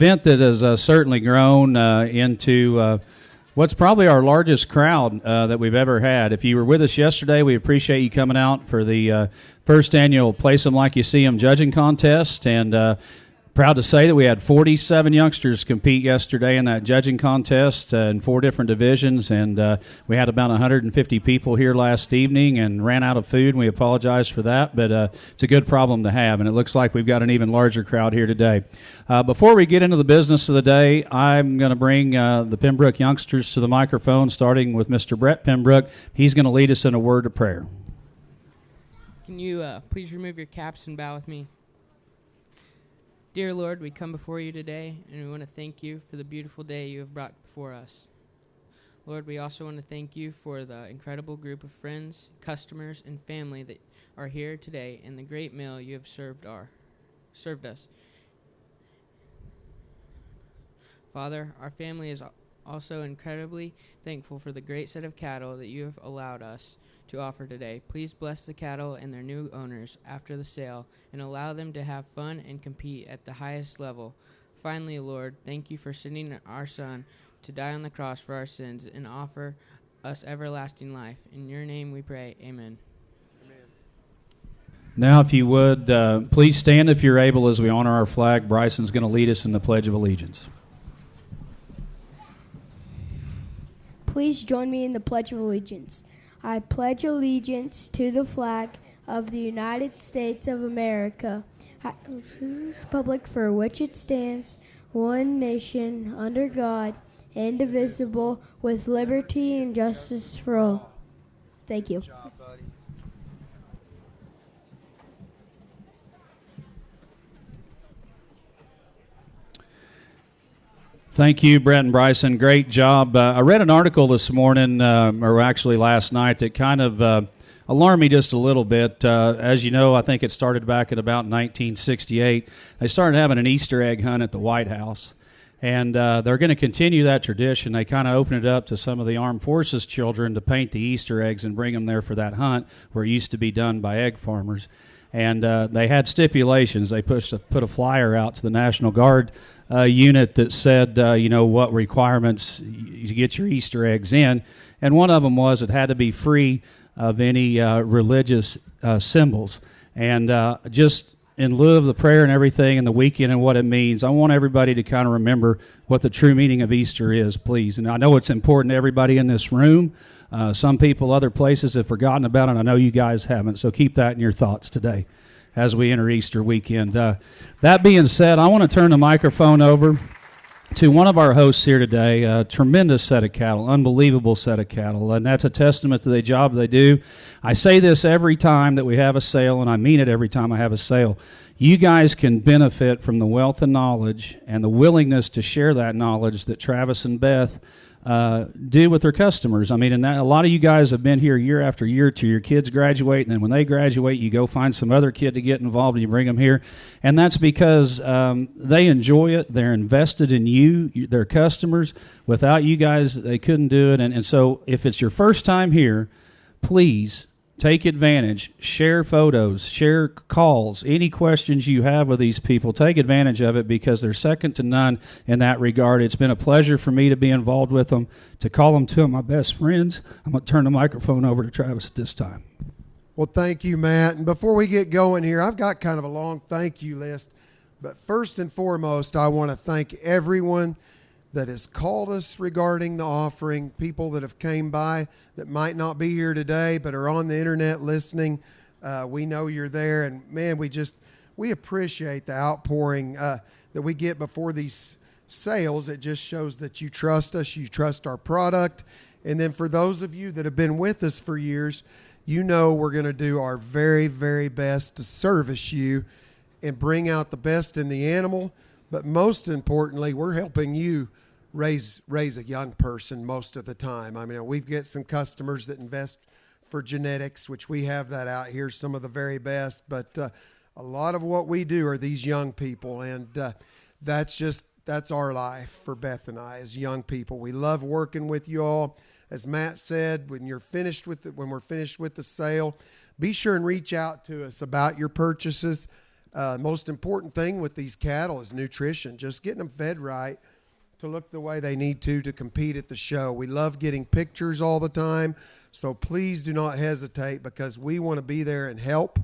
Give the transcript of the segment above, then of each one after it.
event that has certainly grown into what's probably our largest crowd that we've ever had. If you were with us yesterday, we appreciate you coming out for the first annual Place 'em Like You See 'em judging contest, and proud to say that we had 47 youngsters compete yesterday in that judging contest in 4 different divisions, and we had about 150 people here last evening and ran out of food, and we apologize for that, but it's a good problem to have, and it looks like we've got an even larger crowd here today. Before we get into the business of the day, I'm going to bring the Pembrook youngsters to the microphone, starting with Mr. Brett Pembrook. He's going to lead us in a word of prayer. Can you please remove your caps and bow with me? Dear Lord, we come before you today, and we want to thank you for the beautiful day you have brought before us. Lord, we also want to thank you for the incredible group of friends, customers, and family that are here today, and the great meal you have served us. Father, our family is also incredibly thankful for the great set of cattle that you have allowed us to offer today. Please bless the cattle and their new owners after the sale and allow them to have fun and compete at the highest level. Finally, Lord, thank you for sending our Son to die on the cross for our sins and offer us everlasting life. In your name we pray. Amen. Now, if you would, please stand if you're able as we honor our flag. Bryson's going to lead us in the Pledge of Allegiance. Please join me in the Pledge of Allegiance. I pledge allegiance to the flag of the United States of America, the republic for which it stands, one nation, under God, indivisible, with liberty and justice for all. Thank you. Good job, buddy. Thank you, Brett and Bryson. Great job. I read an article this morning, or actually last night, that kind of alarmed me just a little bit. As you know, I think it started back at about 1968. They started having an Easter egg hunt at the White House, and they're going to continue that tradition. They kind of opened it up to some of the armed forces children to paint the Easter eggs and bring them there for that hunt, where it used to be done by egg farmers. And they had stipulations. They put a flyer out to the National Guard unit that said, what requirements you get your Easter eggs in. And one of them was it had to be free of any religious symbols. And just in lieu of the prayer and everything and the weekend and what it means, I want everybody to kind of remember what the true meaning of Easter is, please. And I know it's important to everybody in this room. Some people, other places have forgotten about it. I know you guys haven't, so keep that in your thoughts today as we enter Easter weekend. That being said, I want to turn the microphone over to one of our hosts here today. A tremendous set of cattle, unbelievable set of cattle, and that's a testament to the job they do. I say this every time that we have a sale, and I mean it every time I have a sale. You guys can benefit from the wealth of knowledge and the willingness to share that knowledge that Travis and Beth do with their customers. I mean, and a lot of you guys have been here year after year till your kids graduate, and then when they graduate, you go find some other kid to get involved, and you bring them here. And that's because they enjoy it. They're invested in you, their customers. Without you guys, they couldn't do it. And so if it's your first time here, please take advantage, share photos, share calls, any questions you have with these people, take advantage of it because they're second to none in that regard. It's been a pleasure for me to be involved with them, to call them two of my best friends. I'm going to turn the microphone over to Travis at this time. Well, thank you, Matt. And before we get going here, I've got kind of a long thank you list. But first and foremost, I want to thank everyone that has called us regarding the offering, people that have came by that might not be here today but are on the internet listening. We know you're there, and man, we appreciate the outpouring that we get before these sales. It just shows that you trust us, you trust our product. And then for those of you that have been with us for years, you know we're going to do our very, very best to service you and bring out the best in the animal. But most importantly, we're helping you raise a young person most of the time. I mean, we've got some customers that invest for genetics, which we have that out here, some of the very best. But a lot of what we do are these young people, and that's our life for Beth and I as young people. We love working with you all. As Matt said, when we're finished with the sale, be sure and reach out to us about your purchases. Most important thing with these cattle is nutrition, just getting them fed right to look the way they need to compete at the show. We love getting pictures all the time, so please do not hesitate because we want to be there and help.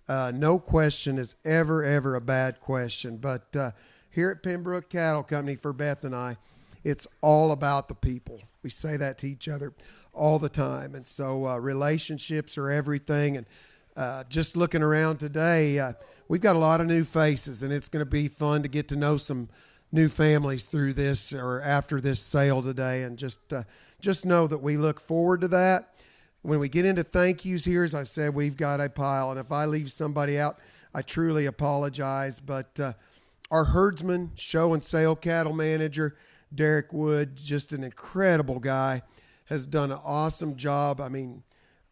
No question is ever a bad question, but here at Pembrook Cattle Company for Beth and I, it's all about the people. We say that to each other all the time, and so relationships are everything. And just looking around today, we've got a lot of new faces, and it's going to be fun to get to know some new families through this or after this sale today, and just know that we look forward to that. When we get into thank yous here, as I said, we've got a pile, and if I leave somebody out, I truly apologize, but our herdsman, show and sale cattle manager, Derek Wood, just an incredible guy, has done an awesome job. I mean,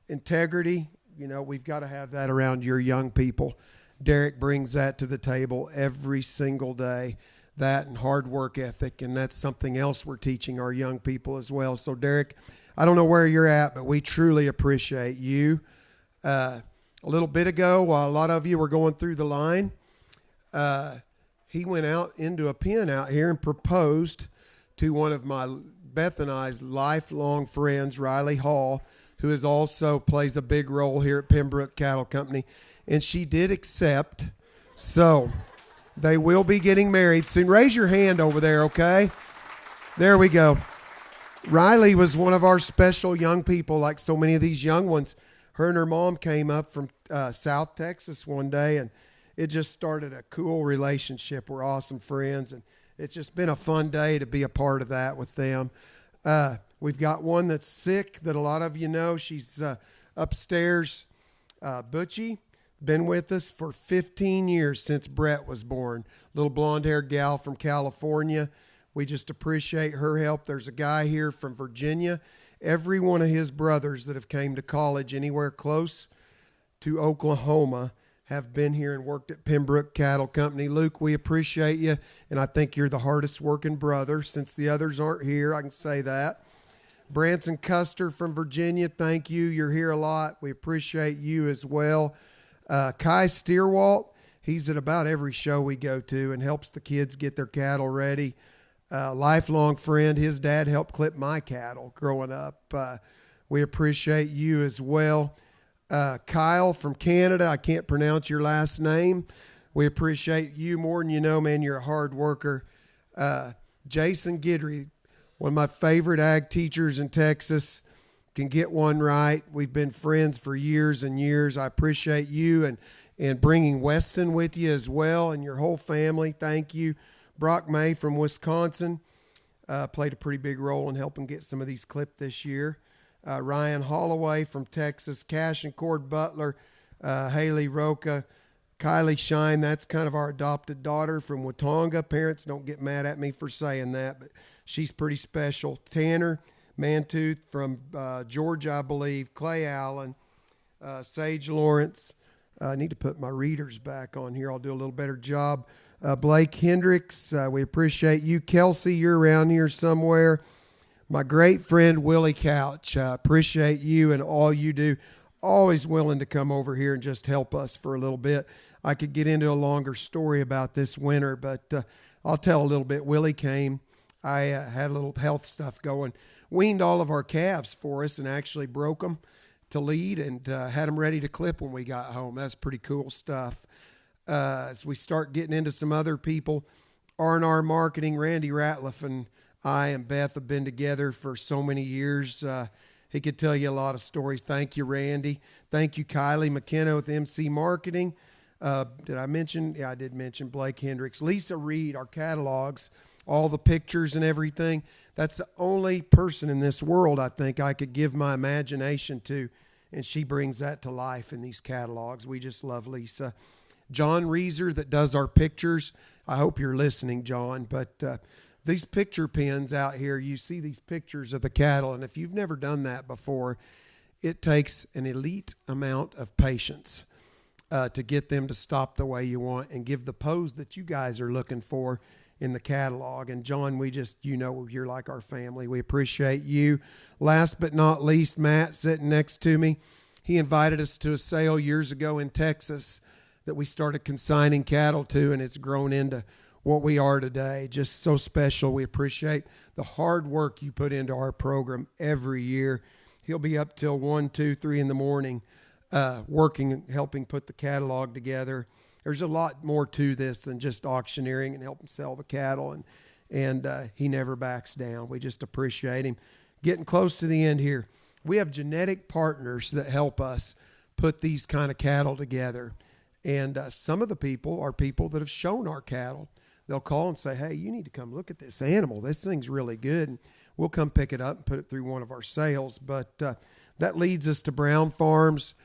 integrity, we've got to have that around your young people. Derek brings that to the table every single day, that and hard work ethic, and that's something else we're teaching our young people as well. So, Derek, I don't know where you're at, but we truly appreciate you. A little bit ago, while a lot of you were going through the line, he went out into a pen out here and proposed to one of my Beth and I's lifelong friends, Riley Hall, who is also plays a big role here at Pembrook Cattle Company, and she did accept. So they will be getting married soon. Raise your hand over there, okay? There we go. Riley was one of our special young people, like so many of these young ones. Her and her mom came up from South Texas one day, and it just started a cool relationship. We're awesome friends, and it's just been a fun day to be a part of that with them. We've got one that's sick that a lot of you know. She's upstairs. Butchie, been with us for 15 years since Brett was born. Little blonde-haired gal from California. We just appreciate her help. There's a guy here from Virginia. Every one of his brothers that have came to college anywhere close to Oklahoma have been here and worked at Pembrook Cattle Company. Luke, we appreciate you, and I think you're the hardest working brother. Since the others aren't here, I can say that. Branson Custer from Virginia, thank you. You're here a lot. We appreciate you as well. Kai Steerwalt, he's at about every show we go to and helps the kids get their cattle ready. Lifelong friend. His dad helped clip my cattle growing up. We appreciate you as well. Kyle from Canada, I can't pronounce your last name. We appreciate you more than you know, man. You're a hard worker. Jason Guidry, one of my favorite ag teachers in Texas, can get one right. We've been friends for years and years. I appreciate you and bringing Weston with you as well and your whole family. Thank you. Brock May from Wisconsin played a pretty big role in helping get some of these clipped this year. Ryan Holloway from Texas, Cash and Cord Butler, Haley Roca, Kylie Shine, that's kind of our adopted daughter from Watonga. Parents, don't get mad at me for saying that, but she's pretty special. Tanner Mantooth from Georgia, I believe. Clay Allen, Sage Lawrence. I need to put my readers back on here. I'll do a little better job. Blake Hendricks, we appreciate you. Kelsey, you're around here somewhere. My great friend Willie Couch, appreciate you and all you do. Always willing to come over here and just help us for a little bit. I could get into a longer story about this winter, but I'll tell a little bit. Willie came. I had a little health stuff going. Weaned all of our calves for us and actually broke them to lead and had them ready to clip when we got home. That's pretty cool stuff. As we start getting into some other people, R&R Marketing, Randy Ratliff and I and Beth have been together for so many years. He could tell you a lot of stories. Thank you, Randy. Thank you, Kylie McKenna with MC Marketing. Did I mention? Yeah, I did mention Blake Hendricks. Lisa Reed, our catalogs, all the pictures and everything. That's the only person in this world I think I could give my imagination to, and she brings that to life in these catalogs. We just love Lisa. John Reeser that does our pictures. I hope you're listening, John, but these picture pins out here, you see these pictures of the cattle, and if you've never done that before, it takes an elite amount of patience to get them to stop the way you want and give the pose that you guys are looking for in the catalog. And John, we just, you're like our family. We appreciate you. Last but not least, Matt sitting next to me. He invited us to a sale years ago in Texas, that we started consigning cattle to, and it's grown into what we are today. Just so special. We appreciate the hard work you put into our program every year. He'll be up till 1, 2, 3 in the morning working and helping put the catalog together. There's a lot more to this than just auctioneering and helping sell the cattle, and he never backs down. We just appreciate him. Getting close to the end here. We have genetic partners that help us put these kind of cattle together, and some of the people are people that have shown our cattle. They'll call and say, hey, you need to come look at this animal. This thing's really good. And we'll come pick it up and put it through one of our sales. But that leads us to Brown Farms.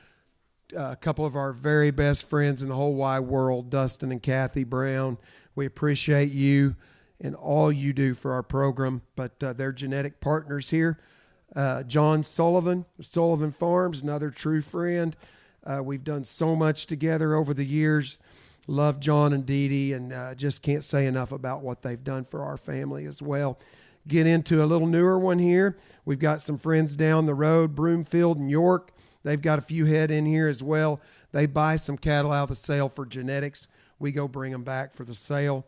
A couple of our very best friends in the whole wide world, Dustin and Kathy Brown. We appreciate you and all you do for our program. But they're genetic partners here. John Sullivan, Sullivan Farms, another true friend. We've done so much together over the years. Love John and Dee Dee, and just can't say enough about what they've done for our family as well. Get into a little newer one here. We've got some friends down the road, Broomfield and York. They've got a few head in here as well. They buy some cattle out of the sale for genetics. We go bring them back for the sale.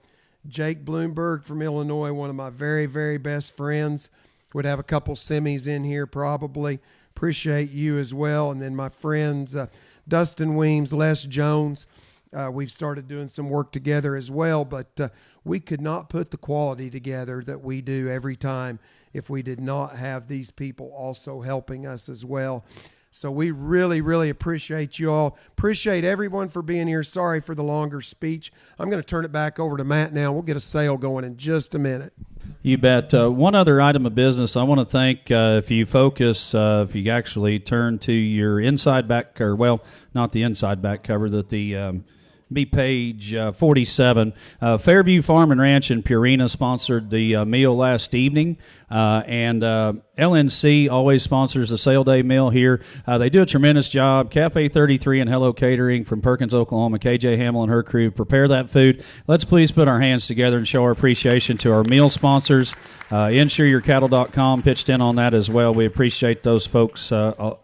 Jake Bloomberg from Illinois, one of my very, very best friends. Would have a couple semis in here probably. Appreciate you as well. And then my friends, Dustin Weems, Les Jones. We've started doing some work together as well, but we could not put the quality together that we do every time if we did not have these people also helping us as well. So we really, really appreciate you all. Appreciate everyone for being here. Sorry for the longer speech. I'm going to turn it back over to Matt now. We'll get a sale going in just a minute. You bet. One other item of business I want to thank, if you focus, if you actually turn to your inside back, or well, not the inside back cover, that the be page 47. Fairview Farm and Ranch in Purina sponsored the meal last evening, and LNC always sponsors the sale day meal here. They do a tremendous job. Cafe 33 and Hello Catering from Perkins, Oklahoma, KJ Hamill and her crew prepare that food. Let's please put our hands together and show our appreciation to our meal sponsors. InsureYourCattle.com pitched in on that as well. We appreciate those folks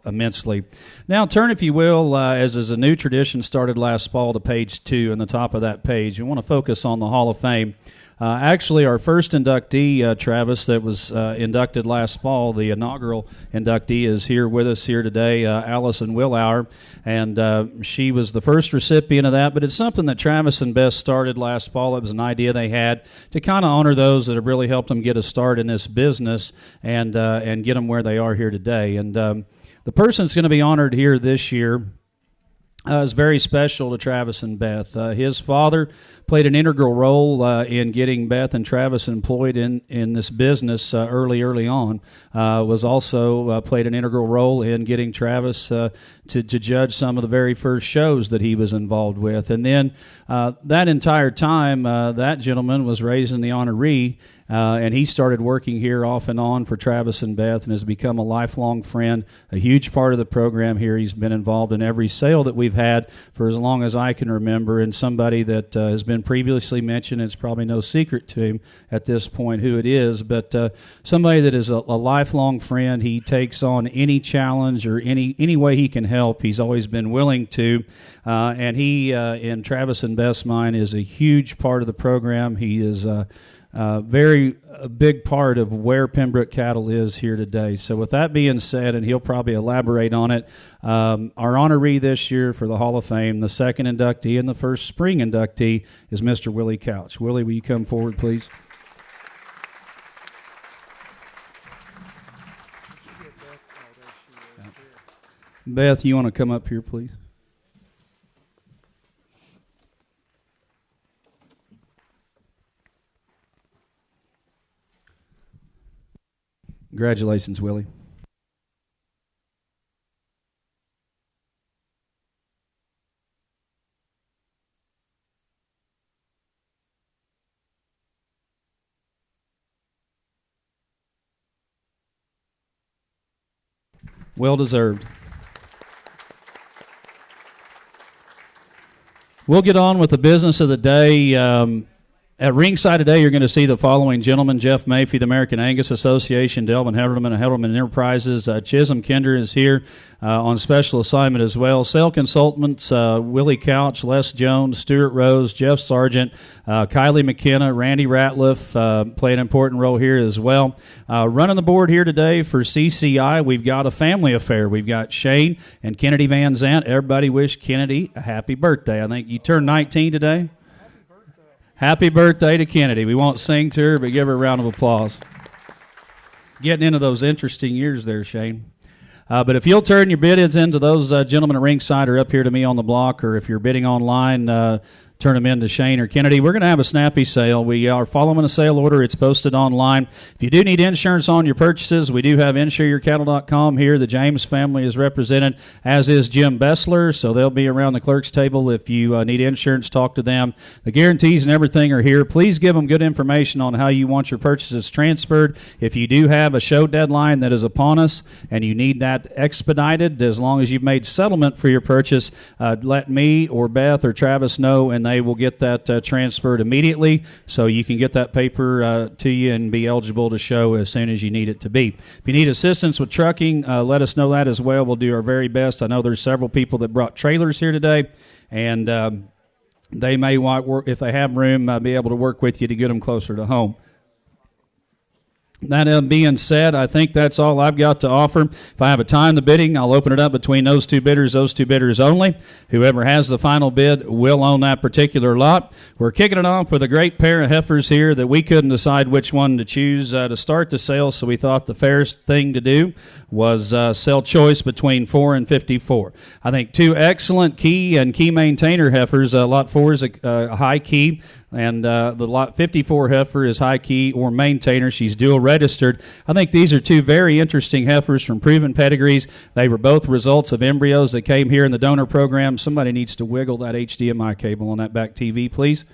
immensely. Now turn, if you will, as is a new tradition started last fall, to page 2 in the top of that page. We want to focus on the Hall of Fame. Actually, our first inductee, Travis, that was inducted last fall, the inaugural inductee, is here with us here today, Allison Willauer, and she was the first recipient of that, but it's something that Travis and Beth started last fall. It was an idea they had to kind of honor those that have really helped them get a start in this business and get them where they are here today. And the person that's going to be honored here this year is very special to Travis and Beth. His father played an integral role in getting Beth and Travis employed in this business early on. Was also played an integral role in getting Travis to judge some of the very first shows that he was involved with. And then that entire time, that gentleman was raising the honoree, and he started working here off and on for Travis and Beth and has become a lifelong friend, a huge part of the program here. He's been involved in every sale that we've had for as long as I can remember, and somebody that has been previously mentioned. It's probably no secret to him at this point who it is, but somebody that is a lifelong friend. He takes on any challenge or any way he can help. He's always been willing to, and he, in Travis and Beth's mind, is a huge part of the program. He is a big part of where Pembrook Cattle is here today. So with that being said, and he'll probably elaborate on it, our honoree this year for the Hall of Fame, the second inductee and the first spring inductee, is Mr. Willie Couch. Willie, will you come forward, please? Beth, you want to come up here, please? Congratulations, Willie. Well deserved. We'll get on with the business of the day. At ringside today, you're going to see the following gentlemen: Jeff Mayfield, the American Angus Association, Delvin Helderman of Helderman Enterprises. Chisholm Kinder is here on special assignment as well. Sale consultants, Willie Couch, Les Jones, Stuart Rose, Jeff Sargent, Kylie McKenna, Randy Ratliff play an important role here as well. Running the board here today for CCI, we've got a family affair. We've got Shane and Kennedy Van Zant. Everybody wish Kennedy a happy birthday. I think you turned 19 today. Happy birthday to Kennedy. We won't sing to her, but give her a round of applause. Getting into those interesting years there, Shane. But if you'll turn your bids into those gentlemen at ringside or up here to me on the block, or if you're bidding online, turn them in to Shane or Kennedy. We're going to have a snappy sale. We are following a sale order. It's posted online. If you do need insurance on your purchases, we do have insureyourcattle.com here. The James family is represented, as is Jim Bessler, so they'll be around the clerk's table. If you need insurance, talk to them. The guarantees and everything are here. Please give them good information on how you want your purchases transferred. If you do have a show deadline that is upon us and you need that expedited, as long as you've made settlement for your purchase, let me or Beth or Travis know, and they will get that transferred immediately, so you can get that paper to you and be eligible to show as soon as you need it to be. If you need assistance with trucking, let us know that as well. We'll do our very best. I know there's several people that brought trailers here today, and they may, if they have room, be able to work with you to get them closer to home. That being said, I think that's all I've got to offer. If I have a time the bidding, I'll open it up between those two bidders only. Whoever has the final bid will own that particular lot. We're kicking it off with a great pair of heifers here that we couldn't decide which one to choose to start the sale, so we thought the fairest thing to do was sell choice between 4 and 54. I think two excellent key and key maintainer heifers. Lot 4 is a high key, and the lot 54 heifer is high key or maintainer. She's dual registered. I think these are two very interesting heifers from proven pedigrees. They were both results of embryos that came here in the donor program. Somebody needs to wiggle that HDMI cable on that back TV, please.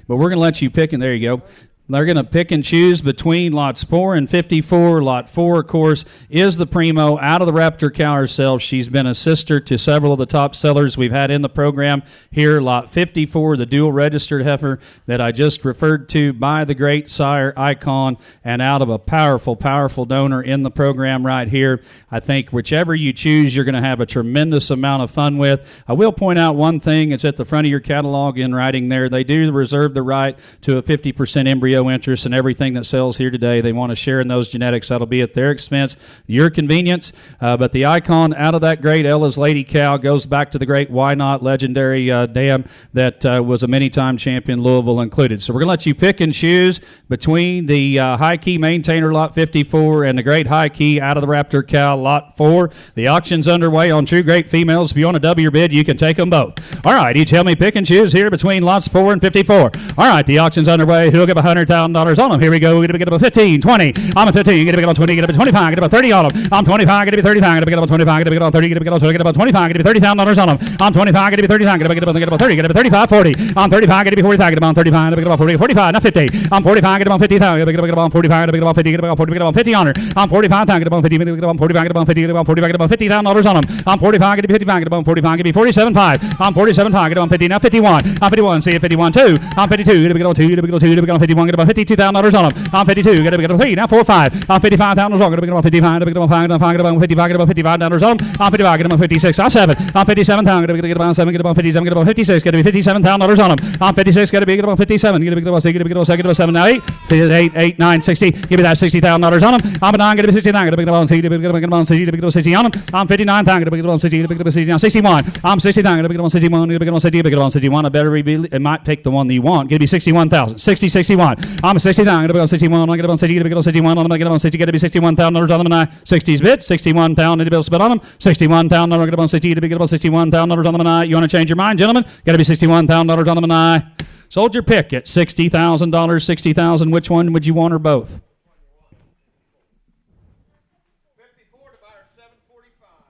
But we're going to let you pick, and there you go. They're going to pick and choose between lots 4 and 54. Lot 4, of course, is the primo out of the Raptor cow herself. She's been a sister to several of the top sellers we've had in the program here. Lot 54, the dual registered heifer that I just referred to by the great sire icon, and out of a powerful, powerful donor in the program right here. I think whichever you choose, you're going to have a tremendous amount of fun with. I will point out one thing. It's at the front of your catalog in writing there. They do reserve the right to a 50% embryo interest in everything that sells here today. They want to share in those genetics. That'll be at their expense, your convenience. But the icon out of that great Ella's Lady Cow goes back to the great Why Not legendary dam that was a many-time champion, Louisville included. So we're going to let you pick and choose between the high key maintainer lot 54 and the great high key out of the Raptor cow lot 4. The auction's underway on True Great Females. If you want to double your bid, you can take them both. All right, you tell me pick and choose here between lots 4 and 54. All right, the auction's underway. Who'll give $100,000 on them? Here we go. We're going to get about 15, 20. I'm at 15. You're going to get about 20. Get about 25. Get about 30 on them. I'm 25. Going to be 35. Going to get about 25. Going to get about 30. Get about 25. Going to be $30,000 on them. I'm 25. Going to be 30. Going to get about 30. Get about 35, 40. I'm 35. Going to be 45. Get about 35. Going to get about 40. 45. Not 50. I'm 45. Get about 50. Going to get about 45. Going to get about 50. Get about 40. Get about 50 on her. I'm 45. Get about 50. Get about 45. Get about 50. Get about 45. Get about $50,000 on them. I'm 45. Going to be 55. Get about 45. Going to be 47.5. I'm 47.5. Get about 50. Now 51. I'm 51. See it 51 2. I'm 52. Going to get about 2. Going to get about 2. Going to get about 51. Get about $52,000 on them. I'm 52. Going to get about 3. Now 4 5. I'm $55,000 on. Going to get about 55. Going to get about 5. Going to get about 55. Get about $55 on them. I'm 55. Get about 56. I'm 7. I'm 57. Going to get about 7. Get about 57. Get about 56. Going to be $57,000 on them. I'm 56. Going to be get about 57. Get about 6. Get about 7. Now 8. 8, 9, 60. Give me that $60,000 on them. I'm 9. Going to be 69. Going to get about 60. Get about 60. Get about 60 on them. I'm 59. Going to get about 60. Get about 60. Now 61. I'm 60. Going to get about 61. Going to get about 60. Get about 61. I better reveal it. It might pick the one that you want. Give me 61,000. 60, 61. I'm 69. Going to be about 61. I'm going to get about 60. Get about 61 on them. I get about 60. Got to be $61,000 on them. And I 60's bid. 61 pound. Need to spit on them. 61 pound. I'm going to get about 60. Get about 61 pound on them. And I. You want to change your mind, gentlemen? Got to be 61 pound on them. And I. Sold your pick at $60,000. $60,000. Which one would you want, or both?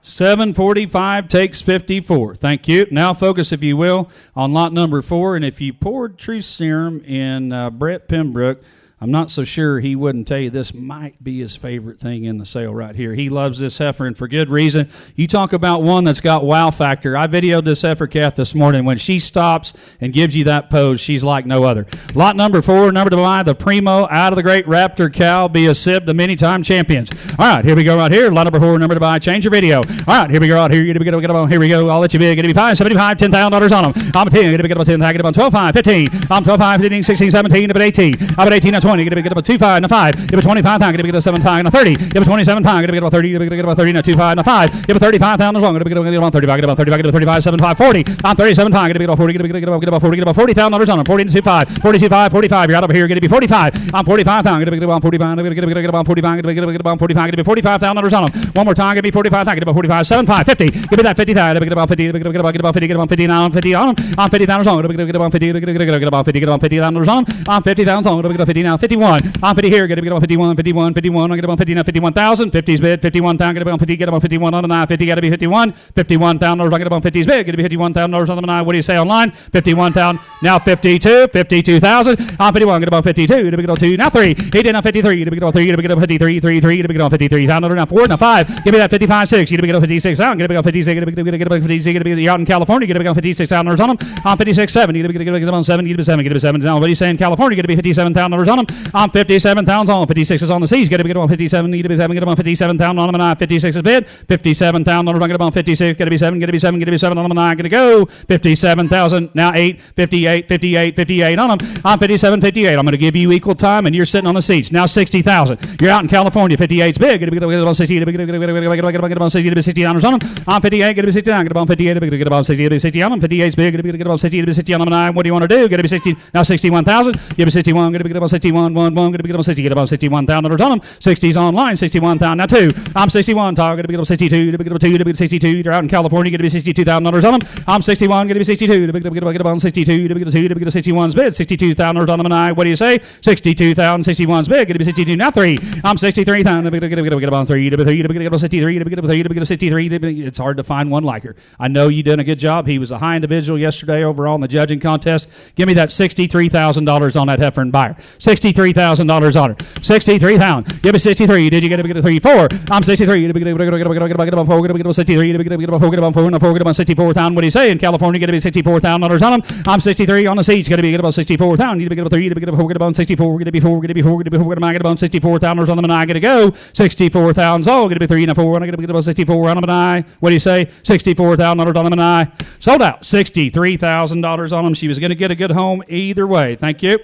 745 takes 54. Thank you. Now focus, if you will, on lot number 4. And if you poured truth serum in Brett Pembrook, I'm not so sure he wouldn't tell you this might be his favorite thing in the sale right here. He loves this heifer, and for good reason. You talk about one that's got wow factor. I videoed this heifer calf this morning. When she stops and gives you that pose, she's like no other. Lot number 4, number to buy, the Primo out of the Great Raptor cow, be a sib to many-time champions. All right, here we go right here. Lot number 4, number to buy. Change your video. All right, here we go right here. Here we go. I'll let you bid. Get to be $575, $10,000 on them. I'm a 10. Get about 10. Get about 12, 5, 15. I'm 12, 5, 15, 16, 17. Get about 18. I'm at 18 and 20. Get about 2, 5, and a 5. Get about 25 pounds. Get about 7 pounds and a 30. Get about 27 pounds. Get about 30. Get about 30 and a 2, 5, and a 5. Get about 35 pounds long. Get about 35. Get about 35. Get about 35, 7, 5, 40. I'm 37 pounds. Get about 40. Get about 40. Get about $40,000 on them. 40 and 2, 5. 42, 5, 45. You're out over here. Get to be 45. I'm 45 pounds. Get about 45. Get about 45. Get about 45. Get about $45,000 on them. One more time. Get me 45. Get about 45. 7, 5, 50. Give me that 50. Get about 50. Get about 50. Get about 50 now. 50 on them. I'm $50,000 on. Get about 50. Get about 50. Get about $50,000 on them. I'm $50,000 on. Get about 50 now. 51. I'm 50 here. Get about 51. 51. 51. I get about 50 now. 51,000. 50's bid. 51,000. Get about 50. Get about 51 on the 9. 50 got to be 51. $51,000. I get about 50's bid. Get to be $51,000 on the 9. What do you say online? 51,000. Now 52. 52,000. I'm 51. Get about 52. Get about 2. Now 3. He did now 53. Get about 3. Get about 53. 3. Get about 53,000. Now 4. Now 5. Give me that 55. 6. Get about 56. Get about 56. Get about 56. Get about out in California. Get about 56,000 on them. I'm 56. 7. Get about 7. Get about 7. Get about 7. Now what do you say in California? Get to be $57,000 on them. I'm 57,000 on. 56 is on the seas. Get about 57. Get about 57,000 on them. And I 56 is bid. 57,000. Get about 56. Get to be 7. Get to be 7. Get to be 7 on them. And I going to go 57,000. Now 8. 58. 58. 58 on them. I'm 57. 58. I'm going to give you equal time, and you're sitting on the seats. Now 60,000. You're out in California. 58's bid. Get about 60. Get about 60. Get about $60 on them. I'm 58. Get about 69. Get about 58. Get about 60. Get about 60 on them. 58's bid. Get about 60. Get about 60 on them. And I. What do you want to do? Get to be 60. Now 61,000. Give me 61. Get about 61. 1. Get about 60. Get about $61,000 on them. 60's online. 61,000. Now 2. I'm 61. Get about 62. Get about 2. Get about 62. You're out in California. Get to be $62,000 on them. I'm 61. Get to be 62. Get about 62. Get about 2. Get about 61's bid. $62,000 on them. And I. What do you say? 62,000. 61's bid. Get to be 62. Now 3. I'm 63,000. Get about 3. Get about 63. Get about 63. It's hard to find one like her. I know you done a good job. He was a high individual yesterday overall in the judging contest. Give me that $63,000 on that heifer and buyer. $63,000 on her. 63,000. Give me 63. Did you get a 3? 4. I'm 63. Get about 4. Get about 63. Get about 4. Get about 4. Get about 64,000. What do you say in California? Get to be $64,000 on them. I'm 63 on the seats. Got to be get about 64,000. You get about 3. Get about 4. Get about 64. Get about 64,000 on them, and I get to go 64,000. Oh, get to be 3 and a 4. And I get about 64 on them, and I. What do you say? $64,000 on them, and I. Sold out. $63,000 on them. She was going to get a good home either way. Thank you.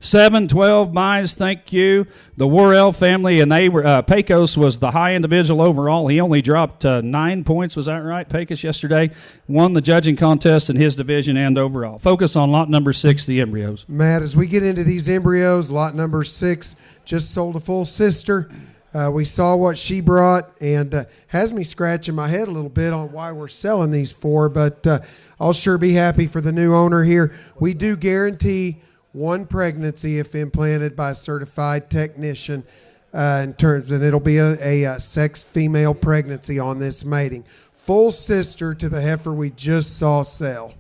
712 buys, thank you. The Worrell family, and they were Pecos was the high individual overall. He only dropped 9 points. Was that right? Pecos yesterday won the judging contest in his division and overall. Focus on lot number 6, the embryos. Matt, as we get into these embryos, lot number 6 just sold a full sister. We saw what she brought, and has me scratching my head a little bit on why we're selling these for, but I'll sure be happy for the new owner here. We do guarantee one pregnancy if implanted by a certified technician in terms, and it'll be a sex female pregnancy on this mating. Full sister to the heifer we just saw sell.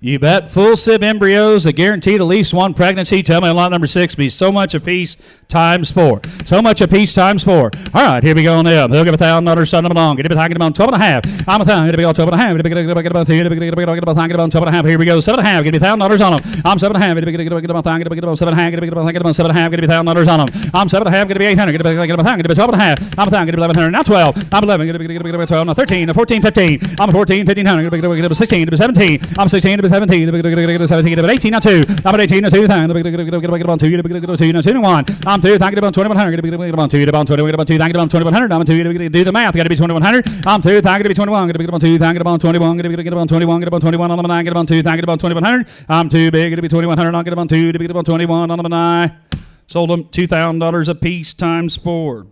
You bet. Full sib embryos, a guaranteed at least one pregnancy. Tell me on lot number 6 be so much a piece times 4. So much a piece times 4. All right, here we go on them. They'll give $1,000, send them along. Get about 12 and a half. I'm a 1,000. Get about 12 and a half. Get about 2. Get about 12 and a half. Here we go. 7 and a half. Get $1,000 on them. I'm 7 and a half. Get about 7 and a half. Get about 7 and a half. Get $1,000 on them. I'm 7 and a half. Get 800. Get about 12 and a half. I'm 1,000. Get 1,100. Now 12. I'm 11. Get about 12. Now 13. 14. 15. I'm 14. 1,500. Get about 16. Get 17. I'm 16. Get 17. Get 17. Get 18. Now 2. I'm 18. Now 2. Get about 2. Get 2. Now 2 and 1. I'm 2. Get about 2,100. Get about 2. Get about 20. Get about 2. Get about 2,100. I'm 2. Do the math. Got to be 2,100. I'm 2. Get to be 21. Get about 2. Get about 21. Get about 21. Get about 21 on the 9. Get about 2. Get about 2,100. I'm 2 big. Get to be 2,100. I'll get about 2. Get about 21 on the 9. Sold them $2,000 a piece times 4.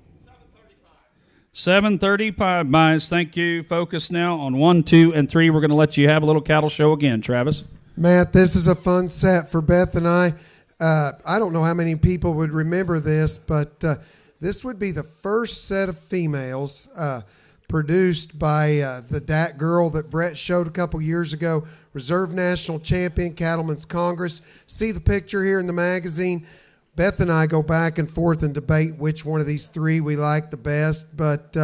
735 buys. Thank you. Focus now on 1, 2, and 3. We're going to let you have a little cattle show again, Travis. Matt, this is a fun set for Beth and I. I don't know how many people would remember this, but this would be the first set of females produced by the DAT girl that Brett showed a couple years ago, Reserve National Champion, Cattlemen's Congress. See the picture here in the magazine. Beth and I go back and forth and debate which one of these three we like the best, but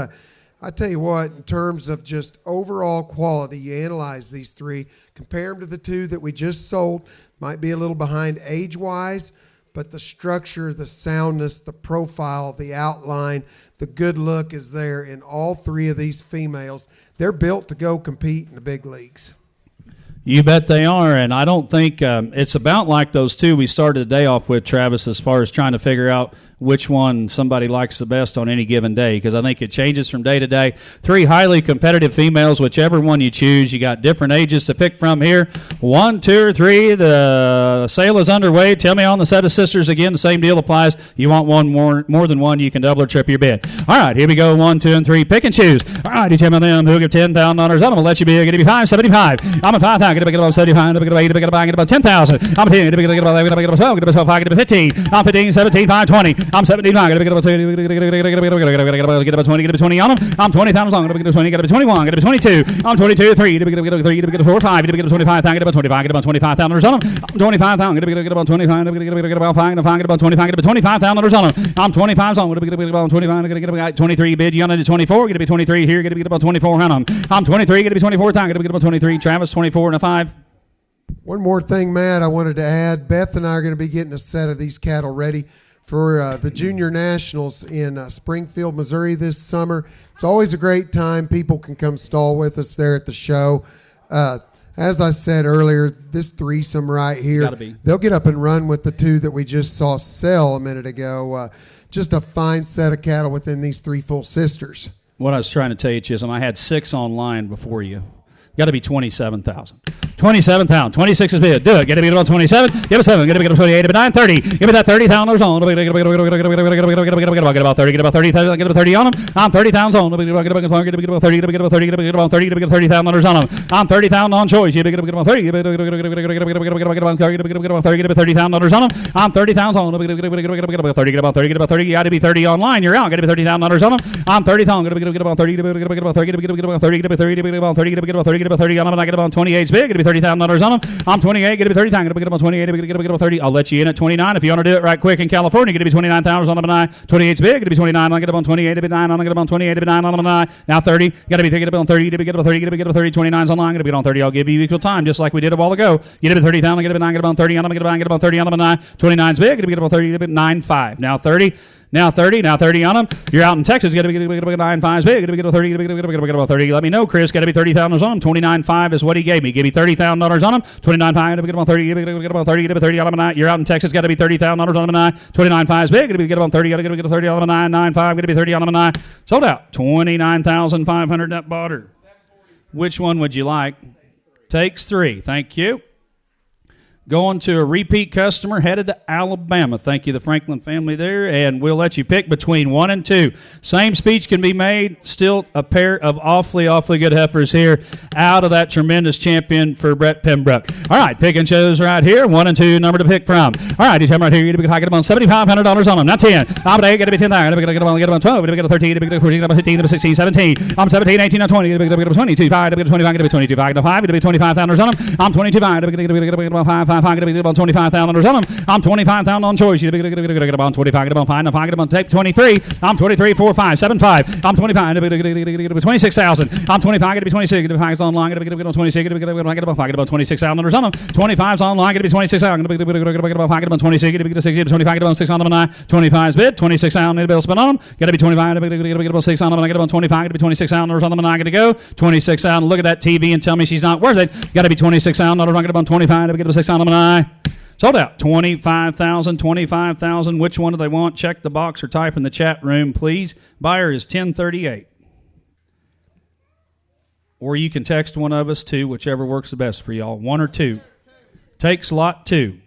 I tell you what, in terms of just overall quality, you analyze these three, compare them to the two that we just sold, might be a little behind age-wise, but the structure, the soundness, the profile, the outline, the good look is there in all three of these females. They're built to go compete in the big leagues. You bet they are, and I don't think it's about like those two we started the day off with, Travis, as far as trying to figure out which one somebody likes the best on any given day, because I think it changes from day to day. Three highly competitive females, whichever one you choose. You got different ages to pick from here. 1, 2, or 3. The sale is underway. Tell me on the set of sisters again. The same deal applies. You want one more than one, you can double or triple your bid. All right, here we go. 1, 2, and 3. Pick and choose. All right, you tell me them who give $10,000. I'm gonna let you be. Gonna be $575. I'm a $5,000. Gonna get about $75. Gonna get about $8. Get about $10,000. I'm a 10. Gonna get about 11. Gonna get about 12. Gonna get about 5. Gonna get about 15. I'm 15. 17. 5. 20. I'm 17. I'm gonna get about 20. Get about 20. Get about 20 on them. I'm 20,000 long. Gonna get 20. Get about 21. Get about 22. I'm 22. 3. Get about 3. Get about 4. 5. Get about 25. Get about 25. Get about 25,000 on them. I'm 25,000. Get about 25. Get about 5. Get about 25. Get about 25,000 on them. I'm 25 on. Get about 25. Get about 23. Bid you on it 24. Get to be 23 here. Get to be about 24 on them. I'm 23. Get to be 24,000. Get to be about 23. Travis 24 and a 5. One more thing, Matt, I wanted to add. Beth and I are going to be getting a set of these cattle ready for the Junior Nationals in Springfield, Missouri this summer. It's always a great time. People can come stall with us there at the show. As I said earlier, this threesome right here, they'll get up and run with the two that we just saw sell a minute ago. Just a fine set of cattle within these three full sisters. What I was trying to tell you, Chisholm, I had 6 online before you. Got to be 27,000. 27,000. 26 is bid. Do it. Get to be about 27. Give it 7. Get to be about 28. Get 9. 30. Give me that $30,000 on. Get about 30. Get about 30,000. Get about 30 on them. I'm 30,000 on. Get about 30. Get about 30. Get about 30. Get about 30. Get about 30. Get $30,000 on them. I'm 30,000 on choice. Get about 30. Get about 30. Get about 30. Get about $30,000 on them. I'm 30,000 on. Get about 30. Get about 30. Get about 30. You got to be 30 online. You're out. Get about $30,000 on them. I'm 30,000. Get about 30. Get about 30. Get about 30. Get about 30. Get about 30. Get about 30. Get about 30 on them, and I get about 28's big. It'll be $30,000 on them. I'm 28. Get to be 30,000. Get about 28. Get about 30. I'll let you in at 29 if you want to do it right quick in California. Get to be 29,000 on them, and I 28's big. It'll be 29. I'll get about 28. It'll be 9. I'll get about 28. It'll be 9 on them, and I now 30. Got to be get about 30. Get about 30. Get about 30. 29's online. Get about 30. I'll give you equal time just like we did a while ago. Get to be 30,000. Get about 9. Get about 30 on them. Get about 30 on them, and I 29's big. It'll be about 30. Get about 9.5. Now 30. Now 30 on them. You're out in Texas. Got to be 9.5 big. Got to be 30. Get about 30. Let me know, Chris. Got to be 30,000 on them. 29.5 is what he gave me. Give me $30,000 on them. 29.5. Got to get about 30. Get about 30. Get about 30 on them. You're out in Texas. Got to be $30,000 on them. 29.5 is big. Got to get about 30. Got to get 30 on them. 9.5. Got to be 30 on them. Sold out. 29,500 net boughter. Which one would you like? Takes 3. Thank you. Going to a repeat customer headed to Alabama. Thank you, the Franklin family there, and we'll let you pick between 1 and 2. Same speech can be made. Still a pair of awfully good heifers here out of that tremendous champion for Brett Pembrook. All right, pick and choose right here. 1 and 2 number to pick from. All right, you tell me right here. You're going to get about $7,500 on them. Not 10. I'm at 8. Got to be 10. Got to get about 12. Got to get 13. Got to get 14. Got to 15. Got to 16. 17. I'm 17. 18. I'm 20. Got to get 22. 5. Got to get 25. Got to be 22. 5. Got to 5. Got to be 25,000 on them. I'm 22. 5. Got to get about 5. Get about 25,000 on them. I'm 25,000 on choice. You get about 25. Get about 5. Now 5. Get about tape 23. I'm 23. 4. 5. 7. 5. I'm 25. Get about 26,000. I'm 25. Get to be 26. Get about 5 online. Get about 26. Get about 5. Get about 26,000 on them. 25's online. Get to be 26,000. Get about 5. Get about 26. Get about 6. Get 25. Get about 6 on them. 25's bid. 26,000. Get about spin on them. Got to be 25. Get about 6 on them. I get about 25. Get to be 26,000 on them. And I got to go 26,000. Look at that TV and tell me she's not worth it. Got to be 26,000. I get about 25. Get about 6 on them. And I sold out. 25,000, 25,000. Which one do they want? Check the box or type in the chat room, please. Buyer is 1038. Or you can text one of us, too, whichever works the best for y'all. 1 or 2. Takes lot 2.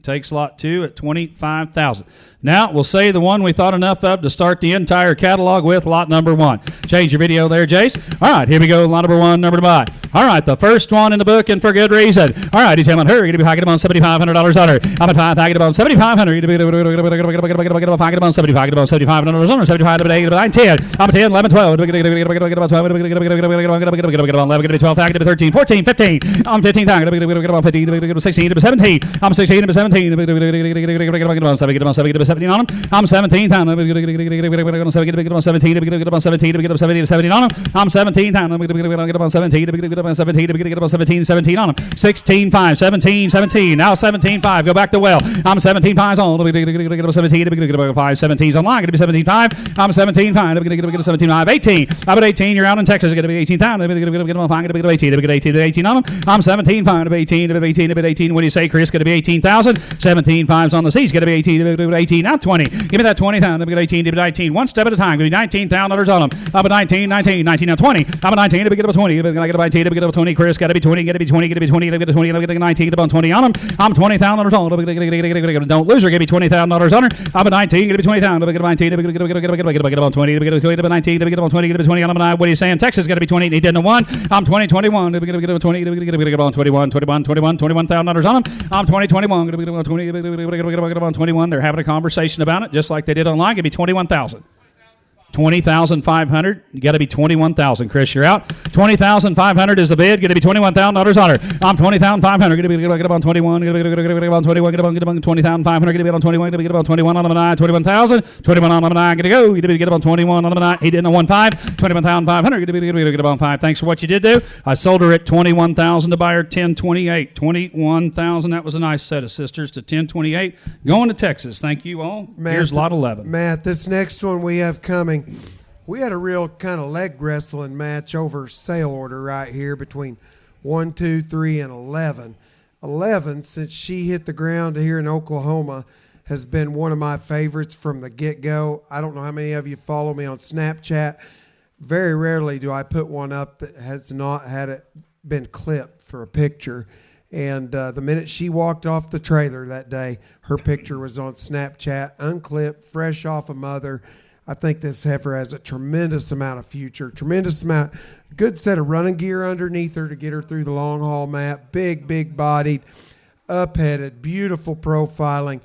Takes lot 2 at $25,000. Now we'll say the one we thought enough of to start the entire catalog with, lot number 1. Change your video there, Jace. All right, here we go. Lot number 1, number to buy. All right, the first one in the book, and for good reason. All right, he's telling her you're going to be hacking about $7,500 on her. I'm at hacking about $7,500. You're going to be hacking about $7,500 on her. 75 to 8, 9, 10. I'm at 10, 11, 12. We're going to get about 12. We're going to get about 11. We're going to be 12. Hacking to 13, 14, 15. I'm 15. We're going to get about 15. We're going to get 16 to 17. I'm 16 to 17. We're going to get about 7. Get about 7 to 17 on them. I'm 17 times. We're going to get about 17. We're going to get about 17. We're going to get about 17 to 17 on them. I'm 17 times. We're going to get about 17. We're going to get about 17. We're going to get about 17, 17 on them. 16, 5, 17, 17. Now 17, 5. Go back to well. I'm 17 5s on. We're going to get about 17. We're going to get about 5 17s online. Going to be 17 5. I'm 17 5. We're going to get 17 5. 18. I'm at 18. You're out in Texas. You're going to be 18 times. We're going to get about 5. Going to be 18. We're going to get 18 on them. I'm 17 5. 18. 18. What do you say, Chris? Going to be 18,000. 17 5s on the C's. Going to be 18. 18. Now 20. Give me that 20 times. I'm going to 18. 19. One step at a time. Going to be $19,000 on them. I'm at 19. 19. 19. Now 20. I'm at 19. We get about 20. We're going to get about 18. We get about 20. Chris got to be 20. Got to be 20. Got to be 20. Got to be 20. Got to be 19. About 20 on them. I'm $20,000 on them. Don't lose her. Give me $20,000 on her. I'm at 19. Got to be 20,000. We get about 19. We get about 20. We get about 19. We get about 20. Get about 20 on them. What are you saying? Texas got to be 20. He didn't 1. I'm 20. 21. We get about 20. We get about 21. 21. 21. $21,000 on them. I'm 20. 21. We get about 20. We get about 21. They're having a conversation about it, just like they did online. Give me 21,000. 20,500. You got to be 21,000. Chris, you're out. 20,500 is the bid. Going to be $21,000 on her. I'm 20,500. Going to get about 21. Going to get about 21. Get about 20,500. Going to be on 21. Going to get about 21 on the 9. 21,000. 21 on the 9. Going to go. You get about 21 on the 9. He didn't 1.5. 21,500. Going to get about 5. Thanks for what you did do. I sold her at 21,000 to buy her 1028. 21,000. That was a nice set of sisters to 1028. Going to Texas. Thank you all. Here's lot 11. Matt, this next one we have coming. We had a real kind of leg wrestling match over sale order right here between 1, 2, 3, and 11. 11, since she hit the ground here in Oklahoma, has been one of my favorites from the get-go. I don't know how many of you follow me on Snapchat. Very rarely do I put one up that has not had it been clipped for a picture. And the minute she walked off the trailer that day, her picture was on Snapchat, unclipped, fresh off a mother. I think this heifer has a tremendous amount of future, good set of running gear underneath her to get her through the long haul, Matt. Big bodied, up-headed, beautiful profiling,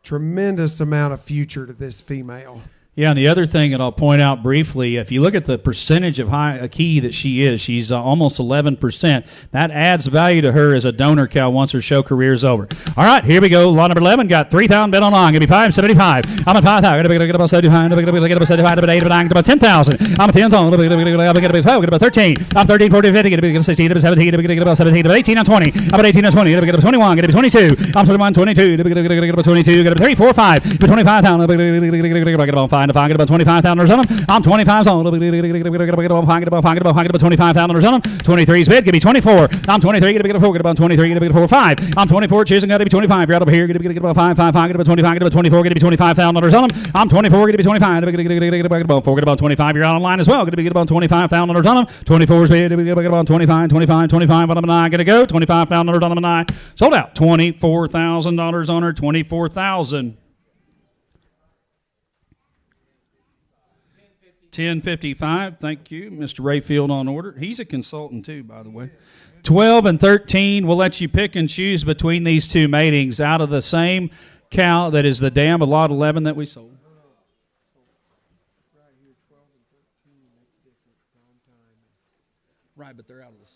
tremendous amount of future to this female. Yeah, and the other thing that I'll point out briefly, if you look at the percentage of high key that she is, she's almost 11%. That adds value to her as a donor cow once her show career is over. All right, here we go. Lot number 11 got 3,000 bid online. Going to be 575. I'm at 5,000. Going to get about 75. Going to get about 75. About 8. About 9. About 10,000. I'm at 10. Going to get about 12. Get about 13. I'm 13, 14, 15. Going to get 16. About 17. Going to get about 17. About 18. I'm 20. I'm at 18. I'm 20. Going to get about 21. Going to be 22. I'm 21, 22. Going to get about 22. Going to be 3, 4, 5. About 25,000. Going to get about 5. Get about $25,000 on them. I'm 25 on them. Get about $25,000 on them. 23's bid. Give me 24. I'm 23. Get about 4. Get about 23. Get about 4, 5. I'm 24. Choosing. Got to be 25. You're out over here. Get about 5, 5, 5. Get about 25. Get about 24. Get $25,000 on them. I'm 24. Get 25. Get about 4. Get about 25. You're out online as well. Get about $25,000 on them. 24's bid. Get about 25. 25. 25 on them. And I going to go. $25,000 on them. And I sold out. $24,000 on her. 24,000. 1055. Thank you. Mr. Rayfield on order. He's a consultant too, by the way. 12 and 13. We'll let you pick and choose between these two matings out of the same cow that is the dam of lot 11 that we sold. Right, but they're out of the...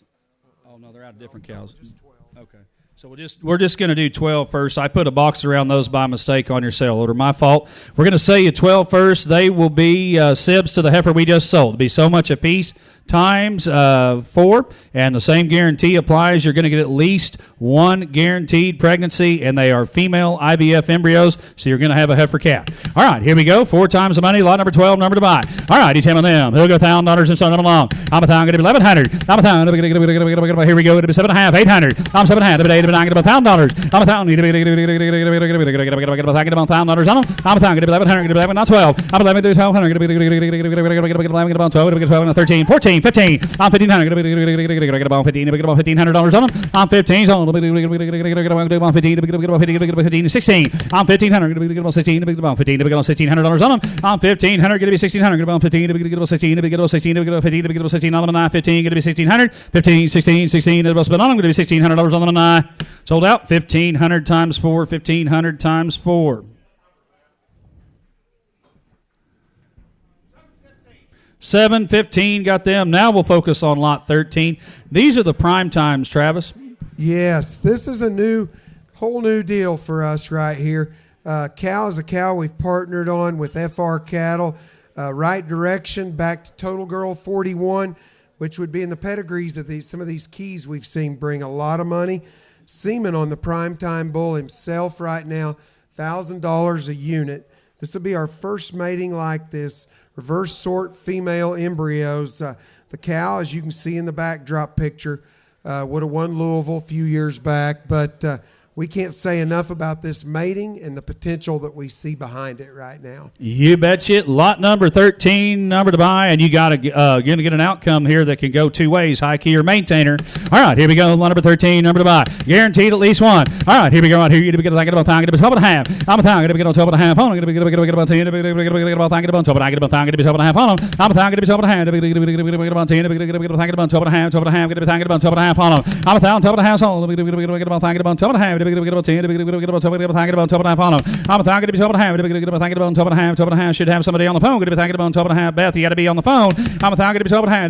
Oh, no, they're out of different cows. Just 12. Okay. So we're just going to do 12 first. I put a box around those by mistake on your sale order. My fault. We're going to sell you 12 first. They will be sibs to the heifer we just sold. It'll be so much a piece times 4, and the same guarantee applies. You're going to get at least one guaranteed pregnancy, and they are female IVF embryos, so you're going to have a heifer calf. All right, here we go. 4 times the money. Lot number 12, number to buy. All right, you tell them. He'll go $1,000 and send them along. I'm $1,000. Going to be $1,100. I'm $1,000. Here we go. It'll be 7.5. 800. I'm 7.5. to be $9, get about $1,000. I'm $1,000, get about $1,000 on them. I'm $1,000, get about $1,100, get about not 12. I'm $11, get about $1,200, get about 12, get about 13, 14, 15. I'm $1,500, get about $1,500 on them. I'm 15, so get about 15, get about 15, 16. I'm $1,500, get about 16, get about 15, get about $1,600 on them. I'm $1,500, get about $1,600, get about 15, get about 16, get about 16, get about 15, get about 16 on them, and I 15, get about 1,600, 15, 16, 16, get about spend on them, get about $1,600 on them, and I sold out. 1,500 times 4, 1,500 times 4. 715 got them. Now we'll focus on lot 13. These are the prime times, Travis. Yes, this is a whole new deal for us right here. Cow is a cow we've partnered on with FR Cattle. Right Direction back to Total Girl 41, which would be in the pedigrees of some of these keys we've seen bring a lot of money. Seaman on the primetime bull himself right now, $1,000 a unit. This will be our first mating like this. Reverse sort female embryos. The cow, as you can see in the backdrop picture, would have won Louisville a few years back, but we can't say enough about this mating and the potential that we see behind it right now. You betcha. Lot number 13, number to buy, and you got to get an outcome here that can go two ways, high key or maintainer. All right, here we go. Lot number 13, number to buy. Guaranteed at least one. All right, here we go. Right here, you get about time, get about 12 and a half. I'm a time, get about 12 and a half on. Get about 10, get about 10, get about 12, get about 12 and a half on them. I'm a time, get about 12 and a half. Get about 10, get about 12 and a half, 12 and a half, get about 12 and a half on them. I'm a 1,000, 12 and a half on. Get about 10, get about 12 and a half. Get about 10, get about 12 and a half on them. I'm a 1,000, get about 12 and a half. Get about 12 and a half, 12 and a half. Should have somebody on the phone. Get about 12 and a half. Beth, you got to be on the phone. I'm a 1,000, get about 12 and a half.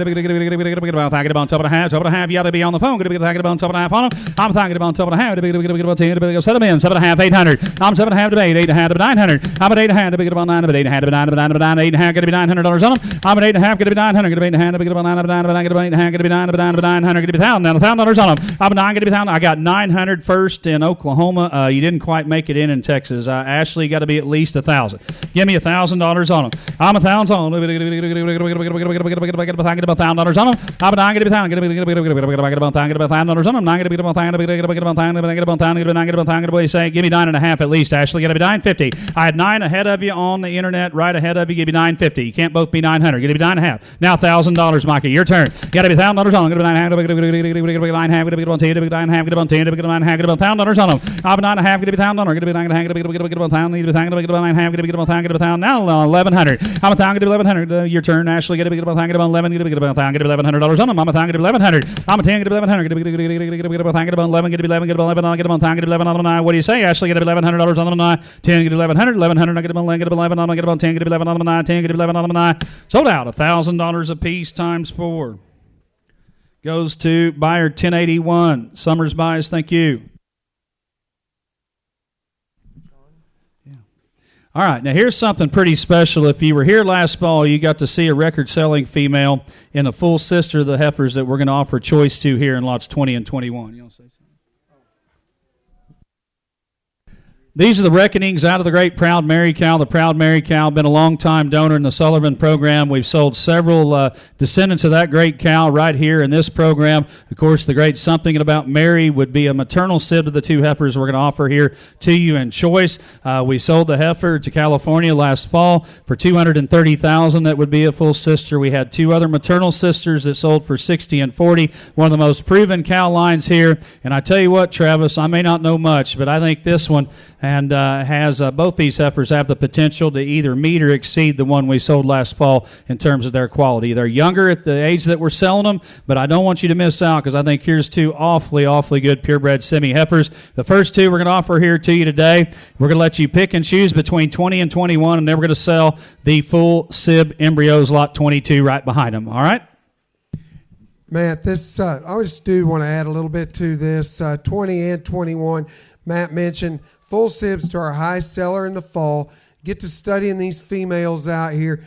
Get about 12 and a half, 12 and a half. You got to be on the phone. Get about 12 and a half on them. I'm a 1,000, get about 12 and a half. Get about 10, set them in. 7 and a half, 800. I'm 7 and a half to 8, 8 and a half to 900. I'm at 8 and a half to get about 9, but 8 and a half to 9, 8 and a half, get to be $900 on them. I'm at 8 and a half, get to be 900, get to be 8 and a half, get about 9, get about 8 and a half, get to be 9, 900, get to be $1,000. Now $1,000 on them. I'm at 9, get to be 1,000. I got 900 first in Oklahoma. You didn't quite make it in Texas. Ashley got to be at least 1,000. Give me $1,000 on them. I'm 1,000 on them. Get about $1,000 on them. I'm 9, get to be 1,000. Get about $1,000 on them. 9, get about 1,000. Get about 1,000. Get about 1,000. What do you say? Give me 9.5 at least. Ashley, got to be 950. I had 9 ahead of you on the internet, right ahead of you. Give me 950. You can't both be 900. Get to be 9.5. Now $1,000, Micah. Your turn. Got to be $1,000 on them. Get about 9.5. Get about 10. Get about 10. Get about 10. Get about 9.5. Get about $1,000 on them. I'm 9.5. Get about $1,000. Get about 9.5. Get about 1,000. Get about 9.5. Get about 1,000. Get about 1,000. Now 1,100. I'm 1,000. Get 1,100. Your turn, Ashley. Get about 1,000. Get about 11. Get about 1,000. Get $1,100 on them. I'm 1,000. Get 1,100. I'm 10. Get 1,100. Get about 1,000. Get about 11. Get 11. Get 11. Get about 1,000. Get 11 on them. What do you say, Ashley? Get $1,100 on them. 10. Get 1,100. 1,100. Get about 11. Get 11 on them. Get about 10. Get 11 on them. 10. Get 11 on them. Sold out. $1,000 a piece times 4 goes to buyer 1081. Summers buys. Thank you. All right, now here's something pretty special. If you were here last fall, you got to see a record-selling female in a full sister of the heifers that we're going to offer choice to here in lots 20 and 21. You want to say something? These are the reckonings out of the great Proud Mary Cow. The Proud Mary Cow, been a long-time donor in the Sullivan program. We've sold several descendants of that great cow right here in this program. Of course, the great something about Mary would be a maternal sib to the two heifers we're going to offer here to you in choice. We sold the heifer to California last fall for $230,000. That would be a full sister. We had 2 other maternal sisters that sold for $60,000 and $40,000. One of the most proven cow lines here. And I tell you what, Travis, I may not know much, but I think this one and has both these heifers have the potential to either meet or exceed the one we sold last fall in terms of their quality. They're younger at the age that we're selling them, but I don't want you to miss out because I think here's 2 awfully good purebred semi-heifers. The first 2 we're going to offer here to you today. We're going to let you pick and choose between 20 and 21, and then we're going to sell the full sib embryos lot 22 right behind them. All right? Matt, this I just do want to add a little bit to this. 20 and 21, Matt mentioned full sibs to our high seller in the fall. Get to studying these females out here.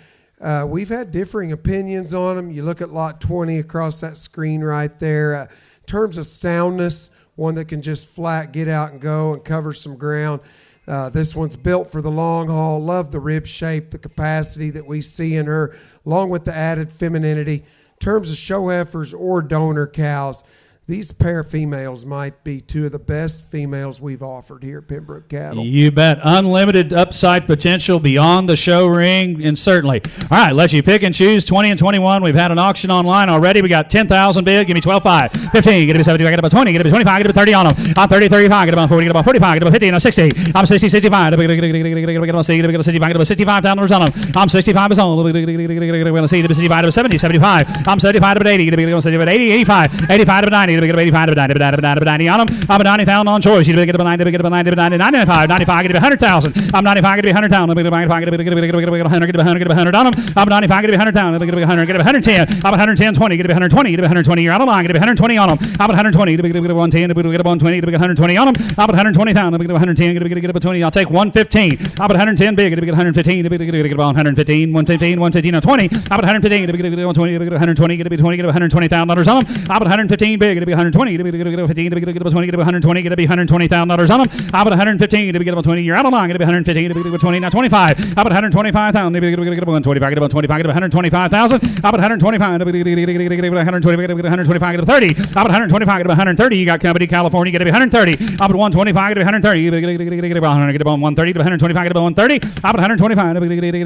We've had differing opinions on them. You look at lot 20 across that screen right there. In terms of soundness, one that can just flat get out and go and cover some ground. This one's built for the long haul. Love the rib shape, the capacity that we see in her, along with the added femininity. In terms of show heifers or donor cows, these pair females might be two of the best females we've offered here at Pembrook Cattle. You bet. Unlimited upside potential beyond the show ring, and certainly. All right, let you pick and choose 20 and 21. We've had an auction online already. We got 10,000 bid. Give me 12, 5, 15. Get it 70. Get it about 20. Get it 25. Get it 30 on them. I'm 30, 35. Get it about 40. Get it about 45. Get it about 50. I'm 60. I'm 60, 65. Get it about 60. Get it 65. Get it 65 down on them. I'm 65 is on. Get it 65 to 70, 75. I'm 75 to 80. Get it 75 to 80, 85. 85 to 90. Get it 85 to 90. 90 on them. I'm a 90,000 on choice. You get it 90. Get it 90. 95. 95. Get it 100,000. I'm 95. Get it 100,000. Get it 95. Get it 100. Get it 100. Get it 100 on them. I'm 95. Get it 100,000. Get it 100. Get it 110. I'm 110, 20. Get it 120. Get it 120. You're out of line. Get it 120 on them. I'm 120. Get it 110. Get it 120. Get it 120 on them. I'm 120,000. Get it 110. Get it 20. I'll take 115. I'm 110 big. Get it 115. Get it 115. 115. 115 on 20. I'm 115. Get it 120. Get it 120. Get it 20. Get it $120,000 on them. I'm 115 big. Get it 120. Get it 15. Get it 20. Get it 120. Get it $120,000 on them. I'm 115. Get it 20. You're out of line. Get it 115. Get it 20. Now 25. I'm 125,000. Get it 125. Get it 25. Get it 125,000. I'm 125. Get it 125. Get it 125. Get it 30. I'm 125. Get it 130. You got company California. Get it 130. I'm at 125. Get it 130. Get it 100. Get it 130. Get it 125. Get it 130. I'm at 125. Get it 130. Get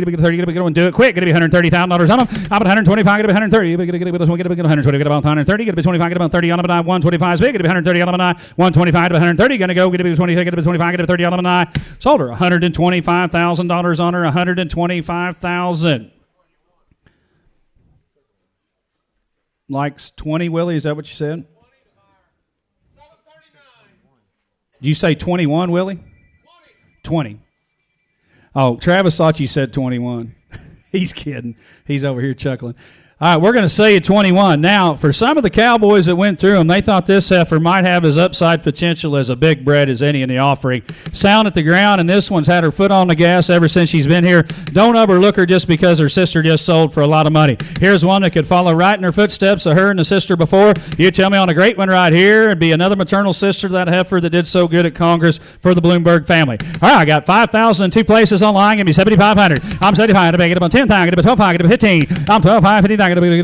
it 30. Get it do it quick. Get it $130,000 on them. I'm at 125. Get it 130. Get it 120. Get it 130. Get it 25. Get it 130 on them. 125 is big. Get it 130 on them. 125 to 130. Gonna go. Get it 20. Get it 25. Get it 30 on them. Sold her $125,000 on her. $125,000. Likes 20, Willie. Is that what you said? Did you say 21, Willie? 20. Oh, Travis thought you said 21. He's kidding. He's over here chuckling. All right, we're going to say at 21. Now, for some of the Cowboys that went through them, they thought this heifer might have as upside potential as a big bred as any in the offering. Sound at the ground, and this one's had her foot on the gas ever since she's been here. Don't overlook her just because her sister just sold for a lot of money. Here's one that could follow right in her footsteps of her and the sister before. You tell me on a great one right here and be another maternal sister to that heifer that did so good at Congress for the Bloomberg family. All right, I got 5,000 in two places online. Give me 7,500. I'm 7,500. Get up on 10,000. Get up on 12,500. Get up 15. I'm 12,500. 15,000. Get about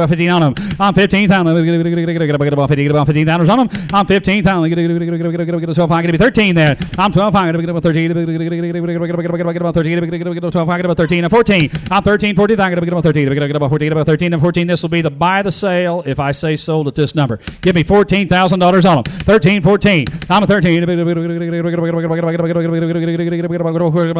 15 on them. I'm 15,000. Get about 15,000 on them. I'm 15,000. Get about 12,500. Get 13 there. I'm 12,500. Get about 13. Get about 13. Get about 12,500. Get about 13 and 14. I'm 13, 14,000. Get about 13. Get about 14. Get about 13 and 14. This will be the buy the sale if I say sold at this number. Give me $14,000 on them. 13, 14. I'm a 13. Get about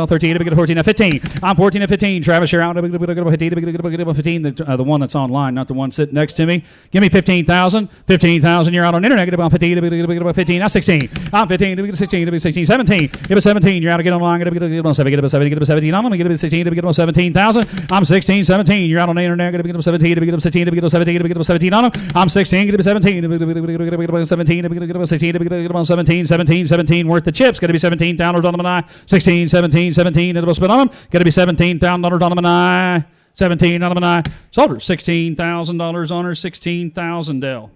13. Get 14 and 15. I'm 14 and 15. Travis, you're out. 15. The one that's online, not the one sitting next to me. Give me 15,000. 15,000. You're out on the internet. Get about 15. Get about 15. Now 16. I'm 15. Get 16. Get 16. 17. Give us 17. You're out to get online. Get about 7. Get about 7. Get about 17 on them. Get about 16. Get about 17,000. I'm 16. 17. You're out on the internet. Get about 17. Get about 16. Get about 17. Get about 17 on them. I'm 16. Get about 17. Get about 17. Get about 16. Get about 17. 17. 17 worth the chips. Got to be $17 on them and I. 16. 17. 17. It'll spit on them. Got to be $17 on them and I. 17 on them and I. Sold her $16,000 on her. 16,000 Dell.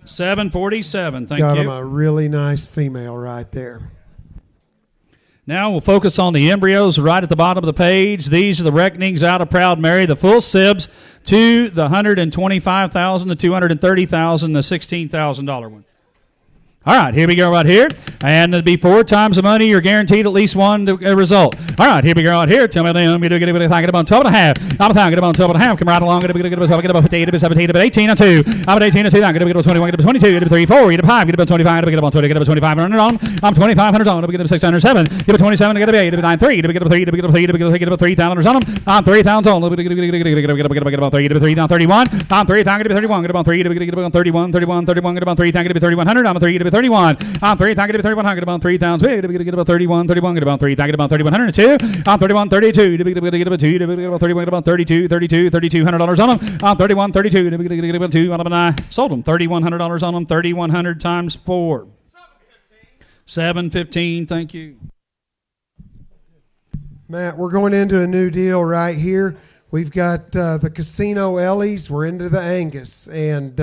747. Thank you. Got him a really nice female right there. Now we'll focus on the embryos right at the bottom of the page. These are the reckonings out of Proud Mary, the full sibs to the $125,000, the $230,000, the $16,000 one. All right, here we go right here. And it'll be 4 times the money. You're guaranteed at least one result. All right, here we go right here. Tell me then. Get about 12 and a half. I'm get about 12 and a half. Come right along. Get about 15, get about 17, get about 18 on 2. I'm at 18 on 2. Get about 21, get about 22, get about 3, 4, get about 5, get about 25, get about 20, get about 2,500 on. I'm 2,500 on. Get about 607. Get about 27, get about 8, get about 9, 3, get about 3, get about 3, get about 3,000 on them. I'm 3,000 on. Get about 3, get about 3 down 31. I'm 3,000, get about 31, get about 3, get about 31, 31, 31, get about 3,000, get about 3,100. I'm a 3, get about 31. I'm 3,000, get about 3,100, get about 3,000, get about 31, 31, get about 3,000, get about 3,102. I'm 31, 32, get about 2, get about 31, get about 32, 32, $3,200 on them. I'm 31, 32, get about 2 on them, and I sold them $3,100 on them. 3,100 times 4. 715. Thank you, Matt. We're going into a new deal right here. We've got the Casino Ellies. We're into the Angus, and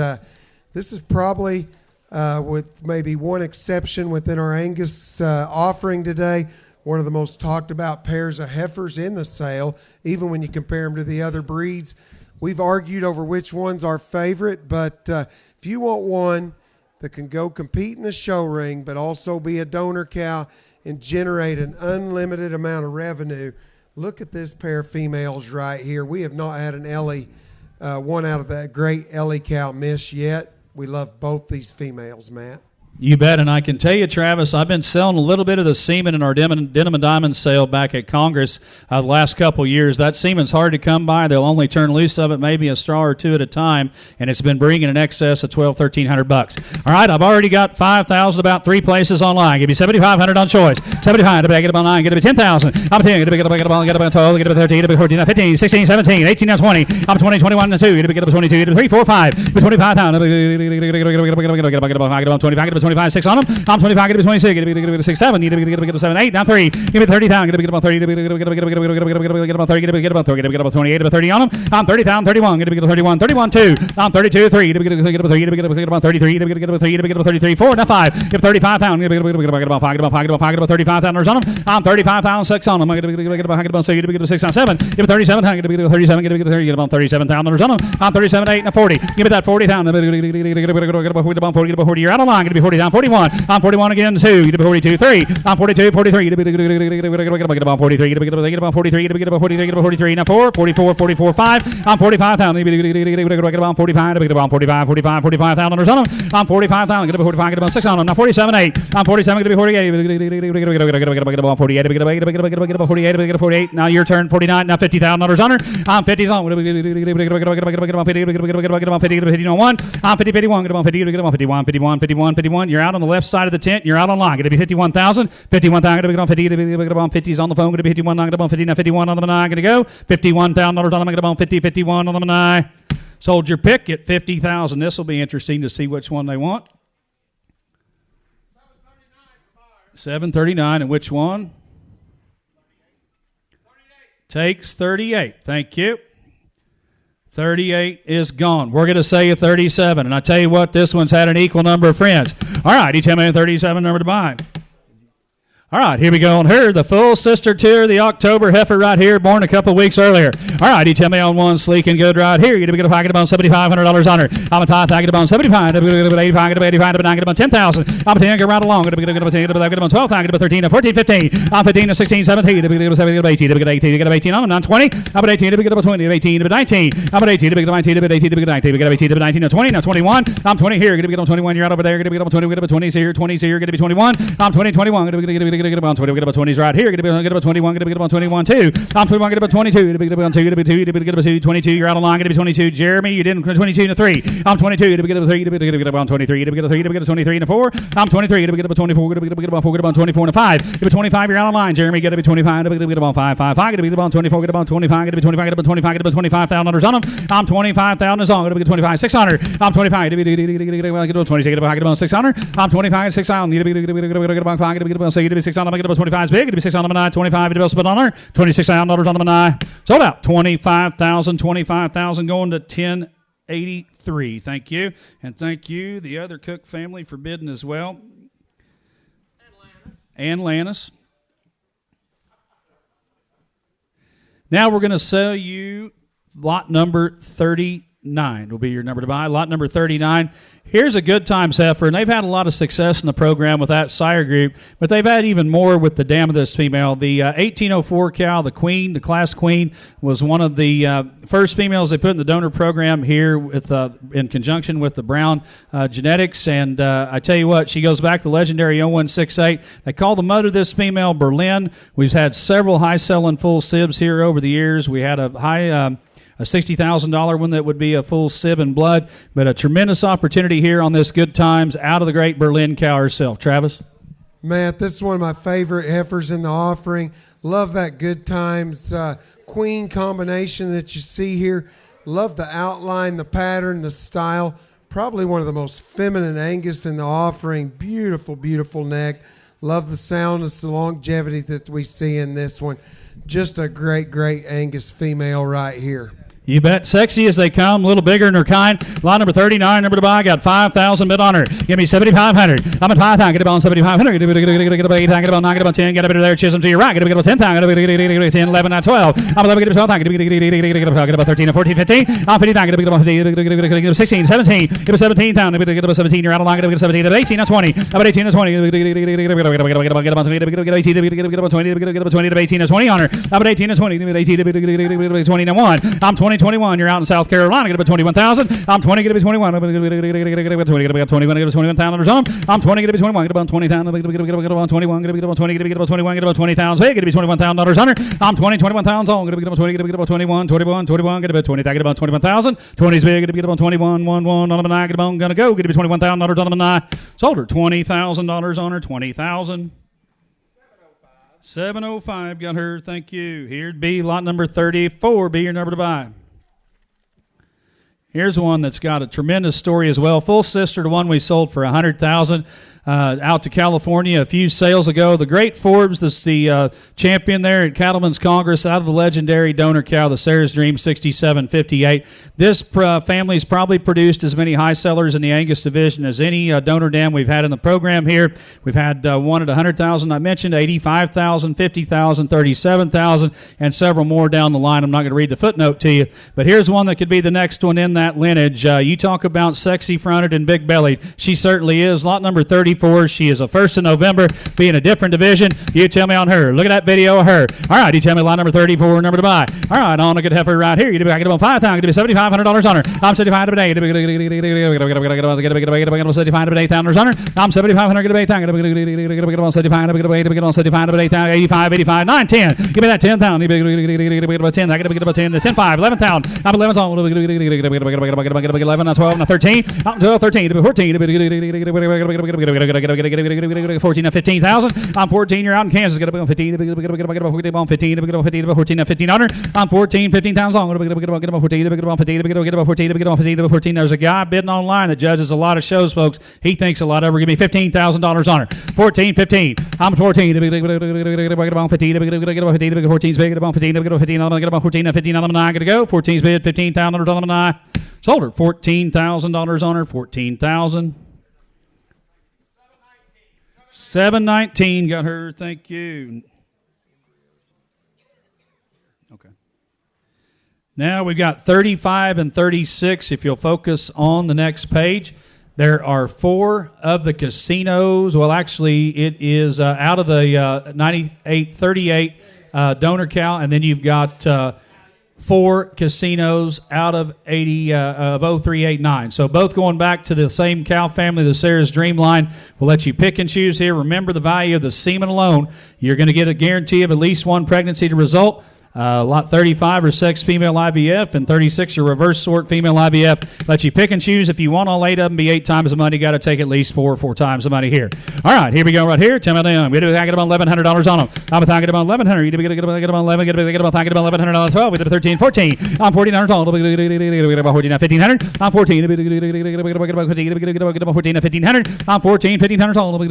this is probably with maybe one exception within our Angus offering today, one of the most talked about pairs of heifers in the sale, even when you compare them to the other breeds. We've argued over which one's our favorite, but if you want one that can go compete in the show ring but also be a donor cow and generate an unlimited amount of revenue, look at this pair of females right here. We have not had an Ellie, one out of that great Ellie cow miss yet. We love both these females, Matt. You bet, and I can tell you, Travis, I've been selling a little bit of the semen in our Denim and Diamond sale back at Congress the last couple of years. That semen's hard to come by. They'll only turn loose of it maybe a straw or two at a time, and it's been bringing in excess of $1,200-$1,300. All right, I've already got 5,000 about 3 places online. Give me 7,500 on choice. 75, get it about 9, get it about 10,000. I'm 10, get it about 12, get it about 13, get it about 14, 15, 16, 17, 18, 20. I'm 20, 21, 2, get it about 22, get it about 3, 4, 5, 25,000. Get about 25, get about 25, 6 on them. I'm 25, get it 26, get it 6, 7, get it 7, 8, now 3, give me 30,000, get it about 30, get about 30, get about 28, get about 30 on them. I'm 30,000, 31, get it 31, 31, 2, I'm 32, 3, get about 3, get about 33, get about 3, get about 33, 4, now 5, get 35,000, get about 5, get about 35,000 on them. I'm 35,000, 6 on them. Get about 6, get about 6 on 7, get about 37,000, get about 37, get about 37,000 on them. I'm 37, 8, and 40, give me that 40,000, get about 40, you're out of line, get to be 40 down, 41. I'm 41 again, 2. You get 42, 3. I'm 42, 43. Get about 43. Get about 43. Get about 43. Get about 43. Now 4, 44, 44, 5. I'm 45,000. Get about 45. Get about 45, 45, 45,000 or something. I'm 45,000. Get about 45. Get about 6 on them. Now 47, 8. I'm 47. Get about 48. Get about 48. Get about 48. Get about 48. Now your turn. 49. Now $50,000 on her. I'm 50's on. Get about 50. Get about 50. 50 on 1. I'm 50, 51. Get about 50. Get about 51, 51, 51, 51. You're out on the left side of the tent. You're out online. Going to be 51,000. 51,000. Going to be on 50. Going to be on 50s on the phone. Going to be 51. Going to be on 50. Now 51 on the nine. Going to go. $51,000 on them. Going to be on 50. 51 on the nine. Sold your pick at 50,000. This will be interesting to see which one they want. 739. And which one? 38. Takes 38. Thank you. 38 is gone. We're going to say a 37. And I tell you what, this one's had an equal number of friends. All right, each time a 37 number to buy. All right, here we go on her, the full sister to the October heifer right here, born a couple weeks earlier. All right, you tell me on one sleek and good right here. You're going to get a pocket about $7,500 on her. I'm a tie pocket about 75, $85, $85, $10,000. I'm a 10, get right along. Get about 10, get about 12, get about 13, 14, 15. I'm 15, 16, 17, get about 17, get about 18, get about 18 on them. Now 20, I'm about 18, get about 20, 18, get about 19. I'm about 18, get about 19, get about 18, get about 19, get about 18, get about 19, now 20, now 21. I'm 20 here, get about 21. You're out over there, get about 20, get about 20 here, 20 here, get about 21. I'm 20, 21, get about 20, get about 20s right here, get about 21, get about 21 too. I'm 21, get about 22, get about 2, get about 2, get about 2, 22. You're out of line, get about 22. Jeremy, you didn't 22 to 3. I'm 22, get about 3, get about 23, get about 3, get about 23 to 4. I'm 23, get about 24, get about 4, get about 24 to 5. Get about 25, you're out of line. Jeremy, get about 25, get about 5, 5, 5, get about 24, get about 25, get about 25, get about 25, get about $25,000 on them. I'm 25,000 is on, get about 25, 600. I'm 25, get about 26, get about 600. I'm 25, 600. Get about 5, get about 6, get about 600. Get about 25 big. It'll be 6 on the nine, 25 to split on her, $26,000 on the nine. Sold out. 25,000 going to 1083. Thank you. And thank you, the other Cook family, for bidding as well. And Lannis. Now we're going to sell you lot number 39 will be your number to buy. Lot number 39. Here's a Good Times heifer, and they've had a lot of success in the program with that sire group, but they've had even more with the dam of this female. The 1804 cow, the queen, the class queen, was one of the first females they put in the donor program here with in conjunction with the Brown genetics. And I tell you what, she goes back to legendary 0168. They call the mother of this female Berlin. We've had several high-selling full sibs here over the years. We had a high... a $60,000 one that would be a full sib and blood, but a tremendous opportunity here on this Good Times out of the great Berlin cow herself. Travis? Matt, this is one of my favorite heifers in the offering. Love that Good Times queen combination that you see here. Love the outline, the pattern, the style. Probably one of the most feminine Angus in the offering. Beautiful, beautiful neck. Love the soundness, the longevity that we see in this one. Just a great, great Angus female right here. You bet. Sexy as they come, a little bigger in her kind. Lot number 39, number to buy, got 5,000 bid on her. Give me 7,500. I'm at 5,000. Get about 7,500. Get about 8, get about 9, get about 10. Get a bit of there. Chisholm to your right. Get about 10,000. Get 10, 11, 12. I'm 11. Get about 12,000. Get about 13, 14, 15. I'm 50,000. Get about 15. 16, 17. Get about 17,000. Get about 17. You're out of line. Get about 17. Get 18, 20. About 18 to 20. Get about 20. Get 18. Get about 20. Get about 20 to 18 to 20 on her. About 18 to 20. Get 18 to 20 to 1. I'm 20, 21. You're out in South Carolina. Get about 21,000. I'm 20. Get about 21. Get about 20. Get about 21. Get about 21,000 on them. I'm 20. Get about 21. Get about 20,000. Get about 21. Get about 20. Get about 21. Get about 20,000. Hey, get about $21,000 on her. I'm 20. 21,000 on. Get about 20. Get about 21. 21. 21. Get about 20. Get about 21,000. 20's big. Get about 21. 1. 1 on the 9. Get about gonna go. Get about $21,000 on the 9. Sold her $20,000 on her. 20,000. 705 got her. Thank you. Here'd be lot number 34. Be your number to buy. Here's one that's got a tremendous story as well. Full sister to one we sold for $100,000 out to California a few sales ago. The great Forbes, that's the champion there at Cattlemen's Congress, out of the legendary donor cow, the Sarah's Dream 6758. This family's probably produced as many high sellers in the Angus division as any donor dam we've had in the program here. We've had one at $100,000, I mentioned, $85,000, $50,000, $37,000, and several more down the line. I'm not going to read the footnote to you, but here's one that could be the next one in that lineage. You talk about sexy fronted and big bellied. She certainly is. Lot number 34. She is a first of November, being a different division. You tell me on her. Look at that video of her. All right, you tell me lot number 34, number to buy. All right, on a good heifer right here. You get about 5,000. Get $7,500 on her. I'm 75 today. Get $75 $8,000 on her. I'm 7,500. Get $8,000. Get 75. Get 75. 8,000. 85. 85. 9. 10. Give me that 10,000. Get about 10. I get about 10. 10. 5. 11,000. I'm 11,000. Get 11. 12. 13. I'm 12. 13. 14. 14 to 15,000. I'm 14. You're out in Kansas. Get about 15. Get about 15. Get about 15. 14 to 1,500. I'm 14. 15,000. Get about 14. Get about 15. Get about 14. Get about 15. 14. There's a guy bidding online that judges a lot of shows, folks. He thinks a lot of her. Give me $15,000 on her. 14. 15. I'm 14. Get about 15. Get about 15. 14's big. Get about 15. Get about 15. Get about 14. 15 on the 9. Get to go. 14's bid. $15,000 on the 9. Sold her $14,000 on her. 14,000. 719 got her. Thank you. Okay. Now we've got 35 and 36. If you'll focus on the next page, there are 4 of the casinos. Well, actually, it is out of the 9838 donor cow, and then you've got 4 casinos out of 0389. So both going back to the same cow family, the Sarah's Dream line. We'll let you pick and choose here. Remember the value of the semen alone. You're going to get a guarantee of at least one pregnancy to result. Lot 35 are sex female IVF, and 36 are reverse sort female IVF. Let you pick and choose. If you want all 8 of them be 8 times the money, you got to take at least 4 times the money here. All right, here we go right here. Tell me them. We do get about $1,100 on them. I'm talking about $1,100. You get about 11. Get about $1,100 12. We did 13, 14. I'm $1,400 on. Get about 14, 1,500. I'm 14. Get about 14, 1,500. I'm 14, 1,500 on. Get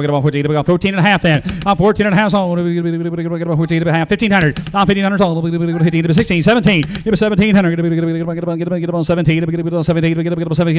about 14. About 14 and a half then. I'm 14 and a half on. Get about 14 and a half. 1,500. I'm 1,500 on. 16, 17. Give me 1,700. Get about 17. Get about 17. Get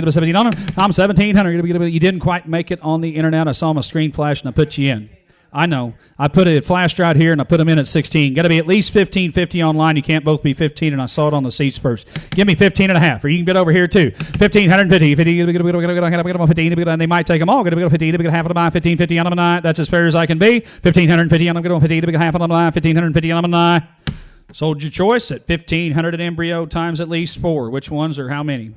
about 17 on them. I'm 1,700. You didn't quite make it on the internet. I saw my screen flash and I put you in. I know. I put it flashed right here and I put them in at 16. Got to be at least 1550 online. You can't both be 15, and I saw it on the seats first. Give me 15 and a half, or you can bid over here too. 1,550. 15. And they might take them all. Get a 15. Get half of the line. 1,550 on them. That's as fair as I can be. 1,550 on them. Get 15. Half of the line. 1,550 on them. Sold your choice at 1,500 at Embryo times at least 4. Which ones or how many?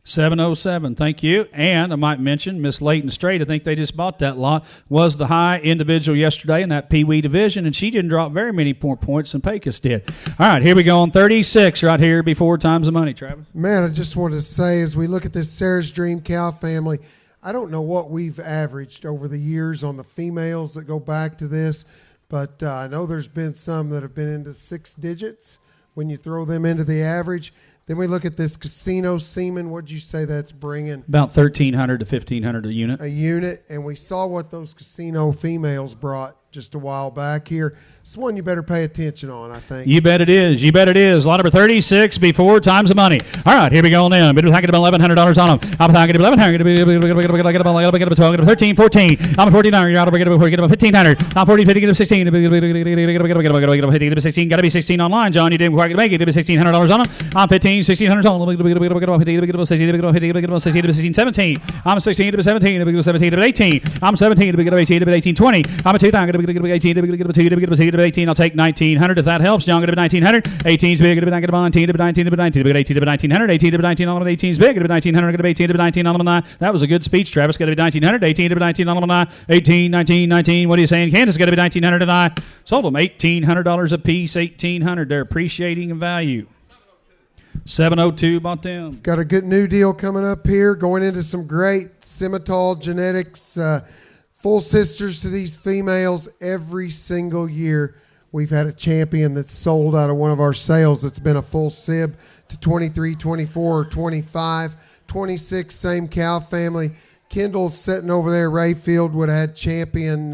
707. Thank you. And I might mention Miss Layton Strait, I think they just bought that lot, was the high individual yesterday in that Pee Wee division, and she didn't drop very many more points than Pecos did. All right, here we go on 36 right here before times the money, Travis. Man, I just wanted to say, as we look at this Sarah's Dream cow family, I don't know what we've averaged over the years on the females that go back to this, but I know there's been some that have been into 6 digits when you throw them into the average. Then we look at this casino semen. What'd you say that's bringing? About 1,300 to 1,500 a unit. A unit, and we saw what those casino females brought just a while back here. It's one you better pay attention on, I think. You bet it is. You bet it is. Lot number 36 before times the money. All right, here we go now. Bid about $1,100 on them. I'm talking about $1,100. 13, 14. I'm 49. You're out of get about 1,500. I'm 40, 50, get 16. 16. Got to be 16 online, John. You didn't quite make it. $1,600 on them. I'm 15, 1,600 on them. 16, 17. I'm 16, 17, 17, 18. I'm 17, 18, 20. I'm a 2,000, 18. I'll take 1,900 if that helps. John, get to 1,900. 18's big. Get to 19. 19 to 19. 18 to 1,900. 18 to 19 on 18's big. Get to 1,900. Get to 18 to 19 on 9. That was a good speech, Travis. Got to be 1,900. 18 to 19 on 9. 18, 19, 19. What are you saying? Kansas got to be 1,900 tonight. Sold them $1,800 a piece. 1,800. They're appreciating in value. 702 bought them. Got a good new deal coming up here. Going into some great Simmental genetics. Full sisters to these females every single year. We've had a champion that's sold out of one of our sales that's been a full sib to 23, 24, or 25. 26, same cow family. Kendall sitting over there, Rayfield, would have had champion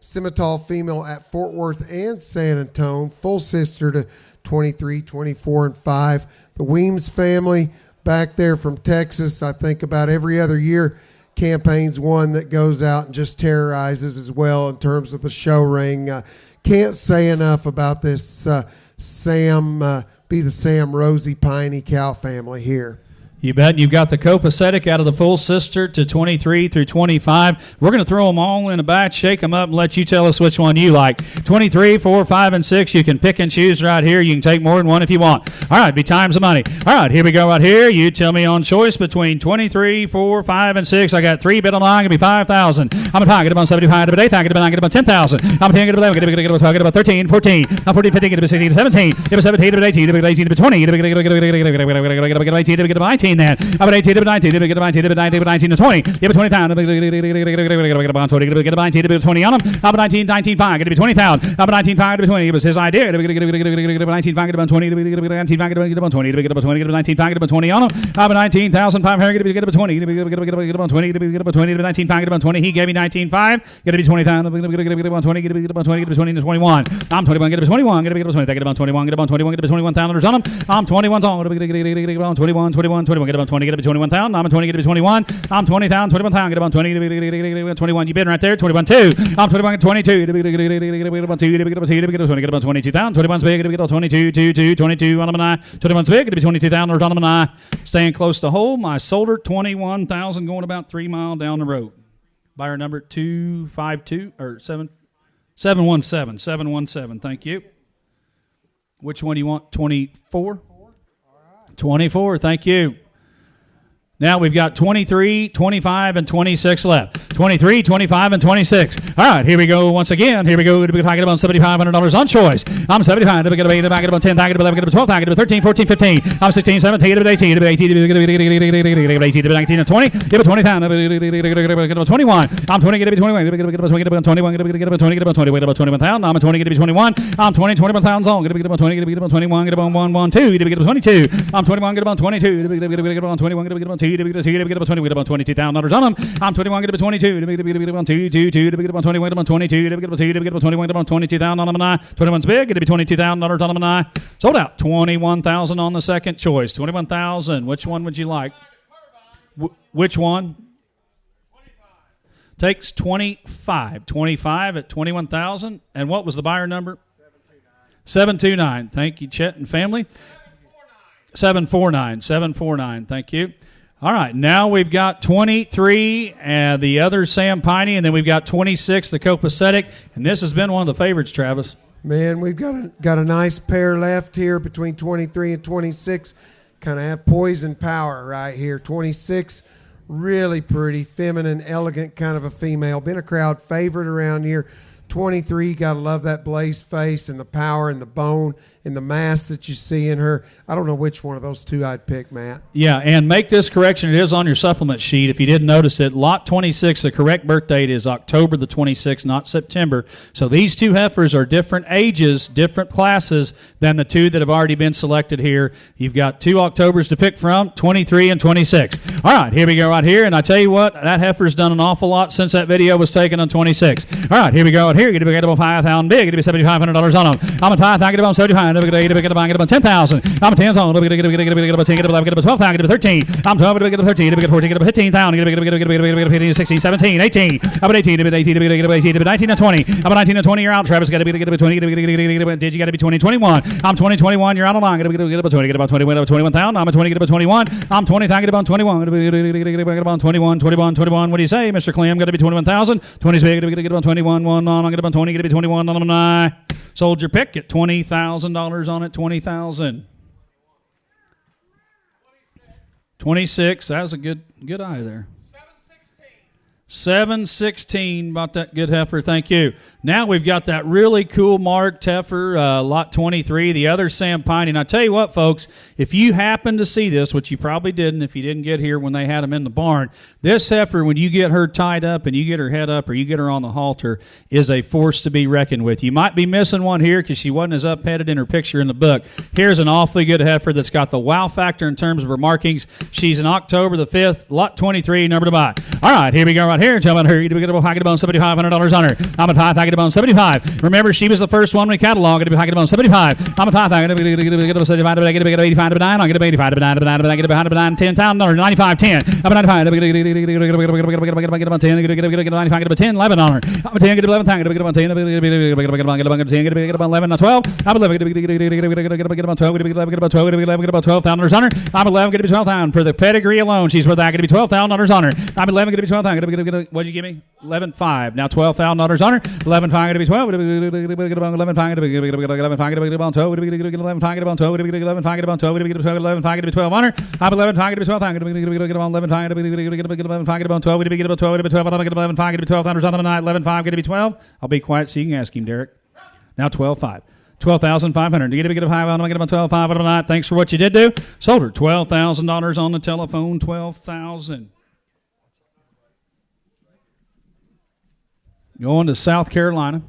Simmental female at Fort Worth and San Antonio. Full sister to 23, 24, and 5. The Weems family back there from Texas, I think about every other year, campaign's one that goes out and just terrorizes as well in terms of the show ring. Can't say enough about this Sam Rosie Piney cow family here. You bet. You've got the copacetic out of the full sister to 23 through 25. We're going to throw them all in a batch, shake them up, and let you tell us which one you like. 23, 4, 5, and 6. You can pick and choose right here. You can take more than one if you want. All right, be times of money. All right, here we go right here. You tell me on choice between 23, 4, 5, and 6. I got 3 bid online. Going to be 5,000. I'm a pocket about 75, about 8,000, get about 10,000. I'm a 10, get about 11, get about 13, 14. I'm 14, 15, get about 16, 17. Get about 17, get about 18, get about 18, get about 20, get about 18, get about 19. Then I'm at 18 to 19, get about 19 to 19 to 20, get about 20,000, get about 20, get about 19 to 20 on them. I'm at 19, 19.5, get to be 20,000. I'm at 19.5 to 20. It was his idea. Get about 19.5, get about 20, get about 19.5, get about 20, get about 20, get about 19.5, get about 20 on them. I'm at 19,500, get about 20, get about 20, get about 20, get about 19.5, get about 20. He gave me 19.5, get to be 20,000, get about 20, get about 20, get about 20 to 21. I'm 21, get about 21, get about 20, get about 21, get about 21, get about 21,000 on them. I'm 21 on, get about 21, 21, 21, get about 20, get about 21,000. I'm 20, get about 21. I'm 20,000, 21,000, get about 20, get about 21. You bid right there, 21.2. I'm 21, 22, get about 2, get about 2, get about 22,000. 21's big, get about 22, 2, 22 on them and I. 21's big, get about 22,000 on them and I. Staying close to home, I sold her 21,000 going about 3 miles down the road. Buyer number 252 or 717. 717. Thank you. Which one do you want? 24? 24. Thank you. Now we've got 23, 25, and 26 left. 23, 25, and 26. All right, here we go once again. Here we go. We're talking about $7,500 on choice. I'm 75. Get about 8, get about 10, get about 11, get about 12, get about 13, 14, 15. I'm 16, 17, get about 18, get about 18, get about 18, get about 19, and 20. Get about 20,000. Get about 21. I'm 20, get about 21. Get about 20, get about 21. Get about 20, get about 20. Get about 21,000. I'm 20, get about 21. I'm 20, 21,000 on. Get about 20, get about 21. Get about 1, 1, 2. Get about 22. I'm 21, get about 22. Get about 21, get about 2. Get about 20, get about $22,000 on them. I'm 21, get about 22. Get about 2, 2, 2. Get about 21, get about 22. Get about 2, get about 21, get about 22,000 on them and I. 21's big. Get to be $22,000 on them and I. Sold out. 21,000 on the second choice. 21,000. Which one would you like? Which one? 25. Takes 25. 25 at 21,000. And what was the buyer number? 729. Thank you, Chet and family. 749. 749. Thank you. All right, now we've got 23, the other Sam Piney, and then we've got 26, the copacetic, and this has been one of the favorites, Travis. Man, we've got a nice pair left here between 23 and 26. Kind of have poison power right here. 26, really pretty, feminine, elegant kind of a female. Been a crowd favorite around here. 23, got to love that blaze face and the power and the bone and the mass that you see in her. I don't know which one of those two I'd pick, Matt. Yeah, and make this correction. It is on your supplement sheet. If you didn't notice it, Lot 26, the correct birth date is October the 26th, not September. So these two heifers are different ages, different classes than the two that have already been selected here. You've got 2 Octobers to pick from, 23 and 26. All right, here we go right here. And I tell you what, that heifer's done an awful lot since that video was taken on 26. All right, here we go right here. You're going to be about 5,000 big. You're going to be $7,500 on them. I'm a 5,000, get about 75. I'm going to get about 10,000. I'm a 10 on. I'm going to get about 10, get about 11, get about 12,000, get about 13. I'm 12, get about 13, get about 14, get about 15,000, get about 15, 16, 17, 18. I'm about 18, get about 18, get about 18, get about 19 and 20. I'm about 19 and 20. You're out. Travis got to be 20. Did you got to be 20, 21? I'm 20, 21. You're out of line. Get about 20, get about 20, get about 21,000. I'm a 20, get about 21. I'm 20,000, get about 21. Get about 21, 21, 21. What do you say, Mr. Clem? Got to be 21,000. 20 is big. Get about 21. One on. Get about 20. Get to be 21 on them. I sold your pick at $20,000 on it. 20,000. 26. That was a good eye there. 716 about that good heifer. Thank you. Now we've got that really cool marked heifer, lot 23, the other Sam Piney. And I tell you what, folks, if you happen to see this, which you probably didn't if you didn't get here when they had them in the barn, this heifer, when you get her tied up and you get her head up or you get her on the halter, is a force to be reckoned with. You might be missing one here because she wasn't as up-headed in her picture in the book. Here's an awfully good heifer that's got the wow factor in terms of her markings. She's in October the 5th, lot 23, number to buy. All right, here we go right here. Tell me her. You get a pocket about $7,500 on her. I'm a tie pocket about 75. Remember, she was the first one we cataloged. Get a pocket about 75. I'm a tie pocket. Get a 75. Get a 85 to 9. I'll get a 85 to 9. Get a 9. $10,000. 95. 10. I'm a 95. Get about 10. Get a 95. Get about 10. 11 on her. I'm a 10. Get 11. Get about 10. Get about 11. 12. I'm 11. Get about 12. Get about 12. Get about $12,000 on her. I'm 11. Get to be 12,000 for the pedigree alone. She's worth that. Get to be $12,000 on her. I'm 11. Get to be 12,000. What'd you give me? 11.5. Now $12,000 on her. 11.5 going to be 12. 11.5 going to be 11.5 going to be about 12. 11.5 going to be 12. 11.5 going to be about 12. 11.5 going to be 12 on her. I'm 11.5 going to be 12. I'm going to get about 11.5 going to be 11.5 going to be about 12. Going to get about 12. 12. I'm going to get 11.5 going to be 12,000 on the night. 11.5 going to be 12. I'll be quiet so you can ask him, Derek. Now 12.5. 12,500. You get a 5 on. I'm going to get about 12.5 on the night. Thanks for what you did do. Sold her $12,000 on the telephone. 12,000. Going to South Carolina.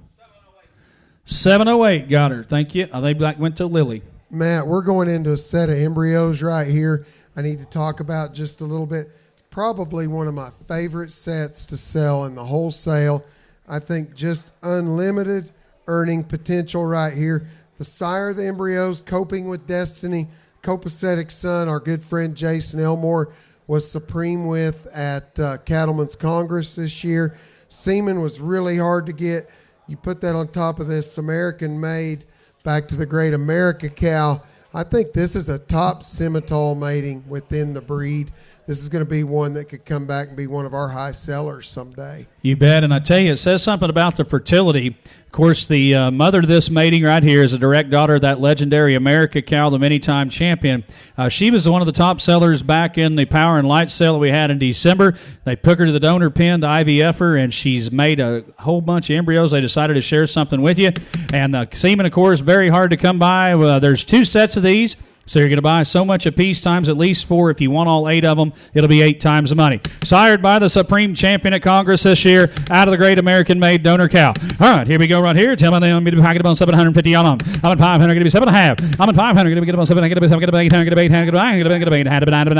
708 got her. Thank you. They went to Lily. Matt, we're going into a set of embryos right here. I need to talk about just a little bit. It's probably one of my favorite sets to sell in the wholesale. I think just unlimited earning potential right here. The sire of the embryos, Coping with Destiny, copacetic son, our good friend Jason Elmore was supreme with at Cattlemen's Congress this year. Semen was really hard to get. You put that on top of this American-made, back to the great America cow. I think this is a top Simmental mating within the breed. This is going to be one that could come back and be one of our high sellers someday. You bet. And I tell you, it says something about the fertility. Of course, the mother to this mating right here is a direct daughter of that legendary America cow, the many-time champion. She was one of the top sellers back in the Power and Light sale that we had in December. They took her to the donor pen to IVF her, and she's made a whole bunch of embryos. They decided to share something with you. And the semen, of course, very hard to come by. There's 2 sets of these. So you're going to buy so much a piece times at least 4. If you want all 8 of them, it'll be 8 times the money. Sired by the Supreme Champion at Congress this year, out of the great American-made donor cow. All right, here we go right here. Tell me I'm going to pack it about 750 on them. I'm at 500, going to be 7.5. I'm at 500, going to get about 7. I'm going to be 800, going to be 800, going to be 800, 800,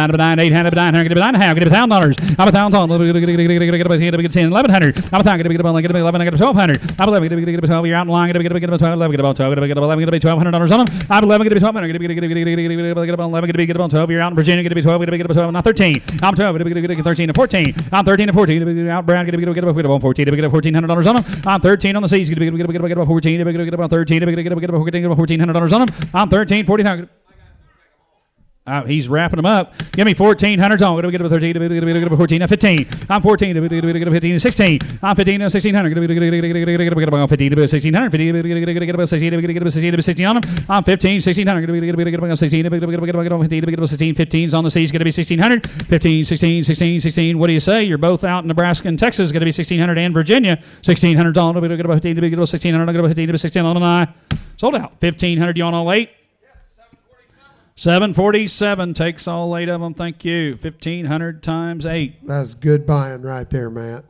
800, 9.5, going to be $1,000. I'm at $1,000. I'm going to get 10, 1,100. I'm at 1,000, going to be 11, I get 1,200. I'm 11, going to be 12. You're out in line, going to be 12, 11, get about 12, going to be 11, going to be $1,200 on them. I'm 11, going to be 12, going to be get about 11, get about 12. You're out in Virginia, get to be 12, get about 12. Not 13. I'm 12, get 13 and 14. I'm 13 and 14. Out Brown, get about 14. Get about $1,400 on them. I'm 13 on the C's, get about 14. Get about 13. Get about $1,400 on them. I'm 13, 40. He's wrapping them up. Give me 1,400 on. Going to get up 13. Going to get up 14. 15. I'm 14. Going to get up 15. 16. I'm 15. 1,600. Going to get up 15. 1,600. 15. Going to get up 16. Going to get up 16. 16 on him. I'm 15. 1,600. Going to get up 16. Going to get up 15. Going to get up 16. 15's on the C's. Going to be 1,600. 15. 16. 16. 16. What do you say? You're both out in Nebraska and Texas. Going to be 1,600 and Virginia. 1,600 on. Going to get up 15. Going to get up 1,600. Going to get up 15. 16 on an I. Sold out. 1,500. You on all 8? 747 takes all 8 of them. Thank you. 1,500 times 8. That's good buying right there, Matt.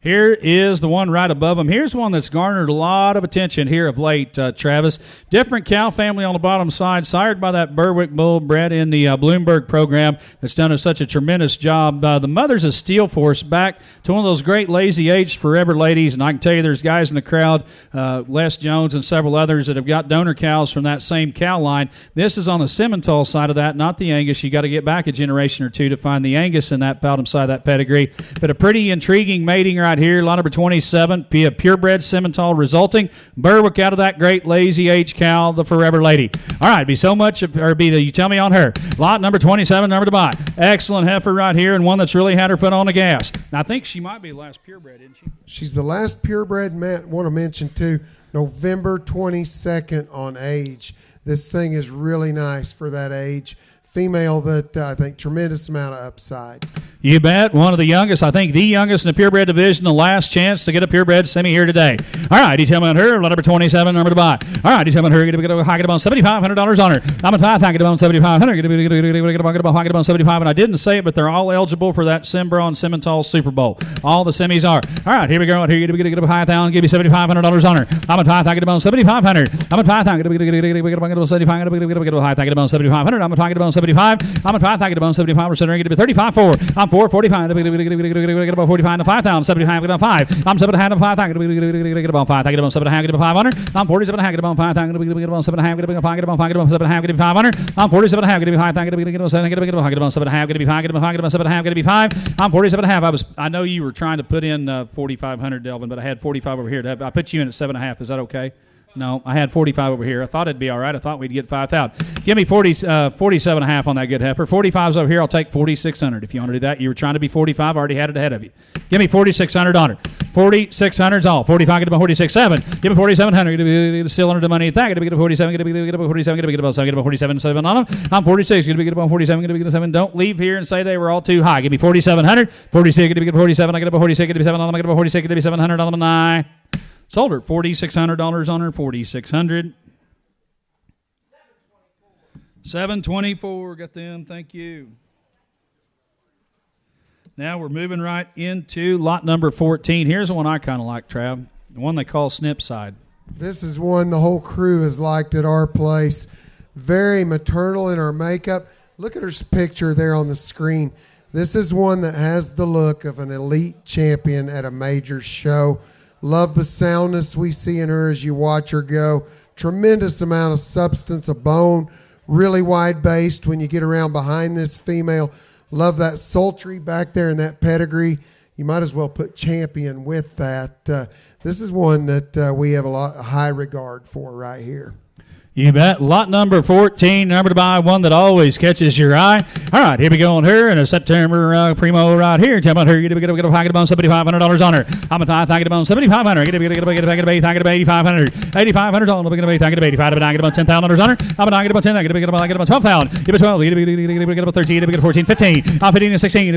Here is the one right above them. Here's one that's garnered a lot of attention here of late, Travis. Different cow family on the bottom side, sired by that Berwick bull, bred in the Bloomberg program that's done such a tremendous job. The mother's a steel force, back to one of those great lazy aged forever ladies, and I can tell you there's guys in the crowd, Les Jones and several others, that have got donor cows from that same cow line. This is on the Simmental side of that, not the Angus. You got to get back a generation or two to find the Angus in that bottom side of that pedigree. But a pretty intriguing mating right here. Lot number 27, be a purebred Simmental resulting. Berwick out of that great lazy H cow, the forever lady. All right, be so much, or be the, you tell me on her. Lot number 27, number to buy. Excellent heifer right here, and one that's really had her foot on the gas. Now, I think she might be the last purebred, isn't she? She's the last purebred. Matt, want to mention too, November 22nd on age. This thing is really nice for that age. Female that I think tremendous amount of upside. You bet. One of the youngest, I think the youngest in the purebred division, the last chance to get a purebred semi here today. All right, you tell me on her, number 27, number to buy. All right, you tell me on her, get a high about $7,500 on her. I'm at 5, get about $7,500, get about 75, and I didn't say it, but they're all eligible for that Simbro and Simmental Super Bowl. All the semis are. All right, here we go. Here you get a high thousand, give you $7,500 on her. I'm at 5, get about $7,500. I'm at 5, get about $7,500, get a high, get about $7,500. I'm at 5, get about 75. I'm at 5, get about 75. We're sitting here, get a 35 4. I'm 445. Get about 45 to 5,000. 75. Get about 5. I'm 7 half to 5. Get about 5. Get about 7 half. Get about 500. I'm 47 half. Get about 5. Get about 7 half. Get about 5. Get about 5. Get about 7 half. Get 500. I'm 47 half. Get about 5. Get about 7. Get about 7 half. Get 5. Get about 5. Get about 7 half. Get 5. I'm 47 half. I know you were trying to put in 4,500, Delvin, but I had 45 over here. I put you in at 7 half. Is that okay? No, I had 45 over here. I thought it'd be all right. I thought we'd get 5,000. Give me 47 and a half on that good heifer. 45's over here. I'll take 4,600 if you want to do that. You were trying to be 45. I already had it ahead of you. Give me 4,600 on her. 4,600's all. 45, get about 46.7. Give me 4,700. Get still under the money at that. Get about 47. Get about 47. Get about 7. Get about 47.7 on them. I'm 46. Get about 47. Get about 7. Don't leave here and say they were all too high. Give me 4,700. 46. Get 47. I get about 46. Get 7 on them. I get about 46. Get 700 on them. And I sold her. $4,600 on her. 4,600. 724. Got them. Thank you. Now we're moving right into lot number 14. Here's the one I kind of like, Trav. The one they call Snip Side. This is one the whole crew has liked at our place. Very maternal in her makeup. Look at her picture there on the screen. This is one that has the look of an elite champion at a major show. Love the soundness we see in her as you watch her go. Tremendous amount of substance, a bone, really wide-based when you get around behind this female. Love that sultry back there in that pedigree. You might as well put champion with that. This is one that we have a high regard for right here. You bet. Lot number 14, number to buy, one that always catches your eye. All right, here we go on her in a September primo right here. Tell me about her. Get a packet about $7,500 on her. I'm a packet about $7,500. Get a packet about $8,500. $8,500 on the packet of $85. Get about $10,000 on her. I'm a get about 10. Get about 12,000. Give it 12. Get about 13. Get 14. 15. I'm 15 and 16. Get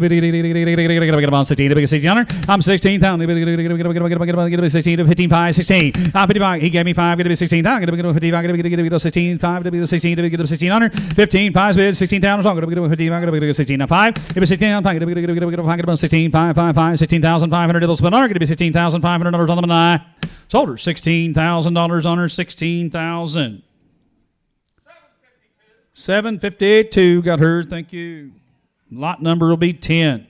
about 16. Get 16 on her. I'm 16,000. Get 16 to 15. 5. 16. I'm 55. He gave me 5. Get 16,000. Get 55. Get 16, 5, get 16, get 16 on her, 15, 5, 16,000 long, get 15, get 16, 5, get 16, 5, get 16, 5, 5, 5, 16,500 little spin on her, get $16,500 on them, and I sold her $16,000 on her, 16,000. 752 got her, thank you. Lot number will be 10.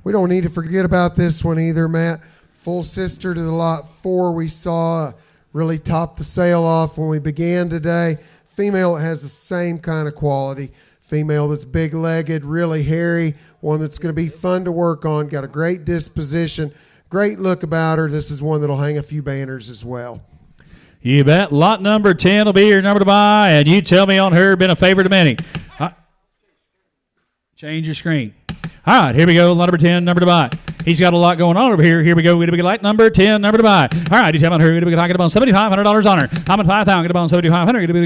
We don't need to forget about this one either, Matt. Full sister to the lot 4 we saw. Really topped the sale off when we began today. Female has the same kind of quality. Female that's big-legged, really hairy, one that's going to be fun to work on, got a great disposition, great look about her. This is one that'll hang a few banners as well. You bet. Lot number 10 will be your number to buy, and you tell me on her, been a favorite of many. Change your screen. All right, here we go. Lot number 10, number to buy. He's got a lot going on over here. Here we go. We're going to be like number 10, number to buy. All right, he's about her. We're going to be talking about $7,500 on her. I'm at 5,000. Get about 7,500. Get about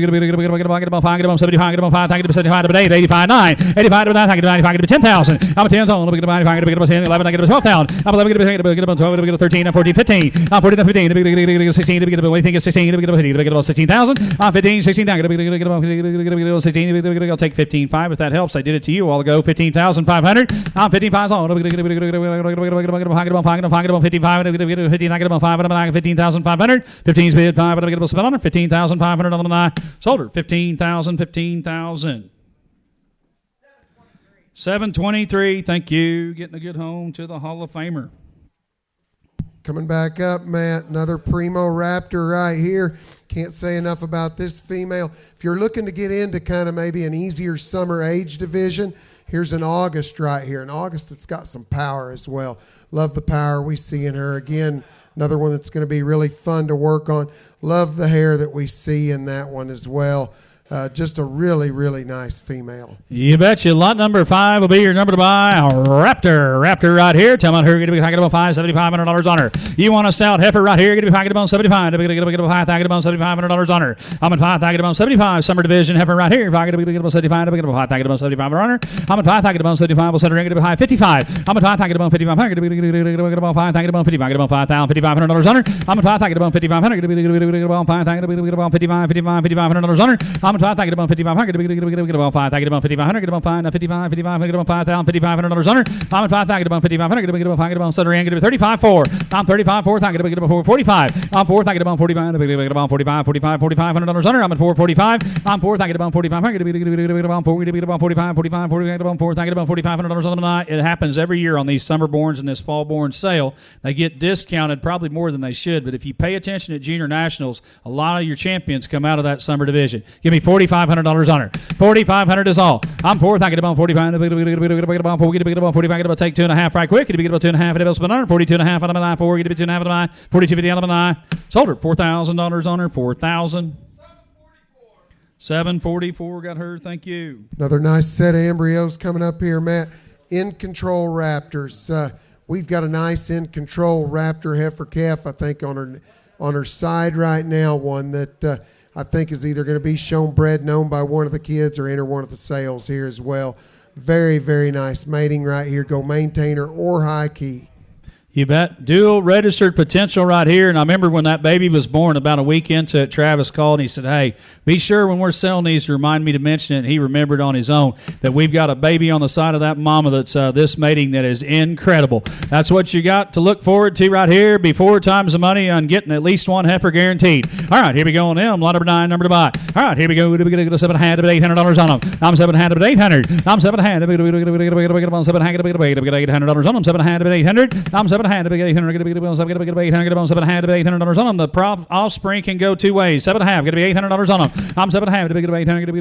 5. Get about 75. Get about 5. Get about 75. Get 8. 85. 9. 85. Get 9. Get 95. Get 10,000. I'm at 10 zone. Get about 95. Get about 10. 11. Get about 12,000. I'm 11. Get about 12. Get about 13. I'm 14. 15. I'm 14. 15. Get 16. Get about 16. Get about 15. Get about 16,000. I'm 15. 16. Get about 16. I'll take 15.5 if that helps. I did it to you a while ago. 15,500. I'm 15.5 zone. Get about 15,500. 15's bid 5. Get about 700. 15,500 on the nine. Sold her. 15,000. 15,000. 723. Thank you. Getting a good home to the Hall of Famer. Coming back up, Matt, another Primo Raptor right here. Can't say enough about this female. If you're looking to get into kind of maybe an easier summer age division, here's an August right here. An August that's got some power as well. Love the power we see in her. Again, another one that's going to be really fun to work on. Love the hair that we see in that one as well. Just a really, really nice female. You betcha. Lot number 5 will be your number to buy. Raptor. Raptor right here. Tell me her going to be packing about $7,500 on her. You want a stout heifer right here? Going to be packing about 75. Going to get about $7,500 on her. I'm at 5. Thinking about 75. Summer division heifer right here. If I going to get about 75, I'm going to get about 5. Thinking about 75 on her. I'm at 5. Thinking about 75. We'll set her in. Going to be high 55. I'm at 5. Thinking about 55. Going to get about 5. Thinking about 55. Get about $5,500 on her. I'm at 5. Thinking about 5,500. Going to get about 5. Thinking about $5,500 on her. I'm at 5. Thinking about 5,500. Get about 5. Thinking about 5,500. Get about 5. 55. 55. Get about $5,500 on her. I'm at 5. Thinking about 5,500. Get about 5. Get about 7. Get about 35.4. I'm 35.4. Thinking about 45. I'm 4. Thinking about 45. Get about 45. $4,500 on her. I'm at 4.45. I'm 4. Thinking about 4,500. Get about 4. Get about 45. 45. Get about 4. Thinking about $4,500 on the night. It happens every year on these summer borns and this fall born sale. They get discounted probably more than they should, but if you pay attention at junior nationals, a lot of your champions come out of that summer division. Give me $4,500 on her. 4,500 is all. I'm 4. Thinking about 45. Get about 4. Get about 45. Get about take 2.5 right quick. Get about 2.5. Get about spin on her. 42.5 out of my 4. Get about 2.5 out of my 42.50 out of my. Sold her. $4,000 on her. 4,000. 744 got her. Thank you. Another nice set of embryos coming up here, Matt. In Control Raptors. We've got a nice In Control Raptor heifer calf, I think, on her side right now. One that I think is either going to be shown bred and owned by one of the kids or enter one of the sales here as well. Very, very nice mating right here. Go maintainer or high key. You bet. Dual registered potential right here. And I remember when that baby was born, about a week into it, Travis called and he said, hey, be sure when we're selling these to remind me to mention it. And he remembered on his own that we've got a baby on the side of that mama that's this mating that is incredible. That's what you got to look forward to right here. Be 4 times the money on getting at least one heifer guaranteed. All right, here we go on them. Lot number 9, number to buy. All right, here we go. We're going to get $7,500 $800 on them. I'm $7,500 $800. I'm $7,500 $800 on them. $7,500 $800. I'm $7,500 $800. $800 on them. The offspring can go 2 ways. 7.5. Going to be $800 on them. I'm 7.5 to be $800. $800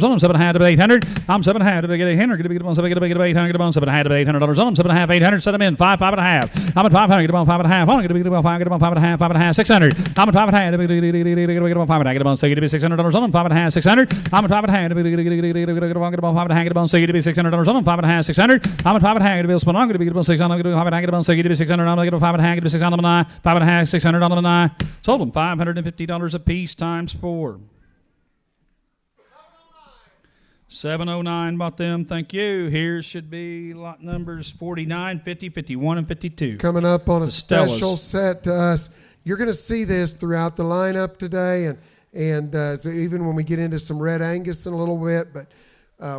on them. 7.5 to be $800. I'm 7.5 to be $800. Going to be $800 on 7.5 to be $800 on them. 7.5 $800. Set them in 5 5.5. I'm at 500. Get about 5.5 on. Going to be about 5. Get about 5.5. 5.5 600. I'm at 5.5 to be get about 5. Get about $600 on them. 5.5 600. I'm at 5.5 to be get about 5.5. Get about $600 to be $600 on them. 5.5 600. I'm at 5.5 to be spun on. Going to be about 600. I'm going to get about 600. I'm going to get about 5.5. Get about 600 on the 9. 5.5 600 on the 9. Sold them $550 a piece times 4. 709 bought them. Thank you. Here should be lot numbers 49, 50, 51, and 52. Coming up on a Stellas. special set to us. You're going to see this throughout the lineup today, and so even when we get into some Red Angus in a little bit. But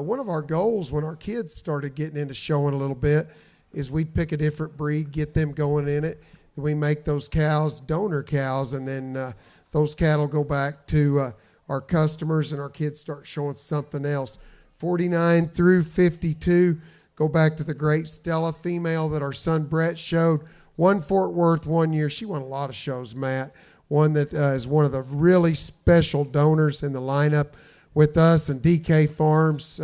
one of our goals when our kids started getting into showing a little bit is we'd pick a different breed, get them going in it. We make those cows donor cows, and then those cattle go back to our customers, and our kids start showing something else. 49 through 52 go back to the great Stella female that our son Brett showed. One Fort Worth 1 year. She won a lot of shows, Matt. One that is one of the really special donors in the lineup with us, and DK Farms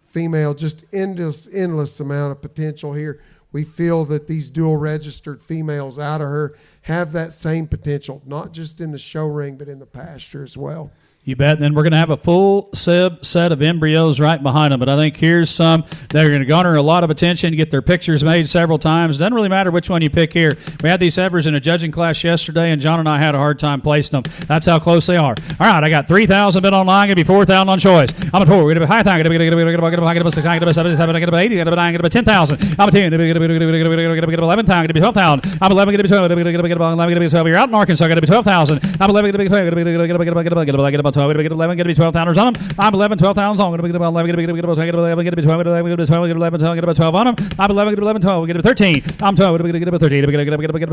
female, just endless amount of potential here. We feel that these dual registered females out of her have that same potential, not just in the show ring, but in the pasture as well. You bet. And then we're going to have a full set of embryos right behind them. But I think here's some that are going to garner a lot of attention, get their pictures made several times. Doesn't really matter which one you pick here. We had these heifers in a judging class yesterday, and John and I had a hard time placing them. That's how close they are. All right, I got 3,000 bid online. Going to be 4,000 on choice. I'm a 4. We're going to be high time. Going to be 6. I'm going to be 7. I'm going to be 8. I'm going to be 9. I'm going to be 10,000. I'm a 10. I'm going to be 11,000. I'm going to be 12,000. I'm 11. Going to be 12. I'm going to be 11. Going to be 12. You're out in Arkansas. Going to be 12,000. I'm 11. Going to be 12. Going to be 12. Going to be 11. Going to be 12,000 on them. I'm 11. 12,000 on. Going to be 11. Going to be 11. Going to be 12. Going to be 12. Going to be 11. Going to be 12 on them. I'm 11. Going to be 11. 12. Going to be 13. I'm 12. Going to be 13. Going to be 13. Going to be 13.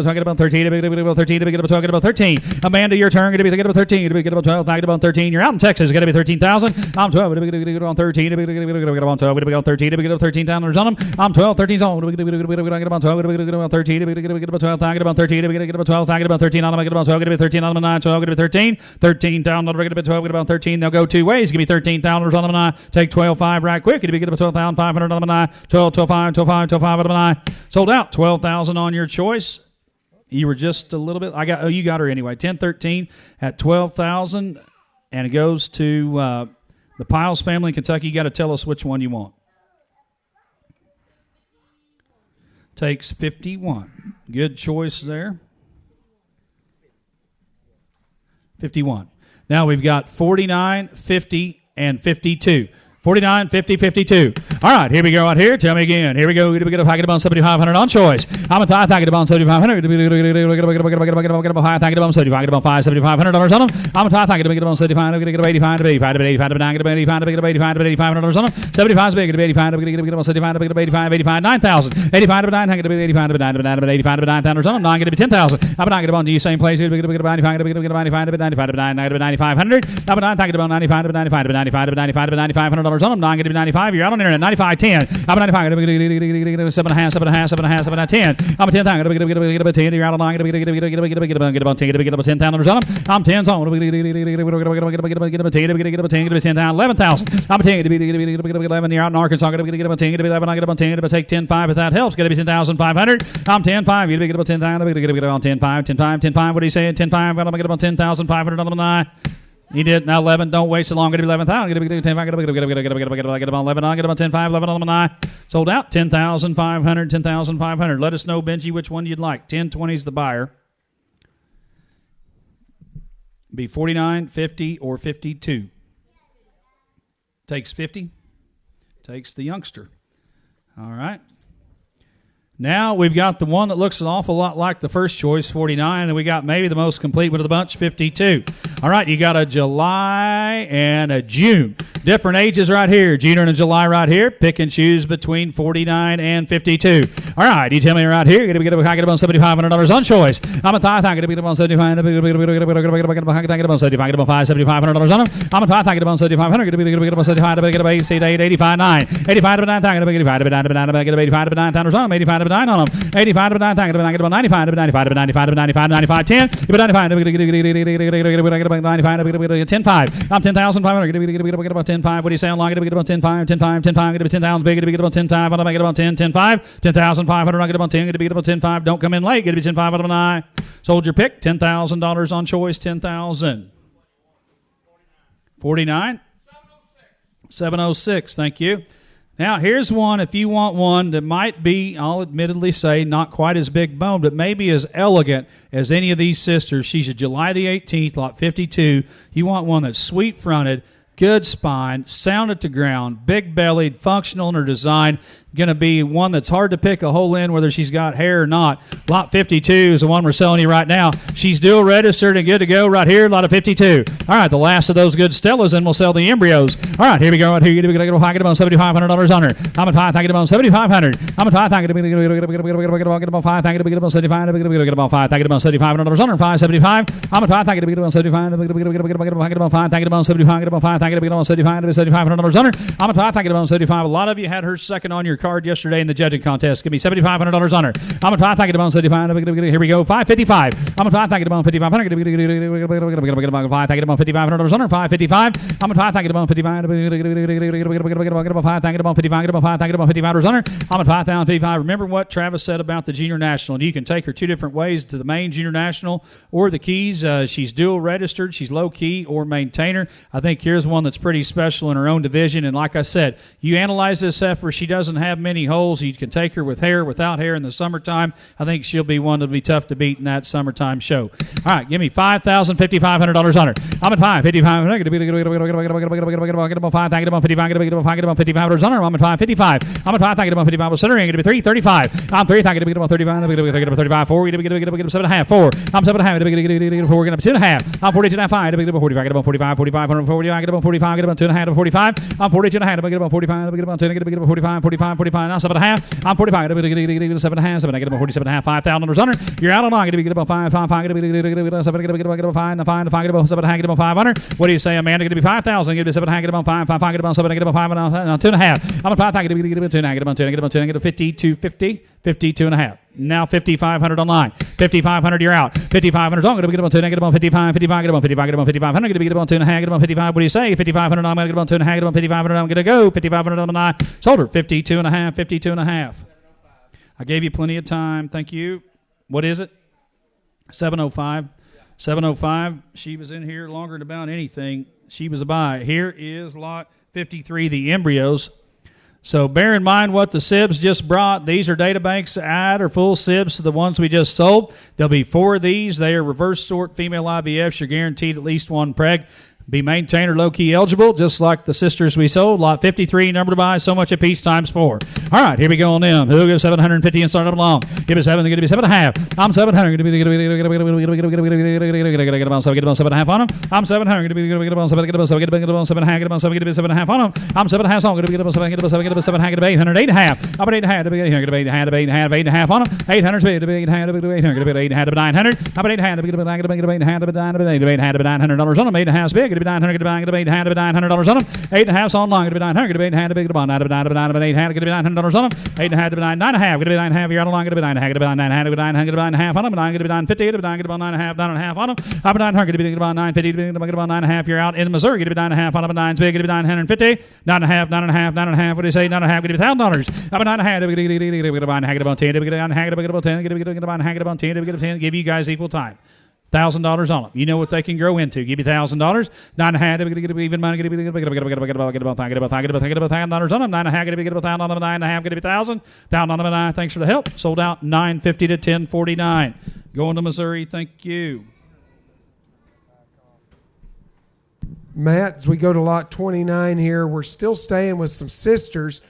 Going to be 13. Amanda, your turn. Going to be 13. Going to be 12. Going to be 13. You're out in Texas. Going to be 13,000. I'm 12. Going to be on 13. Going to be on 12. Going to be on 13. Going to be 13,000 on them. I'm 12. 13 on. Going to be on 12. Going to be on 13. Going to be on 12. Going to be on 13. Going to be on 12. Going to be on 13 on them. Going to be on 12. Going to be 13 on them. 9. 12. Going to be 13. 13 down. Going to be 12. Going to be on 13. They'll go two ways. Give me 13,000 on them. 9. Take 12.5 right quick. Going to be 12,500 on them. 9. 12. 12.5. 12.5. 12.5 on them. 9. Sold out. 12,000 on your choice. You were just a little bit. You got her anyway. 10-13 at 12,000, and it goes to the Piles family in Kentucky. You got to tell us which one you want. Takes 51. Good choice there. 51. Now we've got 49, 50, and 52. 49, 50, 52. All right, here we go out here. Tell me again. Here we go. We get a packet of 7,500 on choice. I'm a tie packet of 7,500. High packet of 7,500 on them. I'm a tie packet of 7,500. Get 85 to 85 to 85 to 9 to 85 to 85 to 85 on them. 75 is big. Get 85 to 75 to 85 85 9,000. 85 to 900 to 85 to 9 to 9 to 85 to 9,000 on them. 9 to 10,000. I'm not going to bond to you same place. Get 95 to 95 to 95 to 9,500. I'm a 9 packet of 95 to 95 to 95 to 95 to 9,500 on them. 9 going to be 95. You're out on the internet. 95, 10. I'm a 95. 7.5, 7.5, 10. I'm a 10. I'm going to get a 10. You're out on 9. Get about 10. Get about 10,000 on them. I'm 10. So I'm going to get a 10. Get about 10. 10 down. 11,000. I'm a 10. Get 11. You're out in Arkansas. I'm going to get about 10. Get 11. I get about 10. But take 10.5 if that helps. Going to be 10,500. I'm 10.5. You're going to get about 10,000. I'm going to get about 10.5. 10.5. 10.5. What are you saying? 10.5. I'm going to get about 10,500 on the 9. He did. Now 11. Don't wait so long. Going to be 11,000. Going to be 10. Get about 11. I get about 10.5. 11 on the 9. Sold out. 10,500. 10,500. Let us know, Benji, which one you'd like. 10, 20 is the buyer. Be 49, 50, or 52. Takes 50. Takes the youngster. All right. Now we've got the one that looks an awful lot like the first choice, 49, and we got maybe the most complete one of the bunch, 52. All right, you got a July and a June. Different ages right here. June and a July right here. Pick and choose between 49 and 52. All right, you tell me right here. You're going to get about $7,500 on choice. I'm a tie. I'm going to be about $7,500. I'm about $7,500 on them. I'm a tie. I'm about $7,500. Going to be about $7,500. 85, 9. 85 to 9. I'm going to get 85 to 9. I'm going to get 85 to 9. 85 to 9 on them. 85 to 9. I'm going to get about 95 to 95 to 95 to 95 95 10. You're 95. I'm going to get about 95. I'm going to get 10.5. I'm 10,500. Going to get about 10.5. What do you say online? Going to get about 10.5. 10.5. 10.5. Going to be 10,000 big. Going to get about 10.5. I'm going to get about 10. 10.5. 10,500. I'm get about 10. Going to be about 10.5. Don't come in late. Going to be 10.5 out of an eye. Sold your pick. $10,000 on choice. 10,000. 49. 706. Thank you. Now, here's one, if you want one that might be, I'll admittedly say, not quite as big boned, but maybe as elegant as any of these sisters. She's a July the 18th, lot 52. You want one that's sweet-fronted, good spine, sound at the ground, big-bellied, functional in her design. Going to be one that's hard to pick a hole in, whether she's got hair or not. Lot 52 is the one we're selling you right now. She's dual registered and good to go right here, lot of 52. All right, the last of those good Stellas, and we'll sell the embryos. All right, here we go. Right here, you're going to get a packet about $7,500 on her. I'm a tie, I get about $7,500. I'm a tie, I get about 5, I get about 75, I get about 5, I get about $7,500 on her. 575. I'm a tie, I get about 75, I get about 5, I get about 75, I get about 5, I get about 75, $7,500 on her. I'm a tie, I get about 75. A lot of you had her second on your card yesterday in the judging contest. Give me $7,500 on her. I'm going to try. Thank you to bone. 75. Here we go. 555. I'm going to try. Thank you to bone. 5,500. Thank you to bone. $5,500 on her. 555. I'm going to try. Thank you to bone. 55. Thank you to bone. 55. Thank you to bone. $55 on her. I'm going to 5,055. Remember what Travis said about the Junior National. You can take her two different ways to the main Junior National or the Keys. She's dual registered. She's low key or maintainer. I think here's one that's pretty special in her own division. And like I said, you analyze this effort. She doesn't have many holes. You can take her with hair, without hair in the summertime. I think she'll be one that'll be tough to beat in that summertime show. All right, give me $5,500 on her. I'm at 555. $5,500 on her. I'm at 555. I'm at 5. Thank you to 55. Well, center ring going to be 335. I'm 3. Thank you to 35. I'm 35. 4. Get 7.5. 4. I'm 7.5. 4. Going up 2.5. I'm 42.5. 45. 45. 45. 45. 45. 2.5 to 45. I'm 42.5. 45. 45. 45. 45. Now 7.5. I'm 45. 7.5. 47.5. $5,000 on her. You're out on line. Going to get 5. 5. 5. 500. What do you say, Amanda? Going to be 5,000. Going to be 7. 5. 5. 5. 7. 5. 2.5. I'm a 5. Thank you to 2. 2. 52.50. 52.5. Now 5,500 online. 5,500, you're out. 5,500 is on. Going to get about 2. Get about 55. 55. Get about 55. Get about 5,500. Going to get about 2. Get about 55. What do you say? 5,500. I'm going to get about 2. Get about 5,500. I'm going to go. 5,500 on the 9. Sold her. 52.5. 52.5. I gave you plenty of time. Thank you. What is it? 7:05. 7:05. She was in here longer than about anything. She was a buy. Here is lot 53, the Embryos. So bear in mind what the SIBs just brought. These are data banks add or full SIBs to the ones we just sold. There'll be 4 of these. They are reverse sort female IVFs. You're guaranteed at least one preg. Be maintainer low-key eligible, just like the sisters we sold. Lot 53, number to buy, so much a piece times 4. All right, here we go on them. Who'll give 750 and start up along? Give it 7, going to be 7.5. I'm 700. Get about 7.5 on them. I'm 700. Get about 7.5 on them. I'm 7.5 on. Get about 7. Get about 800. 8.5. I'm at 8.5. Get 8.5 on them. 800. Get 8.5. Get 900. I'm at 8.5. Get 900 on them. 8.5 big. Get 900. Get 900 on them. 8.5 on long. Get 900. Get 800. Get 800. Get $900 on them. 8.5 to 9.5. Get 9.5. You're out of line. Get 9.5. Get 9.5. Get 9.5 on them. 9. Get 9.50. Get 9. Get 9.5. 9.5 on them. I'm 900. Get about 9.50. Get about 9.5. You're out in Missouri. Get 9.5 on them. 9's big. Get 950. 9.5. 9.5. 9.5. What do you say? 9.5. Get $1,000. I'm 9.5. Get about 10. Get about 10. Get about 10. Give you guys equal time. $1,000 on them. You know what they can grow into. Give you $1,000. 9.5. Get even money. Get about $1,000 on them. 9.5. Get about 1,000 on them. 9.5. Get 1,000. 1,000 on them. 9. Thanks for the help. Sold out 950 to 1049. Going to Missouri. Thank you. Matt, as we go to lot 29 here, we're still staying with some sisters,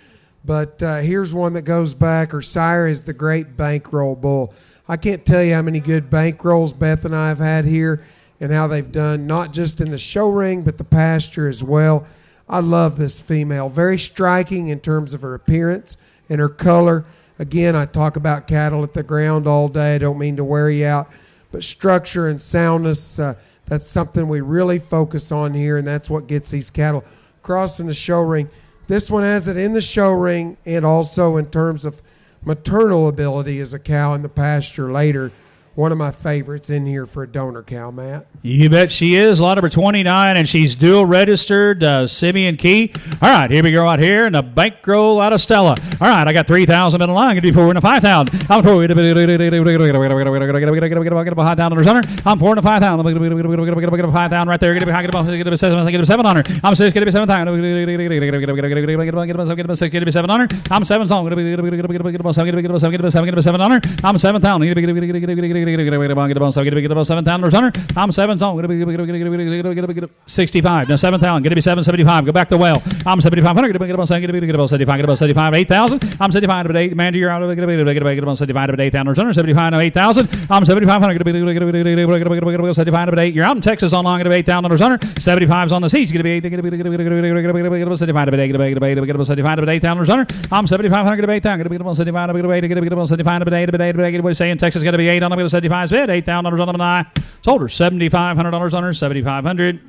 but here's one that goes back. Her sire is the Great Bankroll Bull. I can't tell you how many good bankrolls Beth and I have had here and how they've done, not just in the show ring, but the pasture as well. I love this female. Very striking in terms of her appearance and her color. Again, I talk about cattle at the ground all day. I don't mean to wear you out, but structure and soundness, that's something we really focus on here, and that's what gets these cattle crossing the show ring. This one has it in the show ring and also in terms of maternal ability as a cow in the pasture later. One of my favorites in here for a donor cow, Matt. You bet she is. Lot number 29, and she's dual registered, Simeon Key. All right, here we go out here, and a bankroll out of Stella. All right, I got 3,000 in a line. Going to be 4 and a 5,000. I'm 4 to $5,000 on her. I'm 4 and a 5,000. I'm going to get 5,000 right there. Going to be 700. I'm 6. Going to be 7,000. Going to be 700. I'm 7 song. Going to be 700. I'm 7,000. Get about 7,000 on her. I'm 7 zone. 65. Now 7,000. Get to be 775. Go back the well. I'm 7,500. Get about 75. Get about 75. 8,000. I'm 75 to 8. Amanda, you're out of it. Get about 75 to 8,000. 75 to 8,000. I'm 7,500. Get about 75 to 8. You're out in Texas online. Get about 8,000. 75's on the seats. Get about 75 to 8. Get about 75 to 8,000. I'm 7,500. Get about 8,000. Get about 75 to 8. Get about 75 to 8. What are you saying? Texas got to be 8 on them. 75's bid. $8,000 on them and I sold her $7,500 on her. 7,500.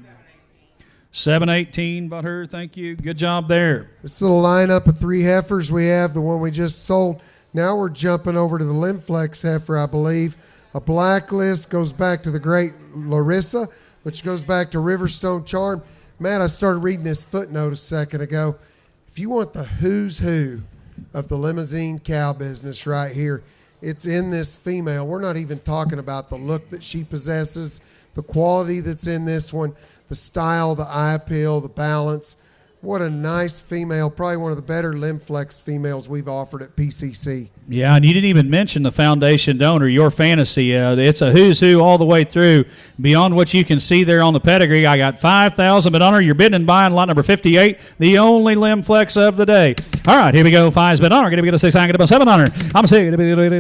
718 bought her. Thank you. Good job there. This little lineup of 3 heifers we have, the one we just sold. Now we're jumping over to the Limflex heifer, I believe. A blacklist goes back to the great Larissa, which goes back to Riverstone Charm. Matt, I started reading this footnote a second ago. If you want the who's who of the limousine cow business right here, it's in this female. We're not even talking about the look that she possesses, the quality that's in this one, the style, the eye appeal, the balance. What a nice female, probably one of the better Limflex females we've offered at PCC. Yeah, and you didn't even mention the foundation donor, Your Fantasy. It's a who's who all the way through. Beyond what you can see there on the pedigree, I got 5,000 bid honor. You're bidding and buying lot number 58, the only Limflex of the day. All right, here we go. 5's bid honor. Going to get a 6, I'm going to get a 700. I'm sick. Going to get a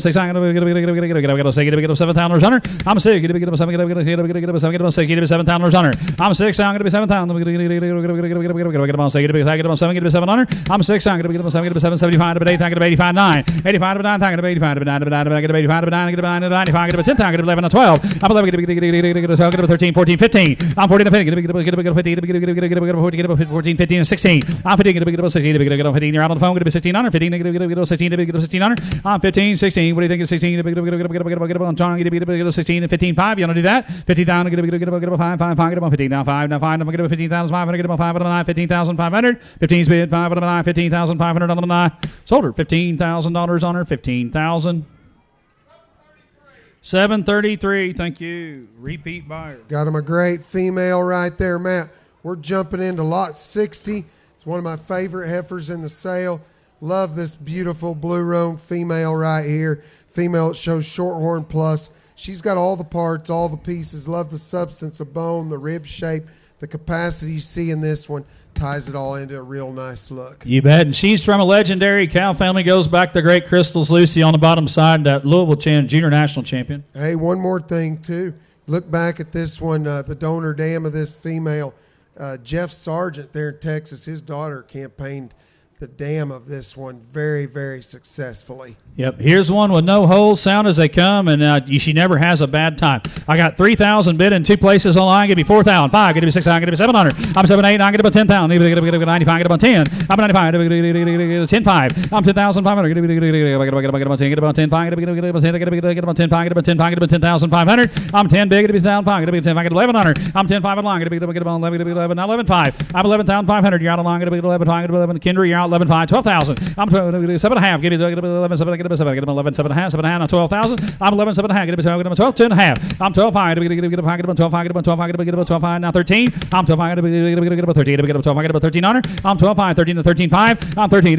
6, I'm going to get a 7,000 honor. I'm sick. Going to get a 7, going to get a 7, going to get a 7,000 honor. I'm 6, I'm going to be 7,000. I'm 6, I'm going to be 700. I'm 6, I'm going to be 7, 775, 8, I'm going to be 85, 9, 85, 9, I'm going to be 85, 9, I'm going to be 85, 9, I'm going to be 95, I'm going to be 10, I'm going to be 11, 12. I'm 11, going to be 13, 14, 15. I'm 14, 15, going to be 15, 14, 15, and 16. I'm 15, going to be 16, going to be 15. You're out on the phone, going to be 1600, 15, going to be 16, going to be 1600. I'm 15, 16. What do you think of 16? I'm trying to be 16 and 15, 5. You want to do that? 15,000, going to be 5, 5, 5, 15, now 5, now 5. I'm going to be 15,500, get about 5 out of 9, 15,500. 15 bid, 5 out of 9, 15,500 out of 9. Sold her $15,000 on her, 15,000. 733. Thank you. Repeat buyer. Got him a great female right there, Matt. We're jumping into lot 60. It's one of my favorite heifers in the sale. Love this beautiful blue roan female right here. Female that shows Shorthorn Plus. She's got all the parts, all the pieces. Love the substance of bone, the rib shape, the capacity you see in this one. Ties it all into a real nice look. You bet. And she's from a legendary cow family. Goes back to great Crystals Lucy on the bottom side, that Louisville junior national champion. Hey, one more thing, too. Look back at this one, the donor dam of this female. Jeff Sargent there in Texas, his daughter campaigned the dam of this one very, very successfully. Yep. Here's one with no holes, sound as they come, and she never has a bad time. I got 3,000 bid in 2 places online. Give me 4,000. 5. Give me 6. I'm going to be 700. I'm 7, 8. I'm going to be 10,000. I'm going to be 95. I'm going to be 10. I'm 95. I'm going to 10, 5. I'm 10,500. I'm going to be 10. Get about 10. 5. I'm going to be 10. I'm going to get about 10. 5. I'm going to be 10. 5. I'm going to be 10,500. I'm 10 big. I'm going to be down 5. I'm going to be 10. I'm going to be 1,100. I'm 10, 5 online. I'm going to get about 11. I'm going to be 11. Now 11, 5. I'm 11,500. You're out online. I'm going to be 11. 5. I'm going to be 11. Kendra, you're out 11, 5. 12,000. I'm 7.5. Give me 11, 7. Get about 7. Get about 11, 7.5. 7.5. Now 12,000. I'm 11, 7.5. Get about 12. 2.5. I'm 12, 5. Get about 12. 5. Get about 12. 5. Get about 12. 5. Now 13. I'm 12, 5. Get about 13. Get about 12. 5. Get about 1300. I'm 12, 5. 13 to 13, 5. I'm 13.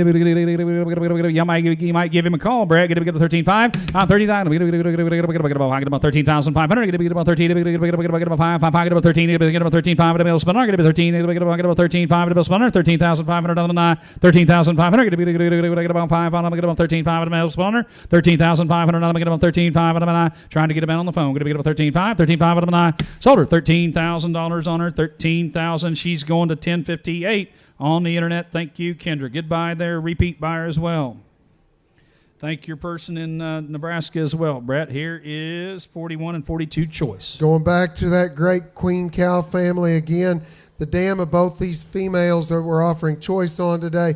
You might give him a call, Brett. Get about 13, 5. I'm 30,000. Get about 13,500. Get about 13. Get about 5. 5. Get about 13. Get about 13, 5. Get about spinner. Get about 13. Get about 13, 5. Get about spinner. 13,500 on the 9. 13,500. Get about 5. I'm get about 13, 5. Get about spinner. 13,500. I'm get about 13, 5. Out of 9. Trying to get him out on the phone. Going to get about 13, 5. 13, 5 out of 9. Sold her $13,000 on her. 13,000. She's going to 1058 on the internet. Thank you, Kendra. Goodbye there. Repeat buyer as well. Thank your person in Nebraska as well. Brett, here is 41 and 42 choice. Going back to that great queen cow family again, the dam of both these females that we're offering choice on today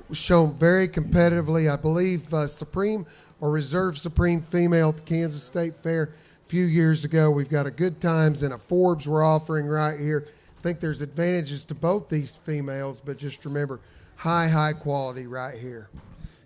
was shown very competitively. I believe Supreme or Reserve Supreme female at the Kansas State Fair a few years ago. We've got a Good Times and a Forbes we're offering right here. I think there's advantages to both these females, but just remember, high quality right here.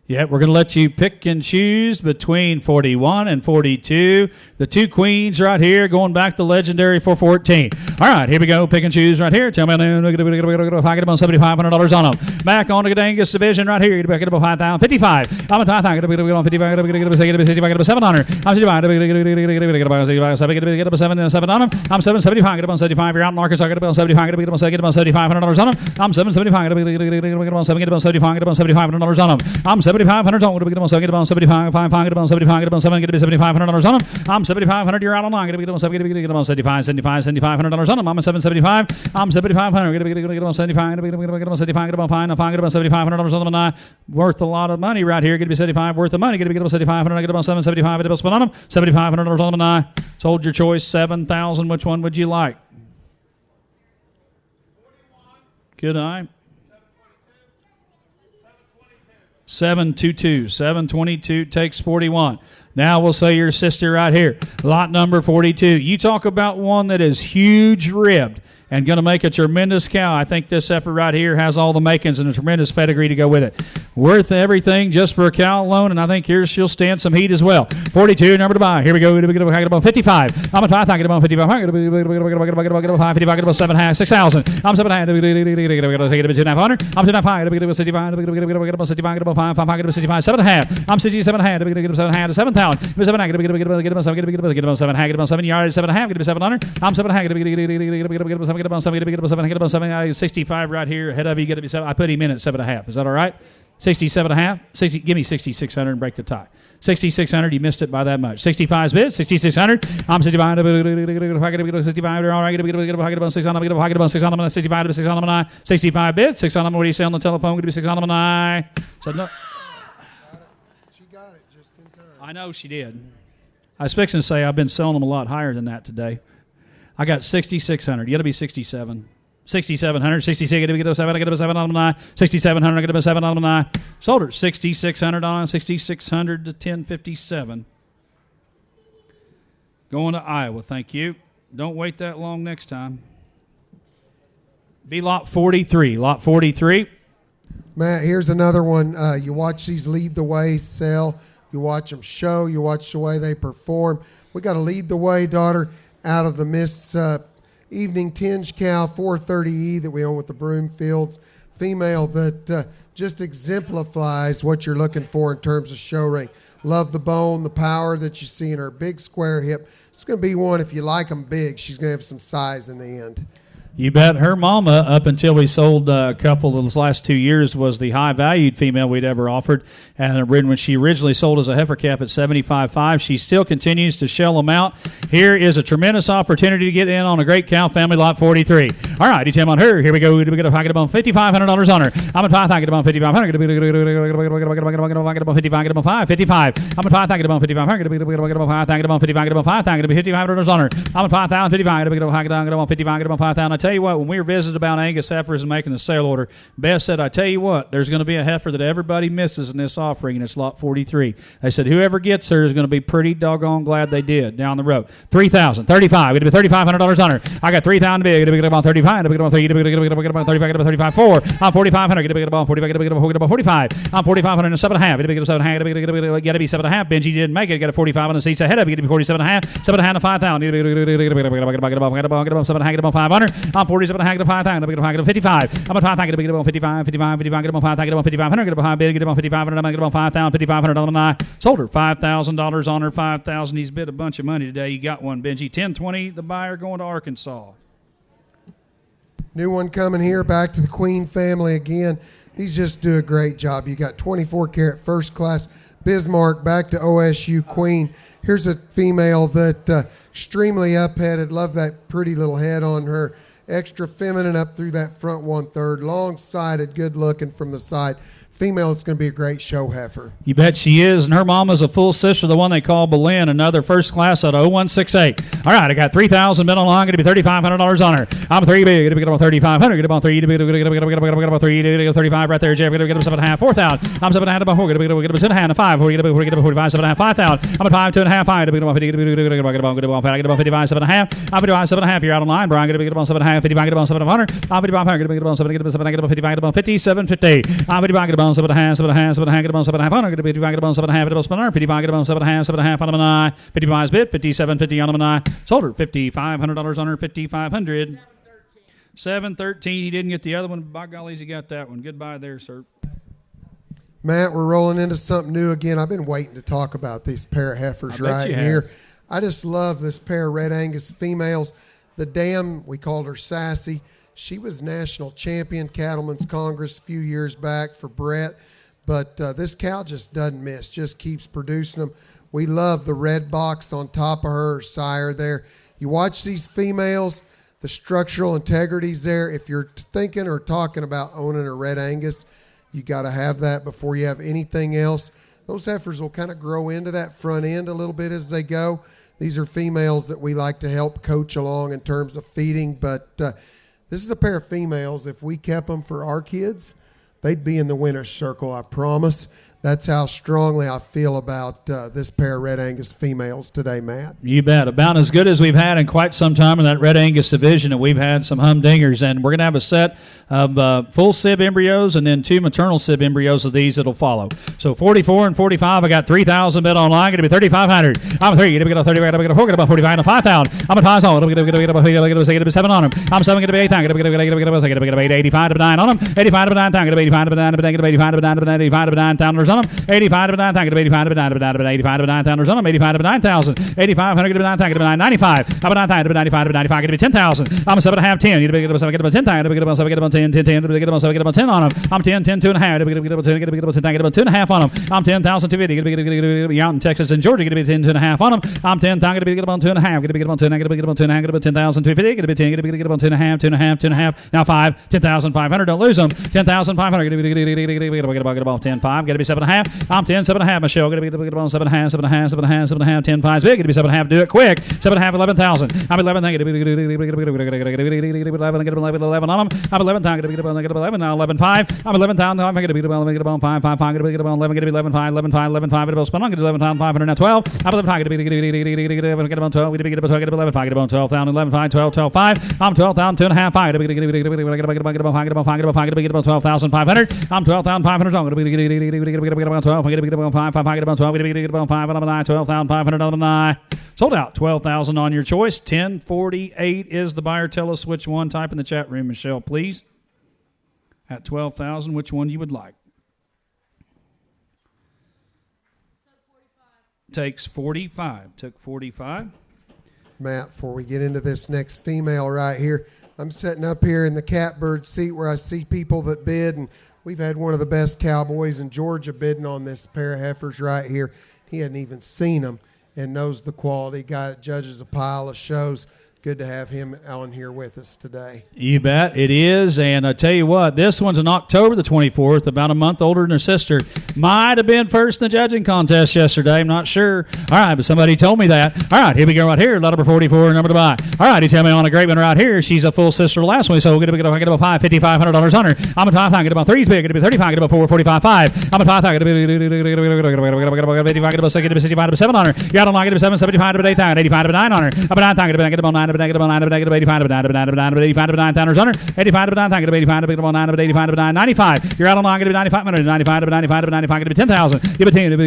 Yeah, we're going to let you pick and choose between 41 and 42. The 2 queens right here going back to legendary for 14. All right, here we go. Pick and choose right here. Tell me if I get about $7,500 on them. Back on to the Angus division right here. Get about 5,000. 55. I'm at 5,000. Get on 55. Get about 700. I'm 65. Get about 7 on them. I'm 775. Get about 75. You're out in Arkansas. Get about 75. Get about $7,500 on them. I'm 775. Get about 7. Get about 75. Get about $7,500 on them. I'm 7,500 on. Get about 75. 5. Get about 75. Get about 7. Get $7,500 on them. I'm 7,500. You're out online. Get about 7. Get about 75. $7,500 on them. I'm at 775. I'm 7,500. Get about 75. Get about 75. Get about 5. Get about $7,500 on them. And worth a lot of money right here. Get to be 75. Worth the money. Get about 7,500. Get about 775. Get about spin on them. $7,500 on them. And sold your choice. 7,000. Which one would you like? Good eye. 722. 722 takes 41. Now we'll say your sister right here. Lot number 42. You talk about one that is huge ribbed and going to make a tremendous cow. I think this heifer right here has all the makings and a tremendous pedigree to go with it. Worth everything just for a cow alone, and I think here she'll stand some heat as well. 42, number to buy. Here we go. 55. I'm at 5. I get about 55. I'm going to 5. 55. I get about 7.5. 6,000. I'm 7.5. I get about 2,500. I'm 2.5. I get about 65. I get about 65. I get about 5. 5. I get about 65. 7.5. I'm 67.5. I get about 7.5 to 7,000. 7. I get about 7. Get about 7. I get about 7. You're 7.5. Get about 700. I'm 7.5. Get about 7. Get about 7. 65 right here ahead of you. Get to be 7. I put him in at 7.5. Is that all right? 67.5. 60. Give me 6,600 and break the tie. 6,600. You missed it by that much. 65's bid. 6,600. I'm 65. I get about 65. All right. I get about 600. I get about 600. 65 to 600. 65 bid. 600. What do you say on the telephone? Get to be 600. So no. She got it just in time. I know she did. I was fixing to say I've been selling them a lot higher than that today. I got 6,600. You got to be 67. 6,700. 66. I get a 7. I get a 7 on them 9. 6,700. I get a 7 on them 9. Sold her 6,600 on 6,600 to 1057. Going to Iowa. Thank you. Don't wait that long next time. Be lot 43. Lot 43. Matt, here's another one. You watch these lead the way sell. You watch them show. You watch the way they perform. We got to lead the way, daughter, out of the Miss Evening Tinge cow 430E that we own with the Broomfields. Female that just exemplifies what you're looking for in terms of show ring. Love the bone, the power that you see in her big square hip. It's going to be one, if you like them big, she's going to have some size in the end. You bet. Her mama, up until we sold a couple of those last 2 years, was the high-valued female we'd ever offered. And when she originally sold as a heifer calf at $75,500, she still continues to shell them out. Here is a tremendous opportunity to get in on a great cow family, lot 43. All right, you tell on her. Here we go. We get a pocket about $5,500 on her. I'm at 5. I get about 5,500. Get about 55. Get about 5. 55. I'm at 5. I get about 5,500. Get about 5. I get about 55. Get about 5,000. Get $5,500 on her. I'm at 5,000. 55. Get about 55. Get about 5,000. I tell you what, when we were visited about Angus heifers and making the sale order, Beth said, I tell you what, there's going to be a heifer that everybody misses in this offering, and it's lot 43. They said whoever gets her is going to be pretty doggone glad they did down the road. 3,000, 35. We'd be $3,500 on her. I got 3,000 big. Get about 35. Get about 3. Get about 35. Get about 35. 4. I'm 4,500. Get about 45. Get about 45. I'm 4,500 and 7.5. Get about 7.5. Get to be 7.5. Benji didn't make it. Got a 45 on the seats ahead of you. Get to be 47.5. 7.5 to 5,000. Get about 7.5. Get about 500. I'm 47.5 to 5,000. Get about 55. I'm at 5,000. Get about 55. 55. Get about 5,000. Get about 5,500. Get about bid. Get about 5,500. Get about 5,000. 5,500 on the sold her $5,000 on her. 5,000. He's bid a bunch of money today. You got one, Benji. 1020. The buyer going to Arkansas. New one coming here, back to the Queen family again. These just do a great job. You got 24 karat first class Bismarck, back to OSU Queen. Here's a female that extremely up-headed. Love that pretty little head on her. Extra feminine up through that front 1/3. Long-sided, good-looking from the side. Female is going to be a great show heifer. You bet she is. And her mama's a full sister, the one they call Belen, another first class at 0168. All right, I got 3,000 been along. Going to be $3,500 on her. I'm 3 big. Going to get about 3,500. Get about 3. Get about 3. Get 35 right there, Jeff. Get about 7.5. 4,000. I'm 7.5 about 4. Get about 7.5 to 5. Get about 45. 7.5. 5,000. I'm at 5. 2.5. 5. Get about 50. Get about 55. 7.5. I'm 55. 7.5. You're out on line, Brian. Get about 7.5. 55. Get about 700. I'm 55. Get about 7. Get about 7. Get about 55. Get about 50. 750. I'm 55. Get about 7.5. 7.5. Get about 7.5. Get about 7.5. Get about 700. 55. Get about 7.5. 7.5 on the nine. 55's bid. 57.50 on the nine. Sold her $5,500 on her. 5,500. 713. He didn't get the other one. By gollies, he got that one. Goodbye there, sir. Matt, we're rolling into something new again. I've been waiting to talk about these pair of heifers right here. I just love this pair of Red Angus females. The dam, we called her Sassy. She was national champion Cattlemen's Congress a few years back for Brett. But this cow just doesn't miss, just keeps producing them. We love the red box on top of her sire there. You watch these females, the structural integrity's there. If you're thinking or talking about owning a Red Angus, you got to have that before you have anything else. Those heifers will kind of grow into that front end a little bit as they go. These are females that we like to help coach along in terms of feeding, but This is a pair of females. If we kept them for our kids, they'd be in the winner's circle, I promise. That's how strongly I feel about this pair of Red Angus females today, Matt. You bet. About as good as we've had in quite some time in that Red Angus division, and we've had some humdingers. And we're going to have a set of full sib embryos and then 2 maternal sib embryos of these that'll follow. So 44 and 45, I got 3,000 bid online. Going to be 3,500. I'm a 3. Going to get a 30. Going to get a 4. Going to get a 45. 5,000. I'm a 5 on. I'm going to get a 7 on them. I'm 7. Going to be 8. Going to get 85 to 9 on them. 85 to 9. Going to be 85 to 9. Going to be 85 to 9. 85 to 9,000 on them. 85 to 9,000. Going to be 85 to 9. 85 to 9,000 on them. 85 to 9,000. 8,500. Going to be 9,000. Going to be 95. I'm a 9,000. Going to be 95 to 95. Going to be 10,000. I'm a 7.5. 10. You're going to get about 10. Going to get about 7. Get about 10. 10. 10. Going to get about 10 on them. I'm 10. 10. 2.5. Going to get about 10. Going to get about 10. Going to get about 2.5 on them. I'm 10,000. 250. Going to be out in Texas and Georgia. Going to be 10. 2.5 on them. I'm 10,000. Going to be get about 2.5. Going to be get about 2. Going to be get about 2. Going to be 10,000. 250. Going to be 10. Going to be get about 2.5. 2.5. 2.5. Now 5. 10,500. Don't lose them. 10,500. Going to be get about 10. 5. Going to be 7.5. I'm 10. 7.5. Michelle. Going to be get about 7.5. 7.5. 7.5. 7.5. 10. 5 is big. Going to be 7.5. Do it quick. 7.5. 11,000. I'm 11. Going to be 11. Get about 11 on them. I'm 11. Going to be get about 11. Now 11.5. I'm 11,000. I'm going to be about 5. 5. 5. Going to be about 11. Going to be 11.5. 11.5. 11.5. Going to be spun on. Going to be 11,500. Now 12. I'm 11. Going to be get about 12. Going to be get about 12. Get about 11. Get about 12,000. 11.5. 12. 12.5. I'm 12,000. 2.5. 5. Going to get about 5. Get about 5. Get about 5. Going to be get about 12,500. I'm 12,500. I'm going to be get about 12. I'm going to be get about 5. 5. Get about 12. Going to be get about 5. 12,500. Sold out. 12,000 on your choice. 1048 is the buyer. Tell us which one. Type in the chat room, Michelle, please. At 12,000, which one you would like. Takes 45. Took 45. Matt, before we get into this next female right here, I'm sitting up here in the catbird seat where I see people that bid, and we've had one of the best cowboys in Georgia bidding on this pair of heifers right here. He hadn't even seen them and knows the quality. Guy that judges a pile of shows. Good to have him on here with us today. You bet it is. And I tell you what, this one's on October the 24th, about a month older than her sister. Might have been first in the judging contest yesterday. I'm not sure. All right, but somebody told me that. All right, here we go right here. Lot number 44, number to buy. All right, he tell me on a great one right here. She's a full sister last one, so we're going to get about $5,500 on her. I'm a 5. Get about 3's big. Going to be 35. Get about 4. 45. 5. I'm a 5. Going to be 85. Get about 6. Get about 65. Get about 7 on her. You got on get about 7. 75. Get about 8,000. 85. Get about 9 on her. I'm a 9. Get about 9. Get about 9. Get about 85. Get about 85. Get about 9,000 on her. 85. Get about 9. Get about 85. Get about 9. Get about 85. Get about 95. You're out on line. Get about 9,500. 95. Get about 95. Get about 95. Get about 10,000. Give it 10. Get about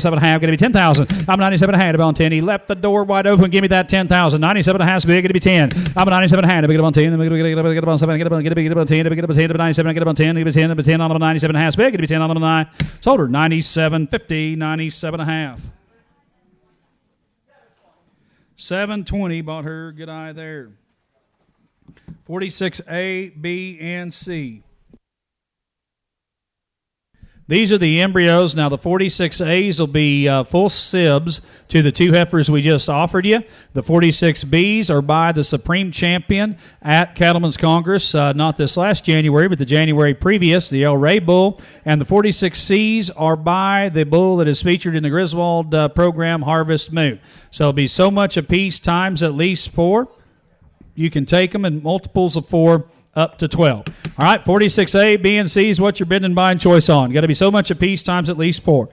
7.5. Get to be 10,000. I'm 97 hand about 10. He left the door wide open. Give me that 10,000. 97 and a half is big. Get to be 10. I'm a 97 hand. Get about 10. Get about 7. Get about 10. Get about 10. Get about 97. Get about 10. Get about 10. Get 10 on the 97 and a half is big. Get to be 10 on the 9. Sold her 97.50. 97 and a half. 720 bought her. Good eye there. 46A, B, and C. These are the embryos. Now, the 46As will be full sibs to the 2 heifers we just offered you. The 46Bs are by the Supreme Champion at Cattlemen's Congress, not this last January, but the January previous, the El Rey Bull. And the 46Cs are by the bull that is featured in the Griswold program, Harvest Moon. So it'll be so much a piece times at least 4. You can take them in multiples of 4. Up to 12. All right, 46A, B, and C is what you're bidding and buying choice on. Got to be so much a piece times at least 4.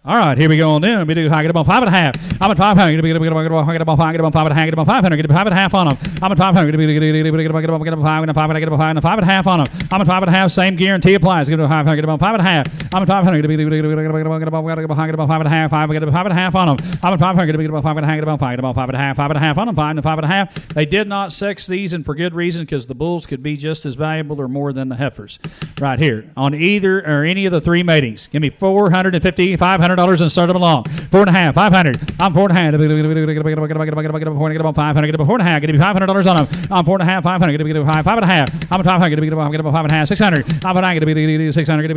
All right, here we go on then. We do get about 5.5. I'm at 500. Get about 5. Get about 5. Get about 500. Get about 5.5 on them. I'm at 500. Get about 5. Get about 5.5 on them. I'm at 5.5. Same guarantee applies. Get about 500. Get about 5.5. I'm at 500. Get about 5.5. 5. Get about 5.5 on them. I'm at 500. Get about 5.5. Get about 5. Get about 5.5. 5.5 on them. 5 to 5.5. They did not sex these, and for good reason, because the bulls could be just as valuable or more than the heifers. Right here on either or any of the 3 matings. Give me $450, $500 and start them along. 4.5, 500. I'm 4.5. Get about 500. Get about 4.5. Get $500 on them. I'm 4.5, 500. Get about 5.5. I'm at 500. Get about 5.5. 600. I'm at 600. Get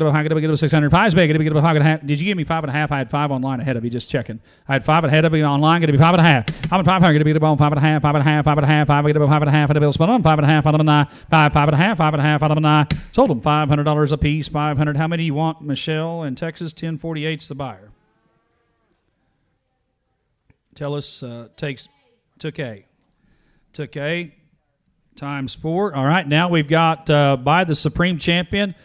about 600. 5 is big. Get about 5.5. Did you give me 5.5? I had 5 online ahead of you. Just checking. I had 5 ahead of you online. Get 5.5. I'm at 500. Get about 5.5. 5.5. 5.5. 5. Get about 5.5. And a bill spun on 5.5 on them. 5. 5.5. 5.5 on them. Sold them $500 a piece. 500. How many do you want, Michelle in Texas? 1048's the buyer. Tell us takes Took A times 4. All right, now we've got by the Supreme Champion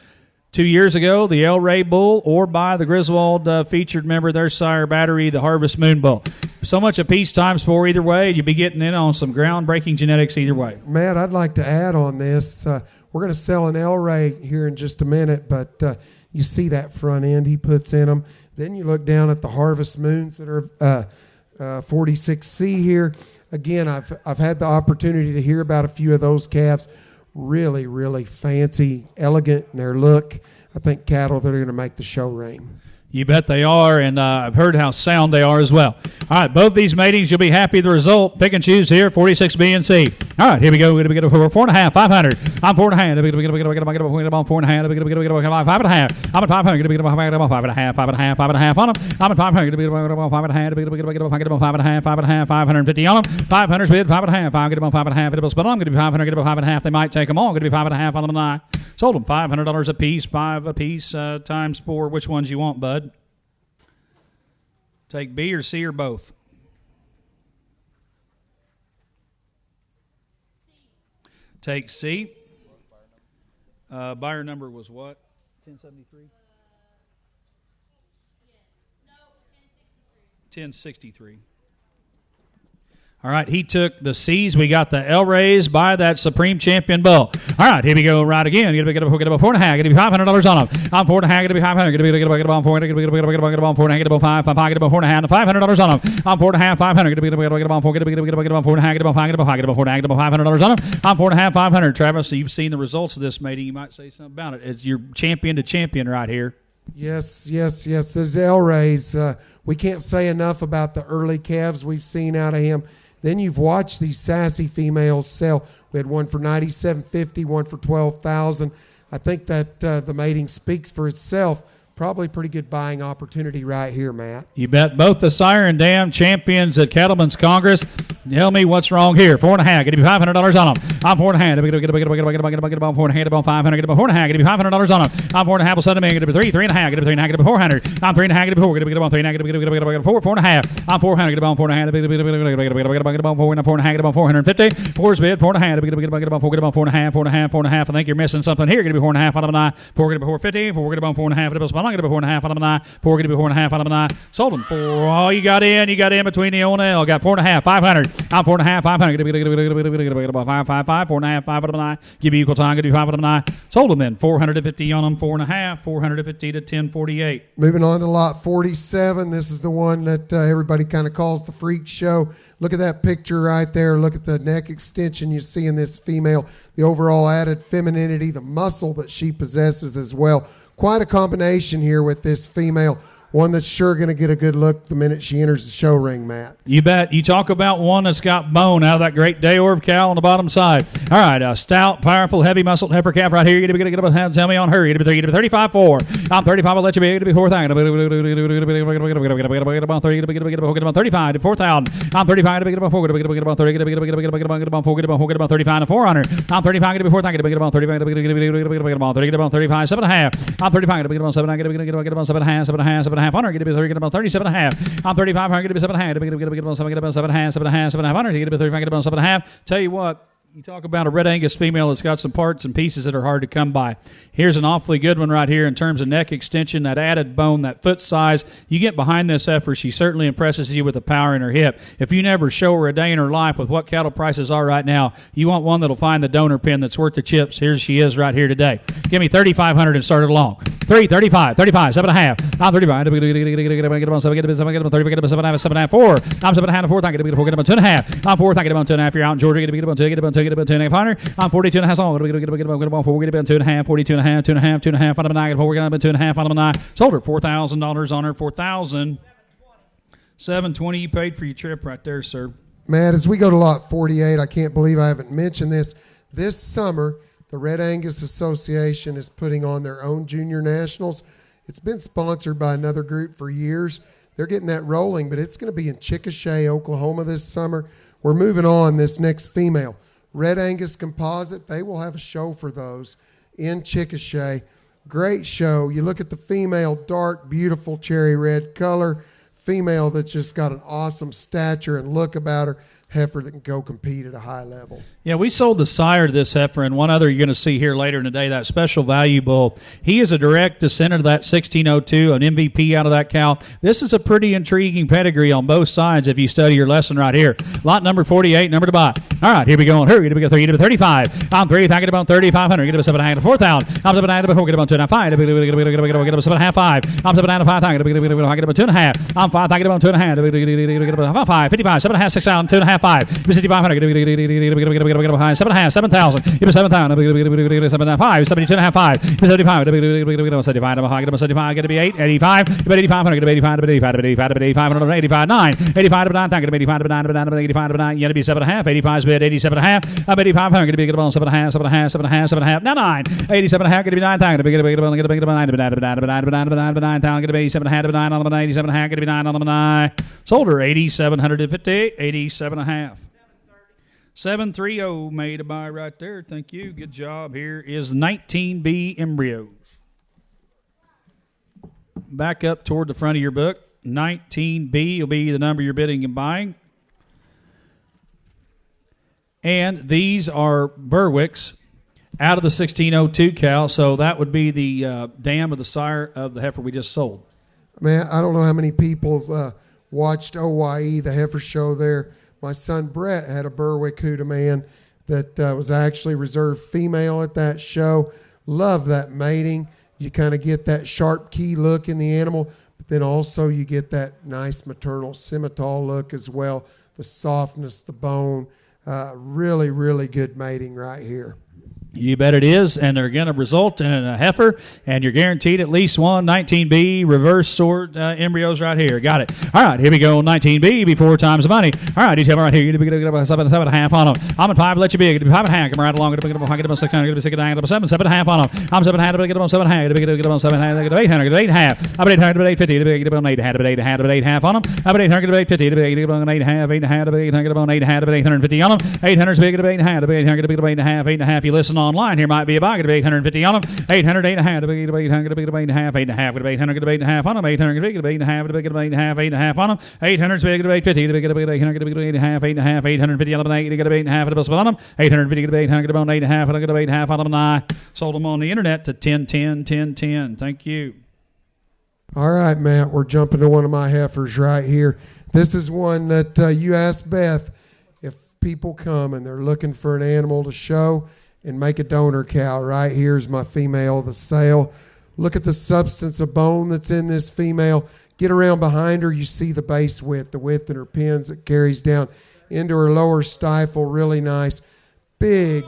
2 years ago, the El Rey Bull, or by the Griswold featured member, their sire battery, the Harvest Moon Bull. So much a piece times 4 either way. You'd be getting in on some groundbreaking genetics either way. Matt, I'd like to add on this. We're going to sell an El Rey here in just a minute, but you see that front end he puts in them. Then you look down at the Harvest Moons that are 46C here. Again, I've had the opportunity to hear about a few of those calves. Really, really fancy, elegant in their look. I think cattle that are going to make the show ring. You bet they are, and I've heard how sound they are as well. All right, both these matings, you'll be happy with the result. Pick and choose here, 46B and C. All right, here we go. We're going to get for 4.5, 500. I'm 4.5. I'm 4.5. I'm at 500. I'm at 5.5, 5.5 on them. I'm at 500. 5.5, 550 on them. 500 bid, 5.5. I'm going to 5.5. It'll split on. I'm going to be 500. 5.5. They might take them all. I'm going to be 5.5 on them tonight. Sold them $500 a piece, 5 a piece times 4. Which ones you want, bud? Take B or C or both? Take C. Buyer number was what? 1073? 1063. All right, he took the C's. We got the El Reys by that Supreme Champion Bull. All right, here we go right again. Get a 4.5. Going to be $500 on them. I'm 4.5. Going to be 500. Going to be 4. Going to be 5. $5. Going to be 4.5. $500 on them. I'm 4.5. 500. Going to be 4. Going to be 4. Going to be 500 on them. I'm 4.5. 500. Travis, you've seen the results of this mating. You might say something about it. It's your champion to champion right here. Yes. There's El Reys. We can't say enough about the early calves we've seen out of him. Then you've watched these sassy females sell. We had one for $9,750, one for $12,000. I think that the mating speaks for itself. Probably pretty good buying opportunity right here, Matt. You bet. Both the sire and dam champions at Cattlemen's Congress. Tell me what's wrong here. 4.5. Going to be $500 on them. I'm 4.5. Going to be 4.5. About 500. Going to be 4.5. Going to be $500 on them. I'm 4.5. Will $7 million. Going to be 3. 3.5. Going to be 3.5. Going to be 400. I'm 3.5. Going to be 4. Going to be 3. Going to be 4. 4.5. I'm 400. Going to be 4.5. Going to be 4.5. 450. 4's bid. 4.5. Going to be 4.5. 4.5. I think you're missing something here. Going to be 4.5 on them. 4 going to be 450. 4 going to be 4.5. Going to be 4.5 on them. 4 going to be 4.5 on them. Sold them 4. Oh, you got in between the O and L. Got 4.5. 500. I'm 4.5. 500. Going to be about 5. 4.5. 5 on them. Give you equal time. Going to be 5 on them. Sold them then 450 on them. 4.5. 450 to 1048. Moving on to lot 47. This is the one that everybody kind of calls the freak show. Look at that picture right there. Look at the neck extension you see in this female. The overall added femininity, the muscle that she possesses as well. Quite a combination here with this female. One that's sure going to get a good look the minute she enters the show ring, Matt. You bet. You talk about one that's got bone out of that great Dayorv cow on the bottom side. All right, a stout, powerful, heavy-muscled heifer calf right here. You're going to get a tell me on her. You're going to be 35.4. I'm 35. I'll let you be. You're going to be 4,000. About 35 to 4,000. I'm 35. Going to be 4. Going to be about 30. Going to be 35 to 400. I'm 35. Going to be 4,000. Going to be about 35. Going to be about 30. About 35. 7.5. I'm 35. Going to be about 7. Going to be about 7.5. 7.5 hundred. Going to be 30. Going to be about 37.5. I'm 3500. Going to be 7.5. Going to be about 7. Going to be about 7.5. 7.5 hundred. Going to be 35. Going to be about 7.5. Tell you what. You talk about a red Angus female that's got some parts and pieces that are hard to come by. Here's an awfully good one right here in terms of neck extension, that added bone, that foot size. You get behind this heifer, she certainly impresses you with the power in her hip. If you never show her a day in her life with what cattle prices are right now, you want one that'll find the donor pin that's worth the chips. Here she is right here today. Give me 3,500 and start it along. 3, 35, 35, 7.5. I'm 35. Get about 7, get about 7.5, 4. I'm 7.5 to 4. Get about 2.5. I'm 4. Get about 2.5. You're out in Georgia. Get about 2. Get about 2. Get about 2.5. I'm 42 and a half long. Get about 4. Get about 2.5. 42 and a half. 2.5. 2.5 on the night. We're going to have 2.5 on the night. Sold her $4,000 on her. 4,000. 720. You paid for your trip right there, sir. Matt, as we go to lot 48, I can't believe I haven't mentioned this. This summer, the Red Angus Association is putting on their own junior nationals. It's been sponsored by another group for years. They're getting that rolling, but it's going to be in Chickasha, Oklahoma this summer. We're moving on this next female. Red Angus Composite, they will have a show for those in Chickasha. Great show. You look at the female, dark, beautiful cherry red color. Female that's just got an awesome stature and look about her. heifer that can go compete at a high level. Yeah, we sold the sire to this heifer, and one other you're going to see here later in the day, that special value bull. He is a direct descendant of that 1602, an MVP out of that cow. This is a pretty intriguing pedigree on both sides if you study your lesson right here. Lot number 48, number to buy. All right, here we go. Here, get to 3, get to 35. I'm 3, I get about 3,500. Get to 7, I get to 4,000. I'm 7, I get to 4, get about 2.5. 5. Get about 7.5, 5. I'm 7, I get to 5, I get about 2.5. I'm 5, I get about 2.5. Get about 5, 55, 7.5, 6,000, 2.5, 5. Get 6,500. Get about 7.5, 7,000. Give me 7,000. Get 7.5, 72.5, 5. Give me 75. Get about 75. Get about 75. Get to be 8, 85. Get about 8,500. Get about 85. Get about 85. Get 85. 85, 9. 85 to 9. Get about 85 to 9. 85 to 9. You got to be 7.5. 85's bid 87.5. I'm 8,500. Get to be about 7.5. 7.5. 7.5. 7.5. Now 9. 87.5. Get to be 9,000. Get about 9. Get about 9. 9,000. Get to be 87.5. To 9 on the 87.5. Get to be 9 on the 9. Sold her 8,750. 87.5. 730 made a buy right there. Thank you. Good job. Here is 19B Embryos. Back up toward the front of your book. 19B will be the number you're bidding and buying. And these are Berwicks out of the 1602 cow, so that would be the dam of the sire of the heifer we just sold. Man, I don't know how many people watched OYE, the heifer show there. My son Brett had a Berwick Hooterman that was actually reserved female at that show. Love that mating. You kind of get that sharp key look in the animal, but then also you get that nice maternal scimitar look as well, the softness, the bone. Really, really good mating right here. You bet it is, and they're going to result in a heifer, and you're guaranteed at least one 19B reverse sort embryos right here. Got it. All right, here we go. 19B be 4 times the money. All right, detail right here. You're going to get about 7.5 on them. I'm at 5. Let you be. Get 5.5. Come right along. Get about 6. Get about 6. Get about 7.5 on them. I'm 7.5. Get about 7.5. Get about 7.5. Get about 800. Get 8.5. I'm at 800. Get 850. Get about 8.5. Get 8.5 on them. I'm at 800. Get 850. Get about 8.5. 8.5. Get about 8.5. Get 850 on them. 800. Get about 8.5. Get 800. Get about 8.5. 8.5. You listen online. Here might be a buy. Get about 850 on them. 800. 8.5. Get about 800. Get about 8.5. 8.5. Get about 800. Get about 8.5 on them. 800. Get about 8.5. Get about 8.5. 8.5 on them. 800. Get about 850. Get about 800. Get about 8.5. 8.5. 850 on them. 8. Get about 8.5. Get about on them. 850. Get about 800. Get about 8.5. Get about 8.5 on them. I sold them on the internet to 10. Thank you. All right, Matt. We're jumping to one of my heifers right here. This is one that you asked Beth if people come and they're looking for an animal to show and make a donor cow. Right here is my female, the sale. Look at the substance of bone that's in this female. Get around behind her. You see the base width, the width in her pins that carries down into her lower stifle. Really nice. Big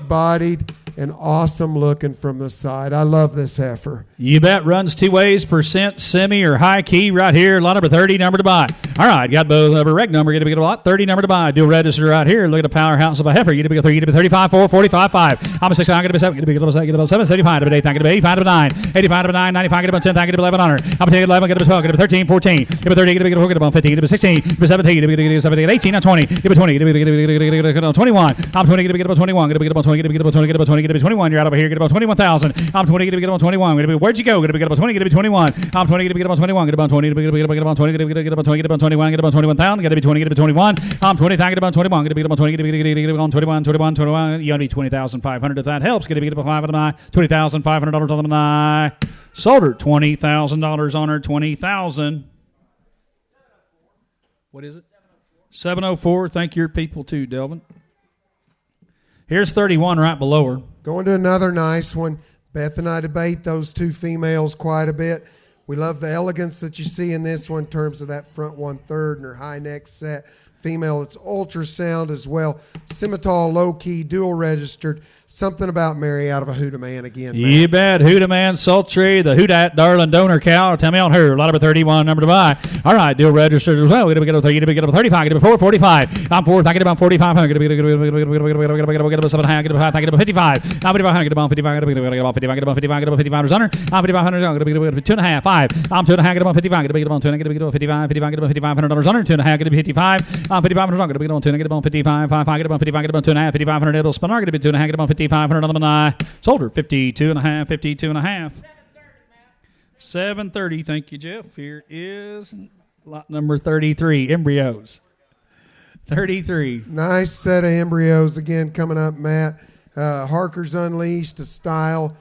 bodied and awesome looking from the side. I love this heifer. You bet. Runs 2 ways, percent, semi, or high key right here. Lot number 30, number to buy. All right, got both of a reg number. Get a big lot, 30, number to buy. Dual register right here. Look at the powerhouse of a heifer. Get a big 3, get a 35, 4, 45, 5. I'm a 6, I'm going to be 7, get a big 7, get a 7, 75, get a 8, get a 85, get a 9, 85, get a 9, 95, get a 10, get a 1100. I'm a 11, get a 12, get a 13, 14, get a 30, get a big 4, get a 15, get a 16, get a 17, get a 17, get a 18, I'm 20, get a 20, get a 21. I'm 20, get a 21, get a 20, get a 20, get a 20, get a 21. You're out over here. Get about 21,000. I'm 20. Get about 21. Where'd you go? Get about 20. Get 21. I'm 20. Get about 21. Get about 20. Get about 20. Get about 20. Get about 21. Get about 21,000. Get to be 20. Get 21. I'm 20. Get about 21. Get about 20. Get about 21. You owe me 20,500 if that helps. Get to be about $5 on the $20,500 on the nine. Sold her $20,000 on her 20,000. What is it? 704. Thank your people too, Delvin. Here's 31 right below her. Going to another nice one. Beth and I debate those two females quite a bit. We love the elegance that you see in this one in terms of that front 1/3 and her high neck set. Female, it's ultrasound as well. Scimitar, low key, dual registered. Something about Mary out of a Hooterman again. Man. You bet. Hooterman, sultry, the Hoodat, darling donor cow. Tell me on her. Lot number 31, number to buy. All right, dual registered as well. Get a 30, get a 35, get a 4, 45. I'm 4, I get about 4,500. Get about 7, get about 5, get about 55. I'm 5,500, get about 55, get about 55, get about 55, get about 55 under. I'm 5,500, get about 2.5, 5. I'm 2.5, get about 55, get about 2, get about 55, 55, get about $5,500 under. 2.5, get about 55. I'm 5,500, get about 2, get about 55, 5, get about 55, get about 2.5, 5,500. It'll spin. Get about 2.5, get about 5,500 on the nine. Sold her 52.5, 52.5. 730. Thank you, Jeff. Here is lot number 33, Embryos. 33. Nice set of embryos again coming up, Matt. Harker's Unleashed, a style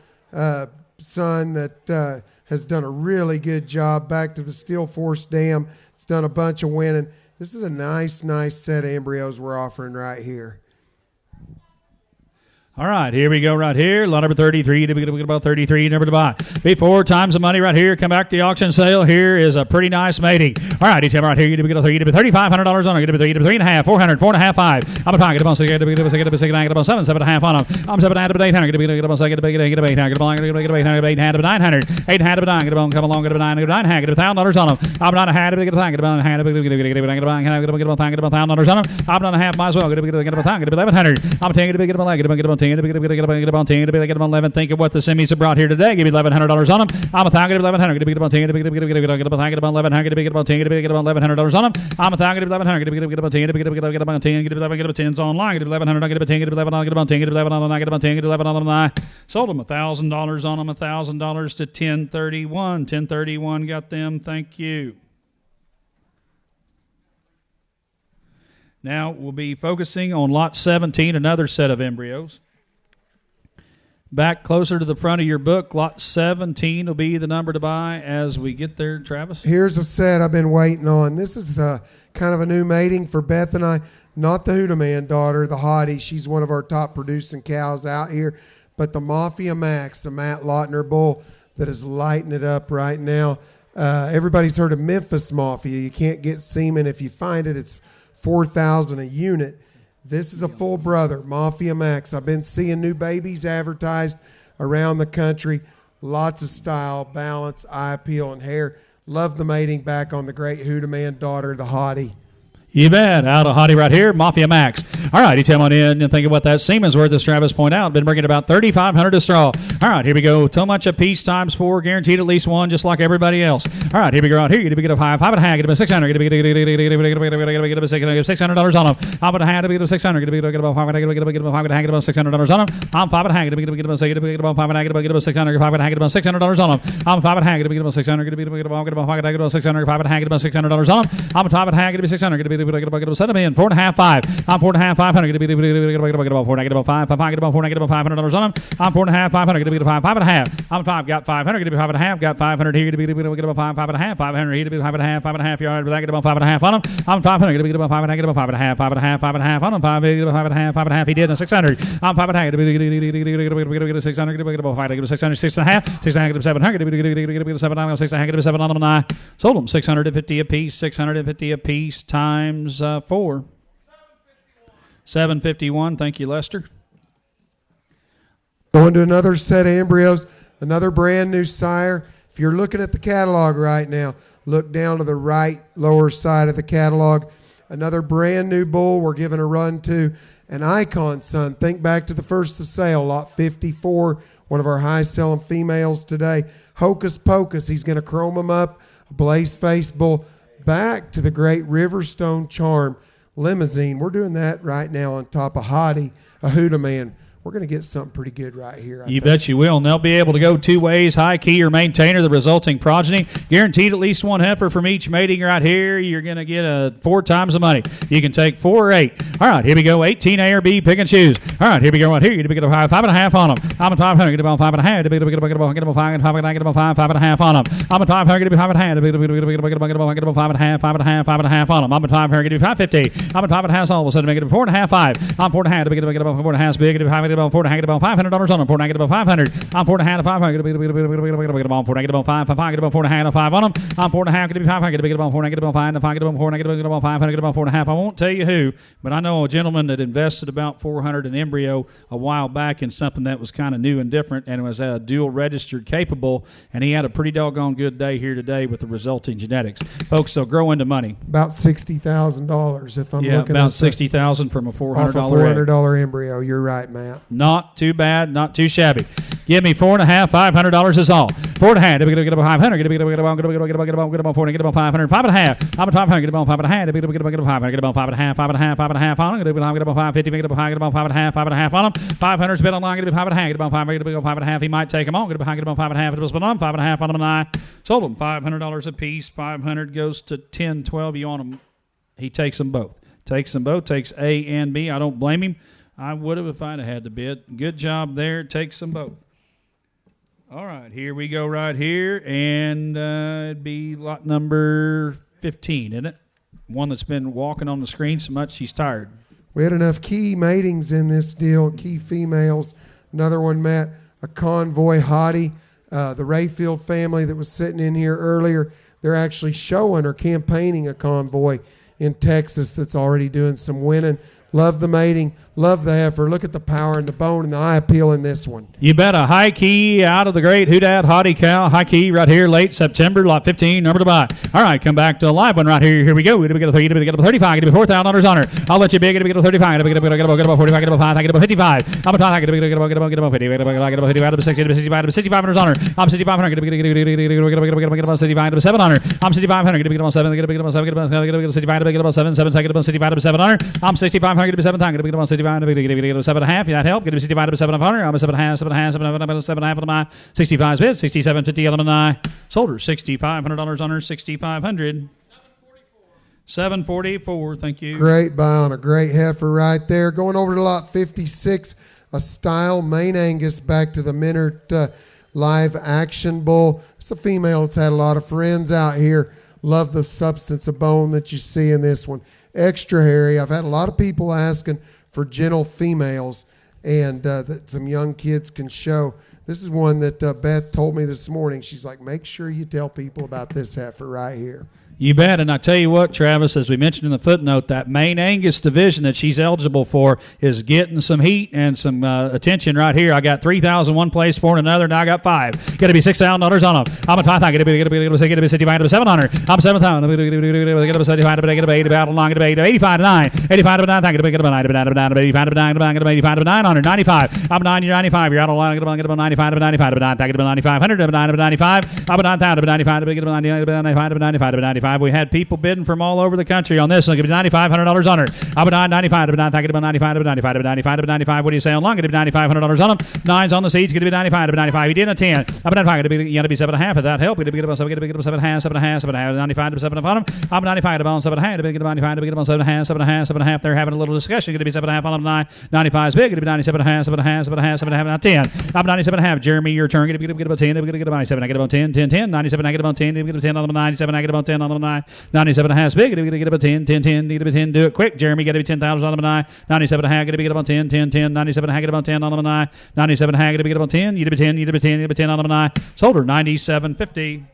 son that has done a really good job. Back to the Steel Force Dam. It's done a bunch of winning. This is a nice set of embryos we're offering right here. All right, here we go right here. Lot number 33, about 33, number to buy. Be 4 times the money right here. Come back to the auction sale. Here is a pretty nice mating. All right, each time right here, you get a $3,500 on it. Get a 3.5, 400, 4.5, 5. I'm a pocket about 6, get a 7.5 on them. I'm 7.5, 800, get a 800, get a 800, get a 900, 800, get a come along, get a 900, get a $1,000 on them. I'm not a hat, get a pocket, get a $1,000 on them. I'm not a half, might as well get a pocket, get a 1,100. I'm taking a big, get a leg, get a get about 10, get about 11. Think of what the semis have brought here today. Give me $1,100 on them. I'm a $1,000, get 1,100, get about 10, get about 10, get about 1,100, get about 10, get about $1,100 on them. I'm a $1,000, get 1,100, get about 10, get about 10, get about 10s online, get 1,100, get about 10, get about 11, get about 10, get 11 on them, get about 10, get 11 on them. Sold them $1,000 on them, $1,000 to 1031. 1031 got them. Thank you. Now we'll be focusing on lot 17, another set of embryos. Back closer to the front of your book, lot 17 will be the number to buy as we get there, Travis. Here's a set I've been waiting on. This is kind of a new mating for Beth and I. Not the Hoodaman daughter, the Hottie. She's one of our top producing cows out here. But the Mafia Max, the Matt Lautner bull that is lighting it up right now. Everybody's heard of Memphis Mafia. You can't get semen. If you find it, it's $4,000 a unit. This is a full brother, Mafia Max. I've been seeing new babies advertised around the country. Lots of style, balance, eye appeal, and hair. Love the mating back on the great Hoodaman daughter, the Hottie. You bet. Out of Hottie right here, Mafia Max. All right, you come on in and think of what that semen's worth, as Travis pointed out. Been bringing about $3,500 to straw. All right, here we go. So much a piece times 4, guaranteed at least one, just like everybody else. All right, here we go. Out here, you get a 5, 5.5, get a 600, get a $600 on them. I'm going to have to get a 600, get about 5, get about $600 on them. I'm 5.5, get about 600, get about 5, get about 600, 5, get about $600 on them. I'm 5.5, get about 600, get about 5, get about 600, 5, get about $600 on them. I'm 5.5, get about 600, get about 7 in 4.5, 5. I'm 4.5, 500. Get about 4. Get about 5. Get about 4. Get about $500 on them. I'm 4.5, 500. Get about 5, 5.5. I'm 5. Got 500. Get about 5.5. Got 500 here. Get about 5, 5.5. 500 here. Get about 5.5, 5.5 yard. Get about 5.5 on them. I'm 500. Get about 5. Get about 5.5, 5.5, 5.5 on them. 5. Get about 5.5, 5.5. He did the 600. I'm 5.5. Get 600. Get about 5. Get 600. 6.5. 6.5. Get 700. Get 7 on them. 6.5. Get 7 on them. And I sold them 650 a piece. 650 a piece times 4. 751. Thank you, Lester. Going to another set of embryos, another brand new sire. If you're looking at the catalog right now, look down to the right lower side of the catalog. Another brand new bull we're giving a run to. An icon son. Think back to the first of sale, lot 54, one of our high-selling females today. Hocus Pocus. He's going to chrome him up. A blaze face bull. Back to the great Riverstone Charm limousine. We're doing that right now on top of Hottie, a Hoodaman. We're going to get something pretty good right here. I think. Bet you will. And they'll be able to go 2 ways, high key or maintainer, the resulting progeny. Guaranteed at least 1 heifer from each mating right here. You're going to get 4 times the money. You can take 4 or 8. All right, here we go. 18 A or B, pick and choose. All right, here we go right here. You're going to get a 5.5 on them. I'm a 500. Get about 5.5. Get about 5. Get about 5. 5.5 on them. I'm a 500. Get about 5.5. Get about 5.5. 5.5 on them. I'm a 500. Get 550. I'm a 5.5. All of a sudden, make it 4.5. 5. I'm 4.5. Get about 4.5 big. Get 5. About 4 to get about $500 on them. 4 to get about 500. I'm 4 to 500. Get about 4 to get about 5. 5 get about 4 to 5 on them. I'm 4 to get about 500. Get about 4 to get about 5. 5 get about 4 to get about 500. Get about 4 to I won't tell you who, but I know a gentleman that invested about 400 in embryo a while back in something that was kind of new and different, and it was dual registered capable, and he had a pretty doggone good day here today with the resulting genetics. Folks, they'll grow into money. About $60,000 if I'm looking at about $60,000 from a $400 $400 embryo. You're right, Matt. Not too bad, not too shabby. Give me $4.5, $500 is all. 4 to get about 500. Get about 4 to get about 500. 5.5. I'm a 500. Get about 5.5. Get about 500. Get about 5.5. 5.5 on them. Get about 550. Get about 5.5 on them. 500 spent online. Get about 5.5. Get about 5. Get about 5.5. He might take them on. Get about 5.5. It was spent on 5.5 on them, and I sold them $500 a piece. 500 goes to 10, 12. You want them? He takes them both. Takes them both. Takes A and B. I don't blame him. I would have if I'd have had to bid. Good job there. Takes them both. All right, here we go right here, and it'd be lot number 15, isn't it? One that's been walking on the screen so much she's tired. We had enough key matings in this deal, key females. Another one, Matt, a convoy hottie. The Rayfield family that was sitting in here earlier, they're actually showing or campaigning a convoy in Texas that's already doing some winning. Love the mating. Love the effort. Look at the power and the bone and the eye appeal in this one. You bet. A high key out of the great Houdat Hottie Cow. High key right here, late September, lot 15, number to buy. All right, come back to a live one right here. Here we go. We get a 3, we get a 35, get a $4,000 on her. I'll let you big. Get a 35, get a 45, get a 5, get a 55. I'm a talk. Get a 50, get a 50, get a 60, get a 65, 65 on her. I'm 6,500. Get a 65, get a 7 on her. I'm 6,500. Get a 7, get a 7, get a 65, get a 7, 7 on her. I'm 6,500. Get a 7 times. Get a 65. Get a 7.5. That help. Get a 65 to 7,500. I'm a 7.5, 7.5 on my 65 bid. 67.50 on my sold her. $6,500 on her. 6,500. 744. Thank you. Great buy on a great heifer right there. Going over to lot 56, a style main Angus back to the Minert live action bull. It's a female that's had a lot of friends out here. Love the substance of bone that you see in this one. Extra hairy. I've had a lot of people asking for gentle females and that some young kids can show. This is one that Beth told me this morning. She's like, make sure you tell people about this heifer right here. You bet. And I tell you what, Travis, as we mentioned in the footnote, that main Angus division that she's eligible for is getting some heat and some attention right here. I got 3,000 one place, 4 in another, and I got 5. Got to be $6,000 on them. I'm a 5,000. Get to be 65 to 7 on her. I'm 7,000. Get to be 75 to 80 battle long. Get to be 85 to 9. 85 to 9. Get to be 9 to 9. 85 to 9. Get to be 85 to 9 on her. 95. I'm 9. You're 95. You're out of line. Get to be 95 to 95 to 9. Get to be 9,500 to 9 to 95. I'm 9,000 to 95 to 95 to 95 to 95. We had people bidding from all over the country on this. It's going to be $9,500 on her. I would 95 to 95 to 95 to 95 to 95 to 95. What do you say on long? Going to be $9,500 on them. 9's on the seats. Going to be 95 to 95. He did a 10. I'm 95. You got to be 7.5 of that help. Going to be 7.5. 95 to 7 on them. I'm 95 to 7.5. Going to be 95 to 7.5. They're having a little discussion. Going to be 7.5 on them. 95 is big. Going to be 97.5. Now 10. I'm 97.5. Jeremy, your turn. Going to get about 10. Going to get about 97. I get about 10. 97. I get about 10. Get about 10 on them. 97. I get about 10 on them. 97 and a half is big. Going to get about 10. Need to be 10. Do it quick. Jeremy, got to be 10,000 on them. 97 and a half. Going to be about 10. 97 and a half. Get about 10 on them. 97 and a half. Going to be about 10. Need to be 10 on them. Sold her. 97.50.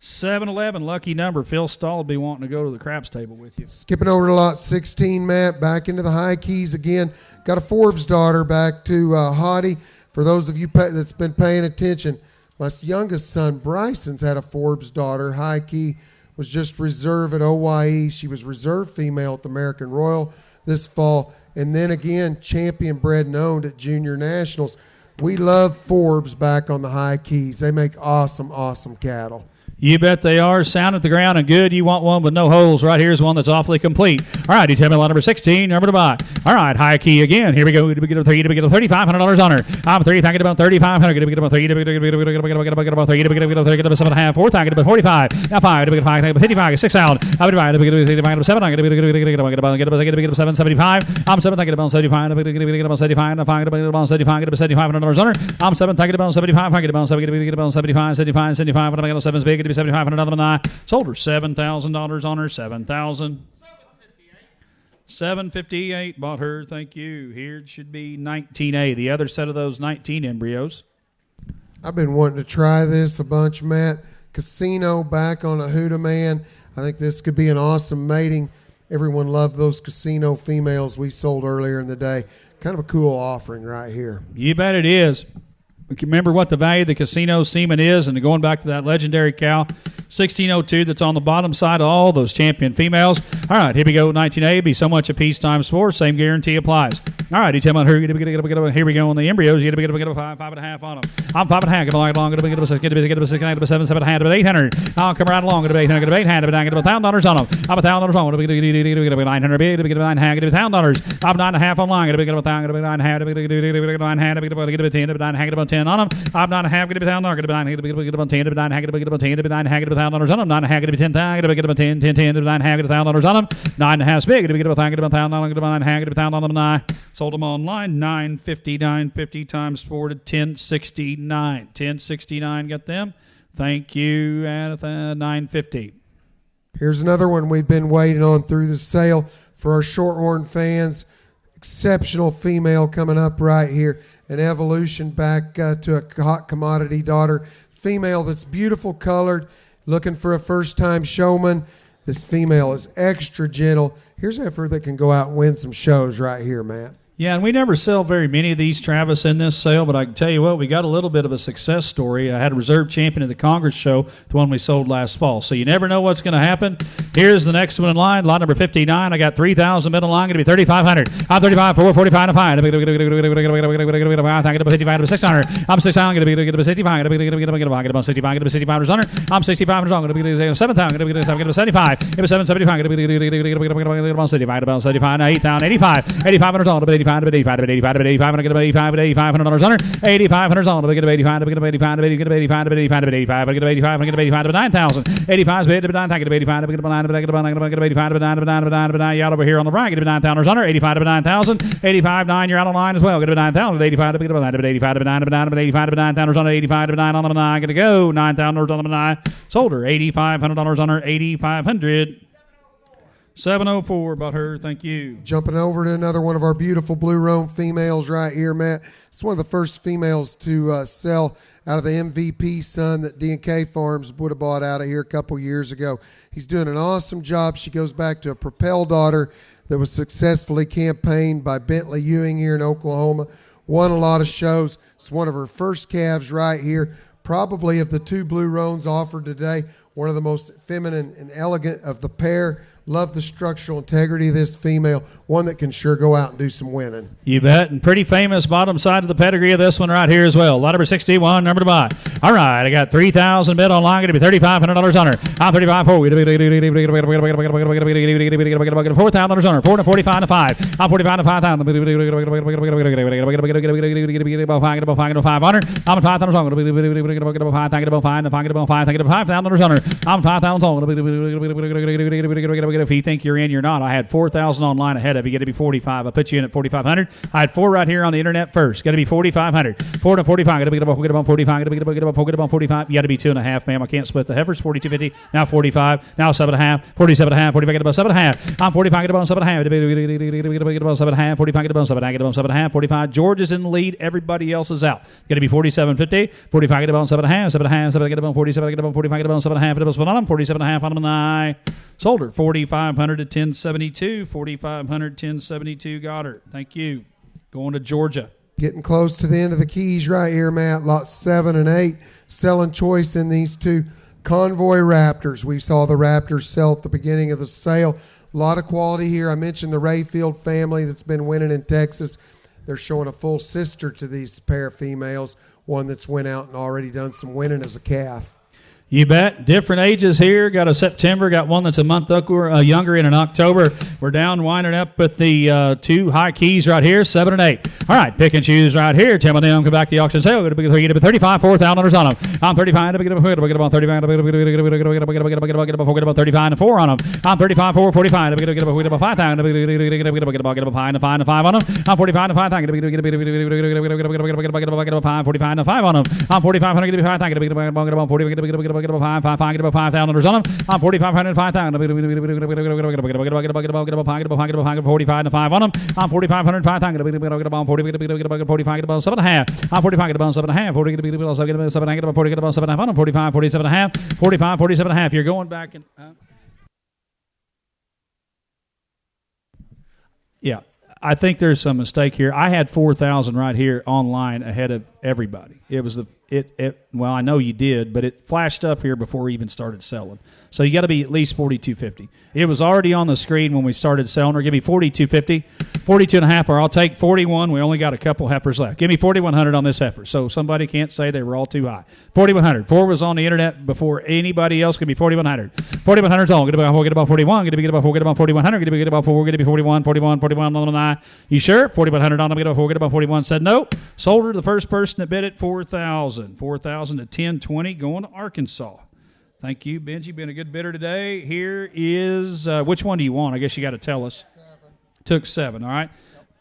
7-11, lucky number. Phil Stahl will be wanting to go to the craps table with you. Skipping over to lot 16, Matt, back into the high keys again. Got a Forbes daughter back to Hottie. For those of you that's been paying attention, my youngest son, Bryson's had a Forbes daughter. High key was just reserve at OYE. She was reserve female at the American Royal this fall. And then again, champion bred and owned at Junior Nationals. We love Forbes back on the high keys. They make awesome, awesome cattle. You bet they are. Sound at the ground and good. You want one with no holes. Right here's one that's awfully complete. All right, you tell me lot number 16, number to buy. All right, high key again. Here we go. We get a $3,500 on her. I'm 3. I get about 3,500. Get about 3. Get about 3. Get about 7.5. 4. Get about 45. Now 5. Get 5. Get 55. Get 6,000. I would divide. Get about 7. Get about 775. I'm 7. Get about 75. Get about 75. Get about 75. Get about $7,500 on her. I'm 7. Get about 75. Get about 75. 75. When I get 7 is big. To be $7,500 on the sold her. $7,000 on her. 7,000. 758 bought her. Thank you. Here it should be 19A. The other set of those 19 embryos. I've been wanting to try this a bunch, Matt. Casino back on a Huda man. I think this could be an awesome mating. Everyone loved those casino females we sold earlier in the day. Kind of a cool offering right here. You bet it is. Remember what the value of the casino semen is, and going back to that legendary cow, 1602, that's on the bottom side of all those champion females. All right, here we go. 19A, be so much a piece times 4. Same guarantee applies. All right, you tell me here we go on the embryos. You get a 5.5 on them. I'm 5.5. Come along, get a 6, get a 7, 7.5, 800. I'll come right along, get a 800, get a 800, get $1,000 on them. I'm $1,000 on them. Get a 900, get a 900, get $1,000. I'm 9.5 online, get a 1,000, get a 900, get a 900, get a 10, get a 900, get a 10 on them. I'm 9.5, get a 1,000, get a 900, get a 10, get a 900, get a 10, get a 900, get a $1,000 on them. 9.5, get a 10,000, get a 10, 10, 10, get a 900, get a $1,000 on them. 9.5 is big, get a 1,000, get a 1,000, get a 900, get a 1,000 on them. 9. Sold them online. 950 times 4 to 1069. 1069 got them. Thank you at 950. Here's another one we've been waiting on through the sale for our Shorthorn fans. Exceptional female coming up right here. An evolution back to a hot commodity daughter. Female that's beautiful colored, looking for a first-time showman. This female is extra gentle. Here's a heifer that can go out and win some shows right here, Matt. Yeah, and we never sell very many of these, Travis, in this sale, but I can tell you what, we got a little bit of a success story. I had a reserve champion at the Congress show, the one we sold last fall. So you never know what's going to happen. Here's the next one in line, lot number 59. I got 3,000 middle line, going to be 3,500. I'm 35, 4, 45, and 5. I'm 55 to 600. I'm 600, going to be 65. I'm 65, going to be 65 under. I'm 65 going to be 7,000. Going to be 75. It was 775. Going to be 75, about 75, 8,000, 85. 85 on the 85 to 85 to 85 to 85 and I get about 85 to 8500 under 8500 on I get about 85 to 85 to 85 to 85 to 85 I get about 85 I get about 85 to 9000 85 is bid to 9 I get about 85 to 9 I get about 85 to 9 you out over here on the right get about 9000 under 85 to 9000 85 9 you're out on line as well get about 9000 85 to 9 85 to 9 85 to 9000 under 85 to 9 on the 9 get to go 9000 on the 9 sold her $8,500 under 8500 704 about her. Thank you. Jumping over to another one of our beautiful blue roan females right here, Matt. It's one of the first females to sell out of the MVP son that D&K Farms would have bought out of here a couple years ago. He's doing an awesome job. She goes back to a Propel daughter that was successfully campaigned by Bentley Ewing here in Oklahoma. Won a lot of shows. It's one of her first calves right here. Probably of the two blue roans offered today, one of the most feminine and elegant of the pair. Love the structural integrity of this female, one that can sure go out and do some winning. You bet, and pretty famous bottom side of the pedigree of this one right here as well. Lot number 61, number to buy. All right, I got 3,000 bid online, going to be $3,500 on her. I'm 35 4. $4,000 on her. 445 to 5. I'm 45 to 5,000. $5 on her. I'm 5,000 on her. $5,000 on her. I'm 5,000 on her. If you think you're in, you're not. I had 4,000 online ahead of you. Got to be 45. I put you in at 4,500. I had 4 right here on the internet first. Got to be 4,500. 4 to 45. Got to be about 45. Got to be about 45. You got to be 2.5, ma'am. I can't split the heifers. 42.50. Now 45. Now 7.5. 47.5. 45. Got about 7.5. I'm 45. Got about 7.5. Got about 7.5. 45. Got about 7. I got about 7.5. 45. George is in the lead. Everybody else is out. Got to be 47.50. 45. Got about 7.5. 7.5. 7. Got about 47. Got about 45. Got about 7.5. Got about 7 on them. 47.5 on them. And I sold her 4,500 to 1072. 4,500 1072 got her. Thank you. Going to Georgia. Getting close to the end of the keys right here, Matt. Lots 7 and 8. Selling choice in these two Convoy Raptors. We saw the Raptors sell at the beginning of the sale. A lot of quality here. I mentioned the Rayfield family that's been winning in Texas. They're showing a full sister to these pair of females. One that's went out and already done some winning as a calf. You bet. Different ages here. Got a September. Got one that's a month younger in an October. We're down winding up with the two high keys right here, 7 and 8. All right, pick and choose right here. Tell me them. Come back to the auction sale. Going to be 35, $4,000 on them. I'm 35. Get about 35. Get about 35 and 4 on them. I'm 35, 4, 45. Get about 5,000. Get about 5 on them. I'm 45 and 5,000. Get about 5, 45 and 5 on them. I'm 4,500. Get about 5,000. Get about 40. Get about 5,000 on them. I'm 4,500 5,000. Get about 45 and 5 on them. I'm 4,500 5,000. Get about 40. Get about 7.5. I'm 45. Get about 7.5. 40. Get about 7.5. Get about 40. Get about 7.5 on them. 45, 47.5. 45, 47.5. You're going back and yeah. I think there's some mistake here. I had 4,000 right here online ahead of everybody. It was well, I know you did, but it flashed up here before we even started selling. So you got to be at least 42.50. It was already on the screen when we started selling. Or give me 42.50, 42.5, or I'll take 41. We only got a couple heifers left. Give me 4,100 on this heifer, so somebody can't say they were all too high. 4,100. 4 was on the internet before anybody else. Give me 4,100. 4,100's on. Get about 41. Get about 4. Get about 4,100. Get about 4. Get 41. 41. 41. 9. You sure? 4,100 on them. Get about 4. Get about 41. Said nope. Sold her to the first person that bid it 4,000. 4,000 to 1020 going to Arkansas. Thank you, Benji. Been a good bidder today. Here is, which one do you want? I guess you got to tell us. 7. Took 7, all right.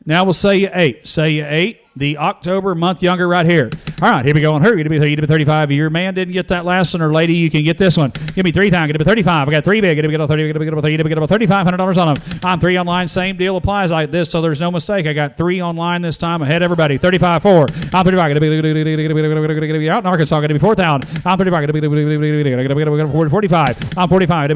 Now we'll say you 8. Say you 8. The October month younger right here. All right, here we go on her. You to be 35. Your man didn't get that last one, or lady, you can get this one. Give me 3,000. Get to 35. I got 3 big. Get about 30. Get about 30. Get about $3,500 on them. I'm 3 online. Same deal applies like this, so there's no mistake. I got 3 online this time ahead of everybody. 35, 4. I'm 35. Get to be out in Arkansas. Get to be 4,000. I'm 35. Get to be 45. I'm 45. Get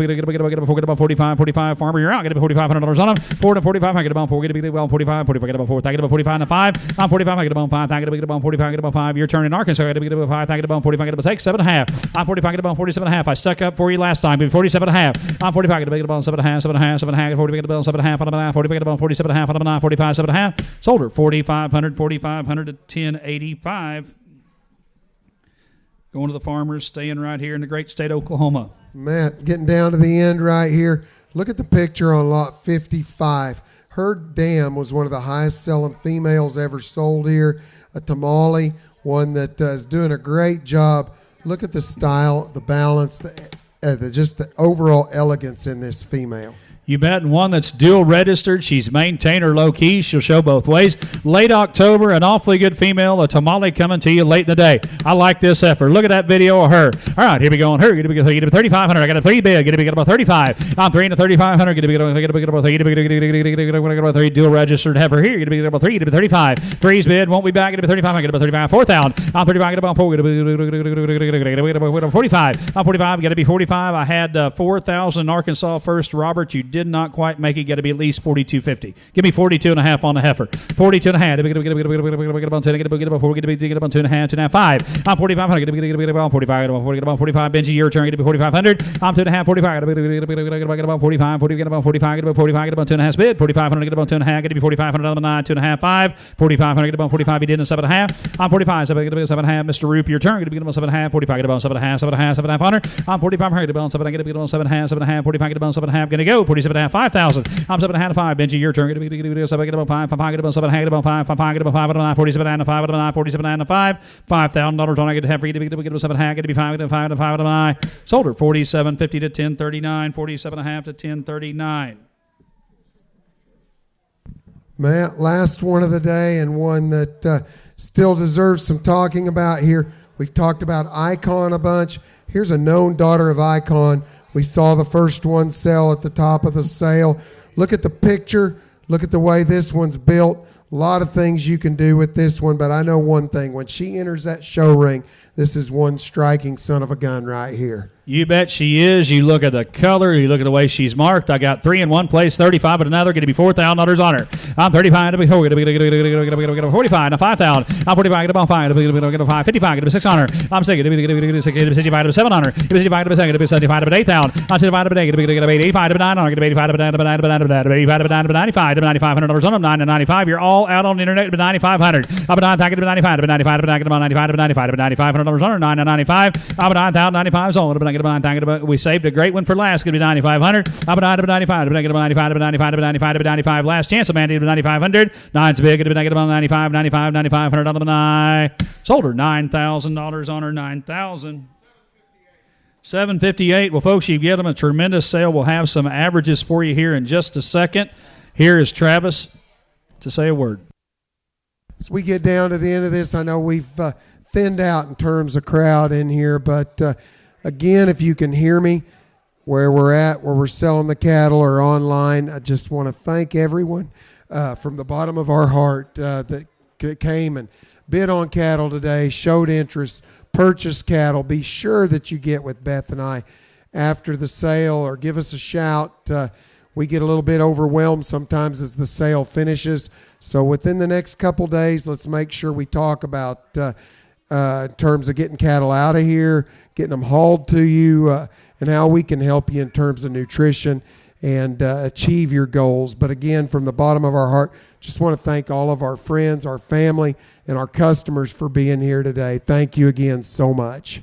about 45. 45. Farmer, you're out. Get to be $4,500 on them. 4 to 45. I get about 4. Get to be about 45. 45. Get about 4. I get about 45 and 5. I'm 45. I get about 5. I get about 45. I get about 5. Your turn in Arkansas. I get about 5. I get about 45. I get about 6. 7.5. I'm 45. I get about 47.5. I stuck up for you last time. 47.5. I'm 45. I get about 7.5. 7.5. 7.5. 40. I get about 7.5. 40. I get about 47.5. 45. 7.5. Sold her 4,500. 4,500 to 1085. Going to the farmers, staying right here in the great state of Oklahoma. Matt, getting down to the end right here. Look at the picture on lot 55. Her dam was one of the highest selling females ever sold here. A tamale, one that is doing a great job. Look at the style, the balance, just the overall elegance in this female. You bet, and one that's dual registered. She's maintained her low key. She'll show both ways. Late October, an awfully good female, a tamale coming to you late in the day. I like this effort. Look at that video of her. All right, here we go on her. Get to be 3,500. I got a 3 big. Get to be about 35. I'm 3 into 3,500. Get to be about 3 dual registered heifer here. Get to be about 3. Get to be 35. 3's bid. Won't be back. Get to be 35. Get to be 35. 4,000. I'm 35. Get about 4. Get to be about 45. I'm 45. Got to be 45. I had 4,000 in Arkansas first. Robert, you did not quite make it. Got to be at least 42.50. Give me 42.5 on the heifer. 42.5. Get about 10. Get about 4. Get about 2.5. 2.5. 5. I'm 4,500. Get about 45. Get about 45. Benji, your turn. Get to be 4,500. I'm 2.5. 45. Get about 45. 40. Get about 45. Get about 45. Get about 2.5 bid. 4,500. Get about 2.5. Get to be 4,500 on the 9. 2.5. 5. 4,500. Get about 45. He did in 7.5. I'm 45. Get to be 7.5. Mr. Roop, your turn. Get to be about 7.5. 45. Get about 7.5. 7.5. 7.5. I'm 4,500. Get about 7. Get to be about 7.5. 7.5. 45. Get about 7.5. Gonna go 47.5. 5,000. I'm 7.5 to 5. Benji, your turn. Get about 5. 5. Get about 7. Get about 5. 5. Get about 5. 47.5 to 5. 47.5 to 5. $5,000 on. I get to have for you to get about 7. Get to be 5. Get to 5 to 5 to 5. Sold her 47.50 to 1039. 47.5 to 1039. Matt, last one of the day, and one that still deserves some talking about here. We've talked about Icon a bunch. Here's a known daughter of Icon. We saw the first one sell at the top of the sale. Look at the picture. Look at the way this one's built. A lot of things you can do with this one, but I know one thing. When she enters that show ring, this is one striking son of a gun right here. You bet she is. You look at the color. You look at the way she's marked. I got 3 in one place, 35 in another. Going to be $4,000 on her. I'm 35. Get a 45. Now 5,000. I'm 45. Get about 5. Get a 5. 55. Get a 6 on her. I'm 6. Get a 65. Get a 7 on her. Get a 65. Get a 7. Get a 75. Get a 8,000. I'm 75. Get a 85. Get a 9 on her. Get a 85. Get a 95. Get a $9,500 on them. 9 to 95. You're all out on the internet. Get a 9,500. I'm a 9,000. Get a 95. Get a 95. Get a 95. Get a 95. Get a $9,500 on her. 9 to 95. I'm a 9,095 on. We saved a great one for last. Going to be 9,500. I'm a 9 to 95. Get a 95 to 95 to 95 to 95. Last chance. A man to 9,500. 9's big. Get a negative on 95. 95. 9,500 on the 9. Sold her $9,000 on her. 9,000. 758. Well, folks, you get them a tremendous sale. We'll have some averages for you here in just a second. Here is Travis to say a word. As we get down to the end of this, I know we've thinned out in terms of crowd in here, but again, if you can hear me where we're at, where we're selling the cattle or online, I just want to thank everyone from the bottom of our heart that came and bid on cattle today, showed interest, purchased cattle. Be sure that you get with Beth and I after the sale or give us a shout. We get a little bit overwhelmed sometimes as the sale finishes. So within the next couple days, let's make sure we talk about in terms of getting cattle out of here, getting them hauled to you, and how we can help you in terms of nutrition and achieve your goals. But again, from the bottom of our heart, just want to thank all of our friends, our family, and our customers for being here today. Thank you again so much.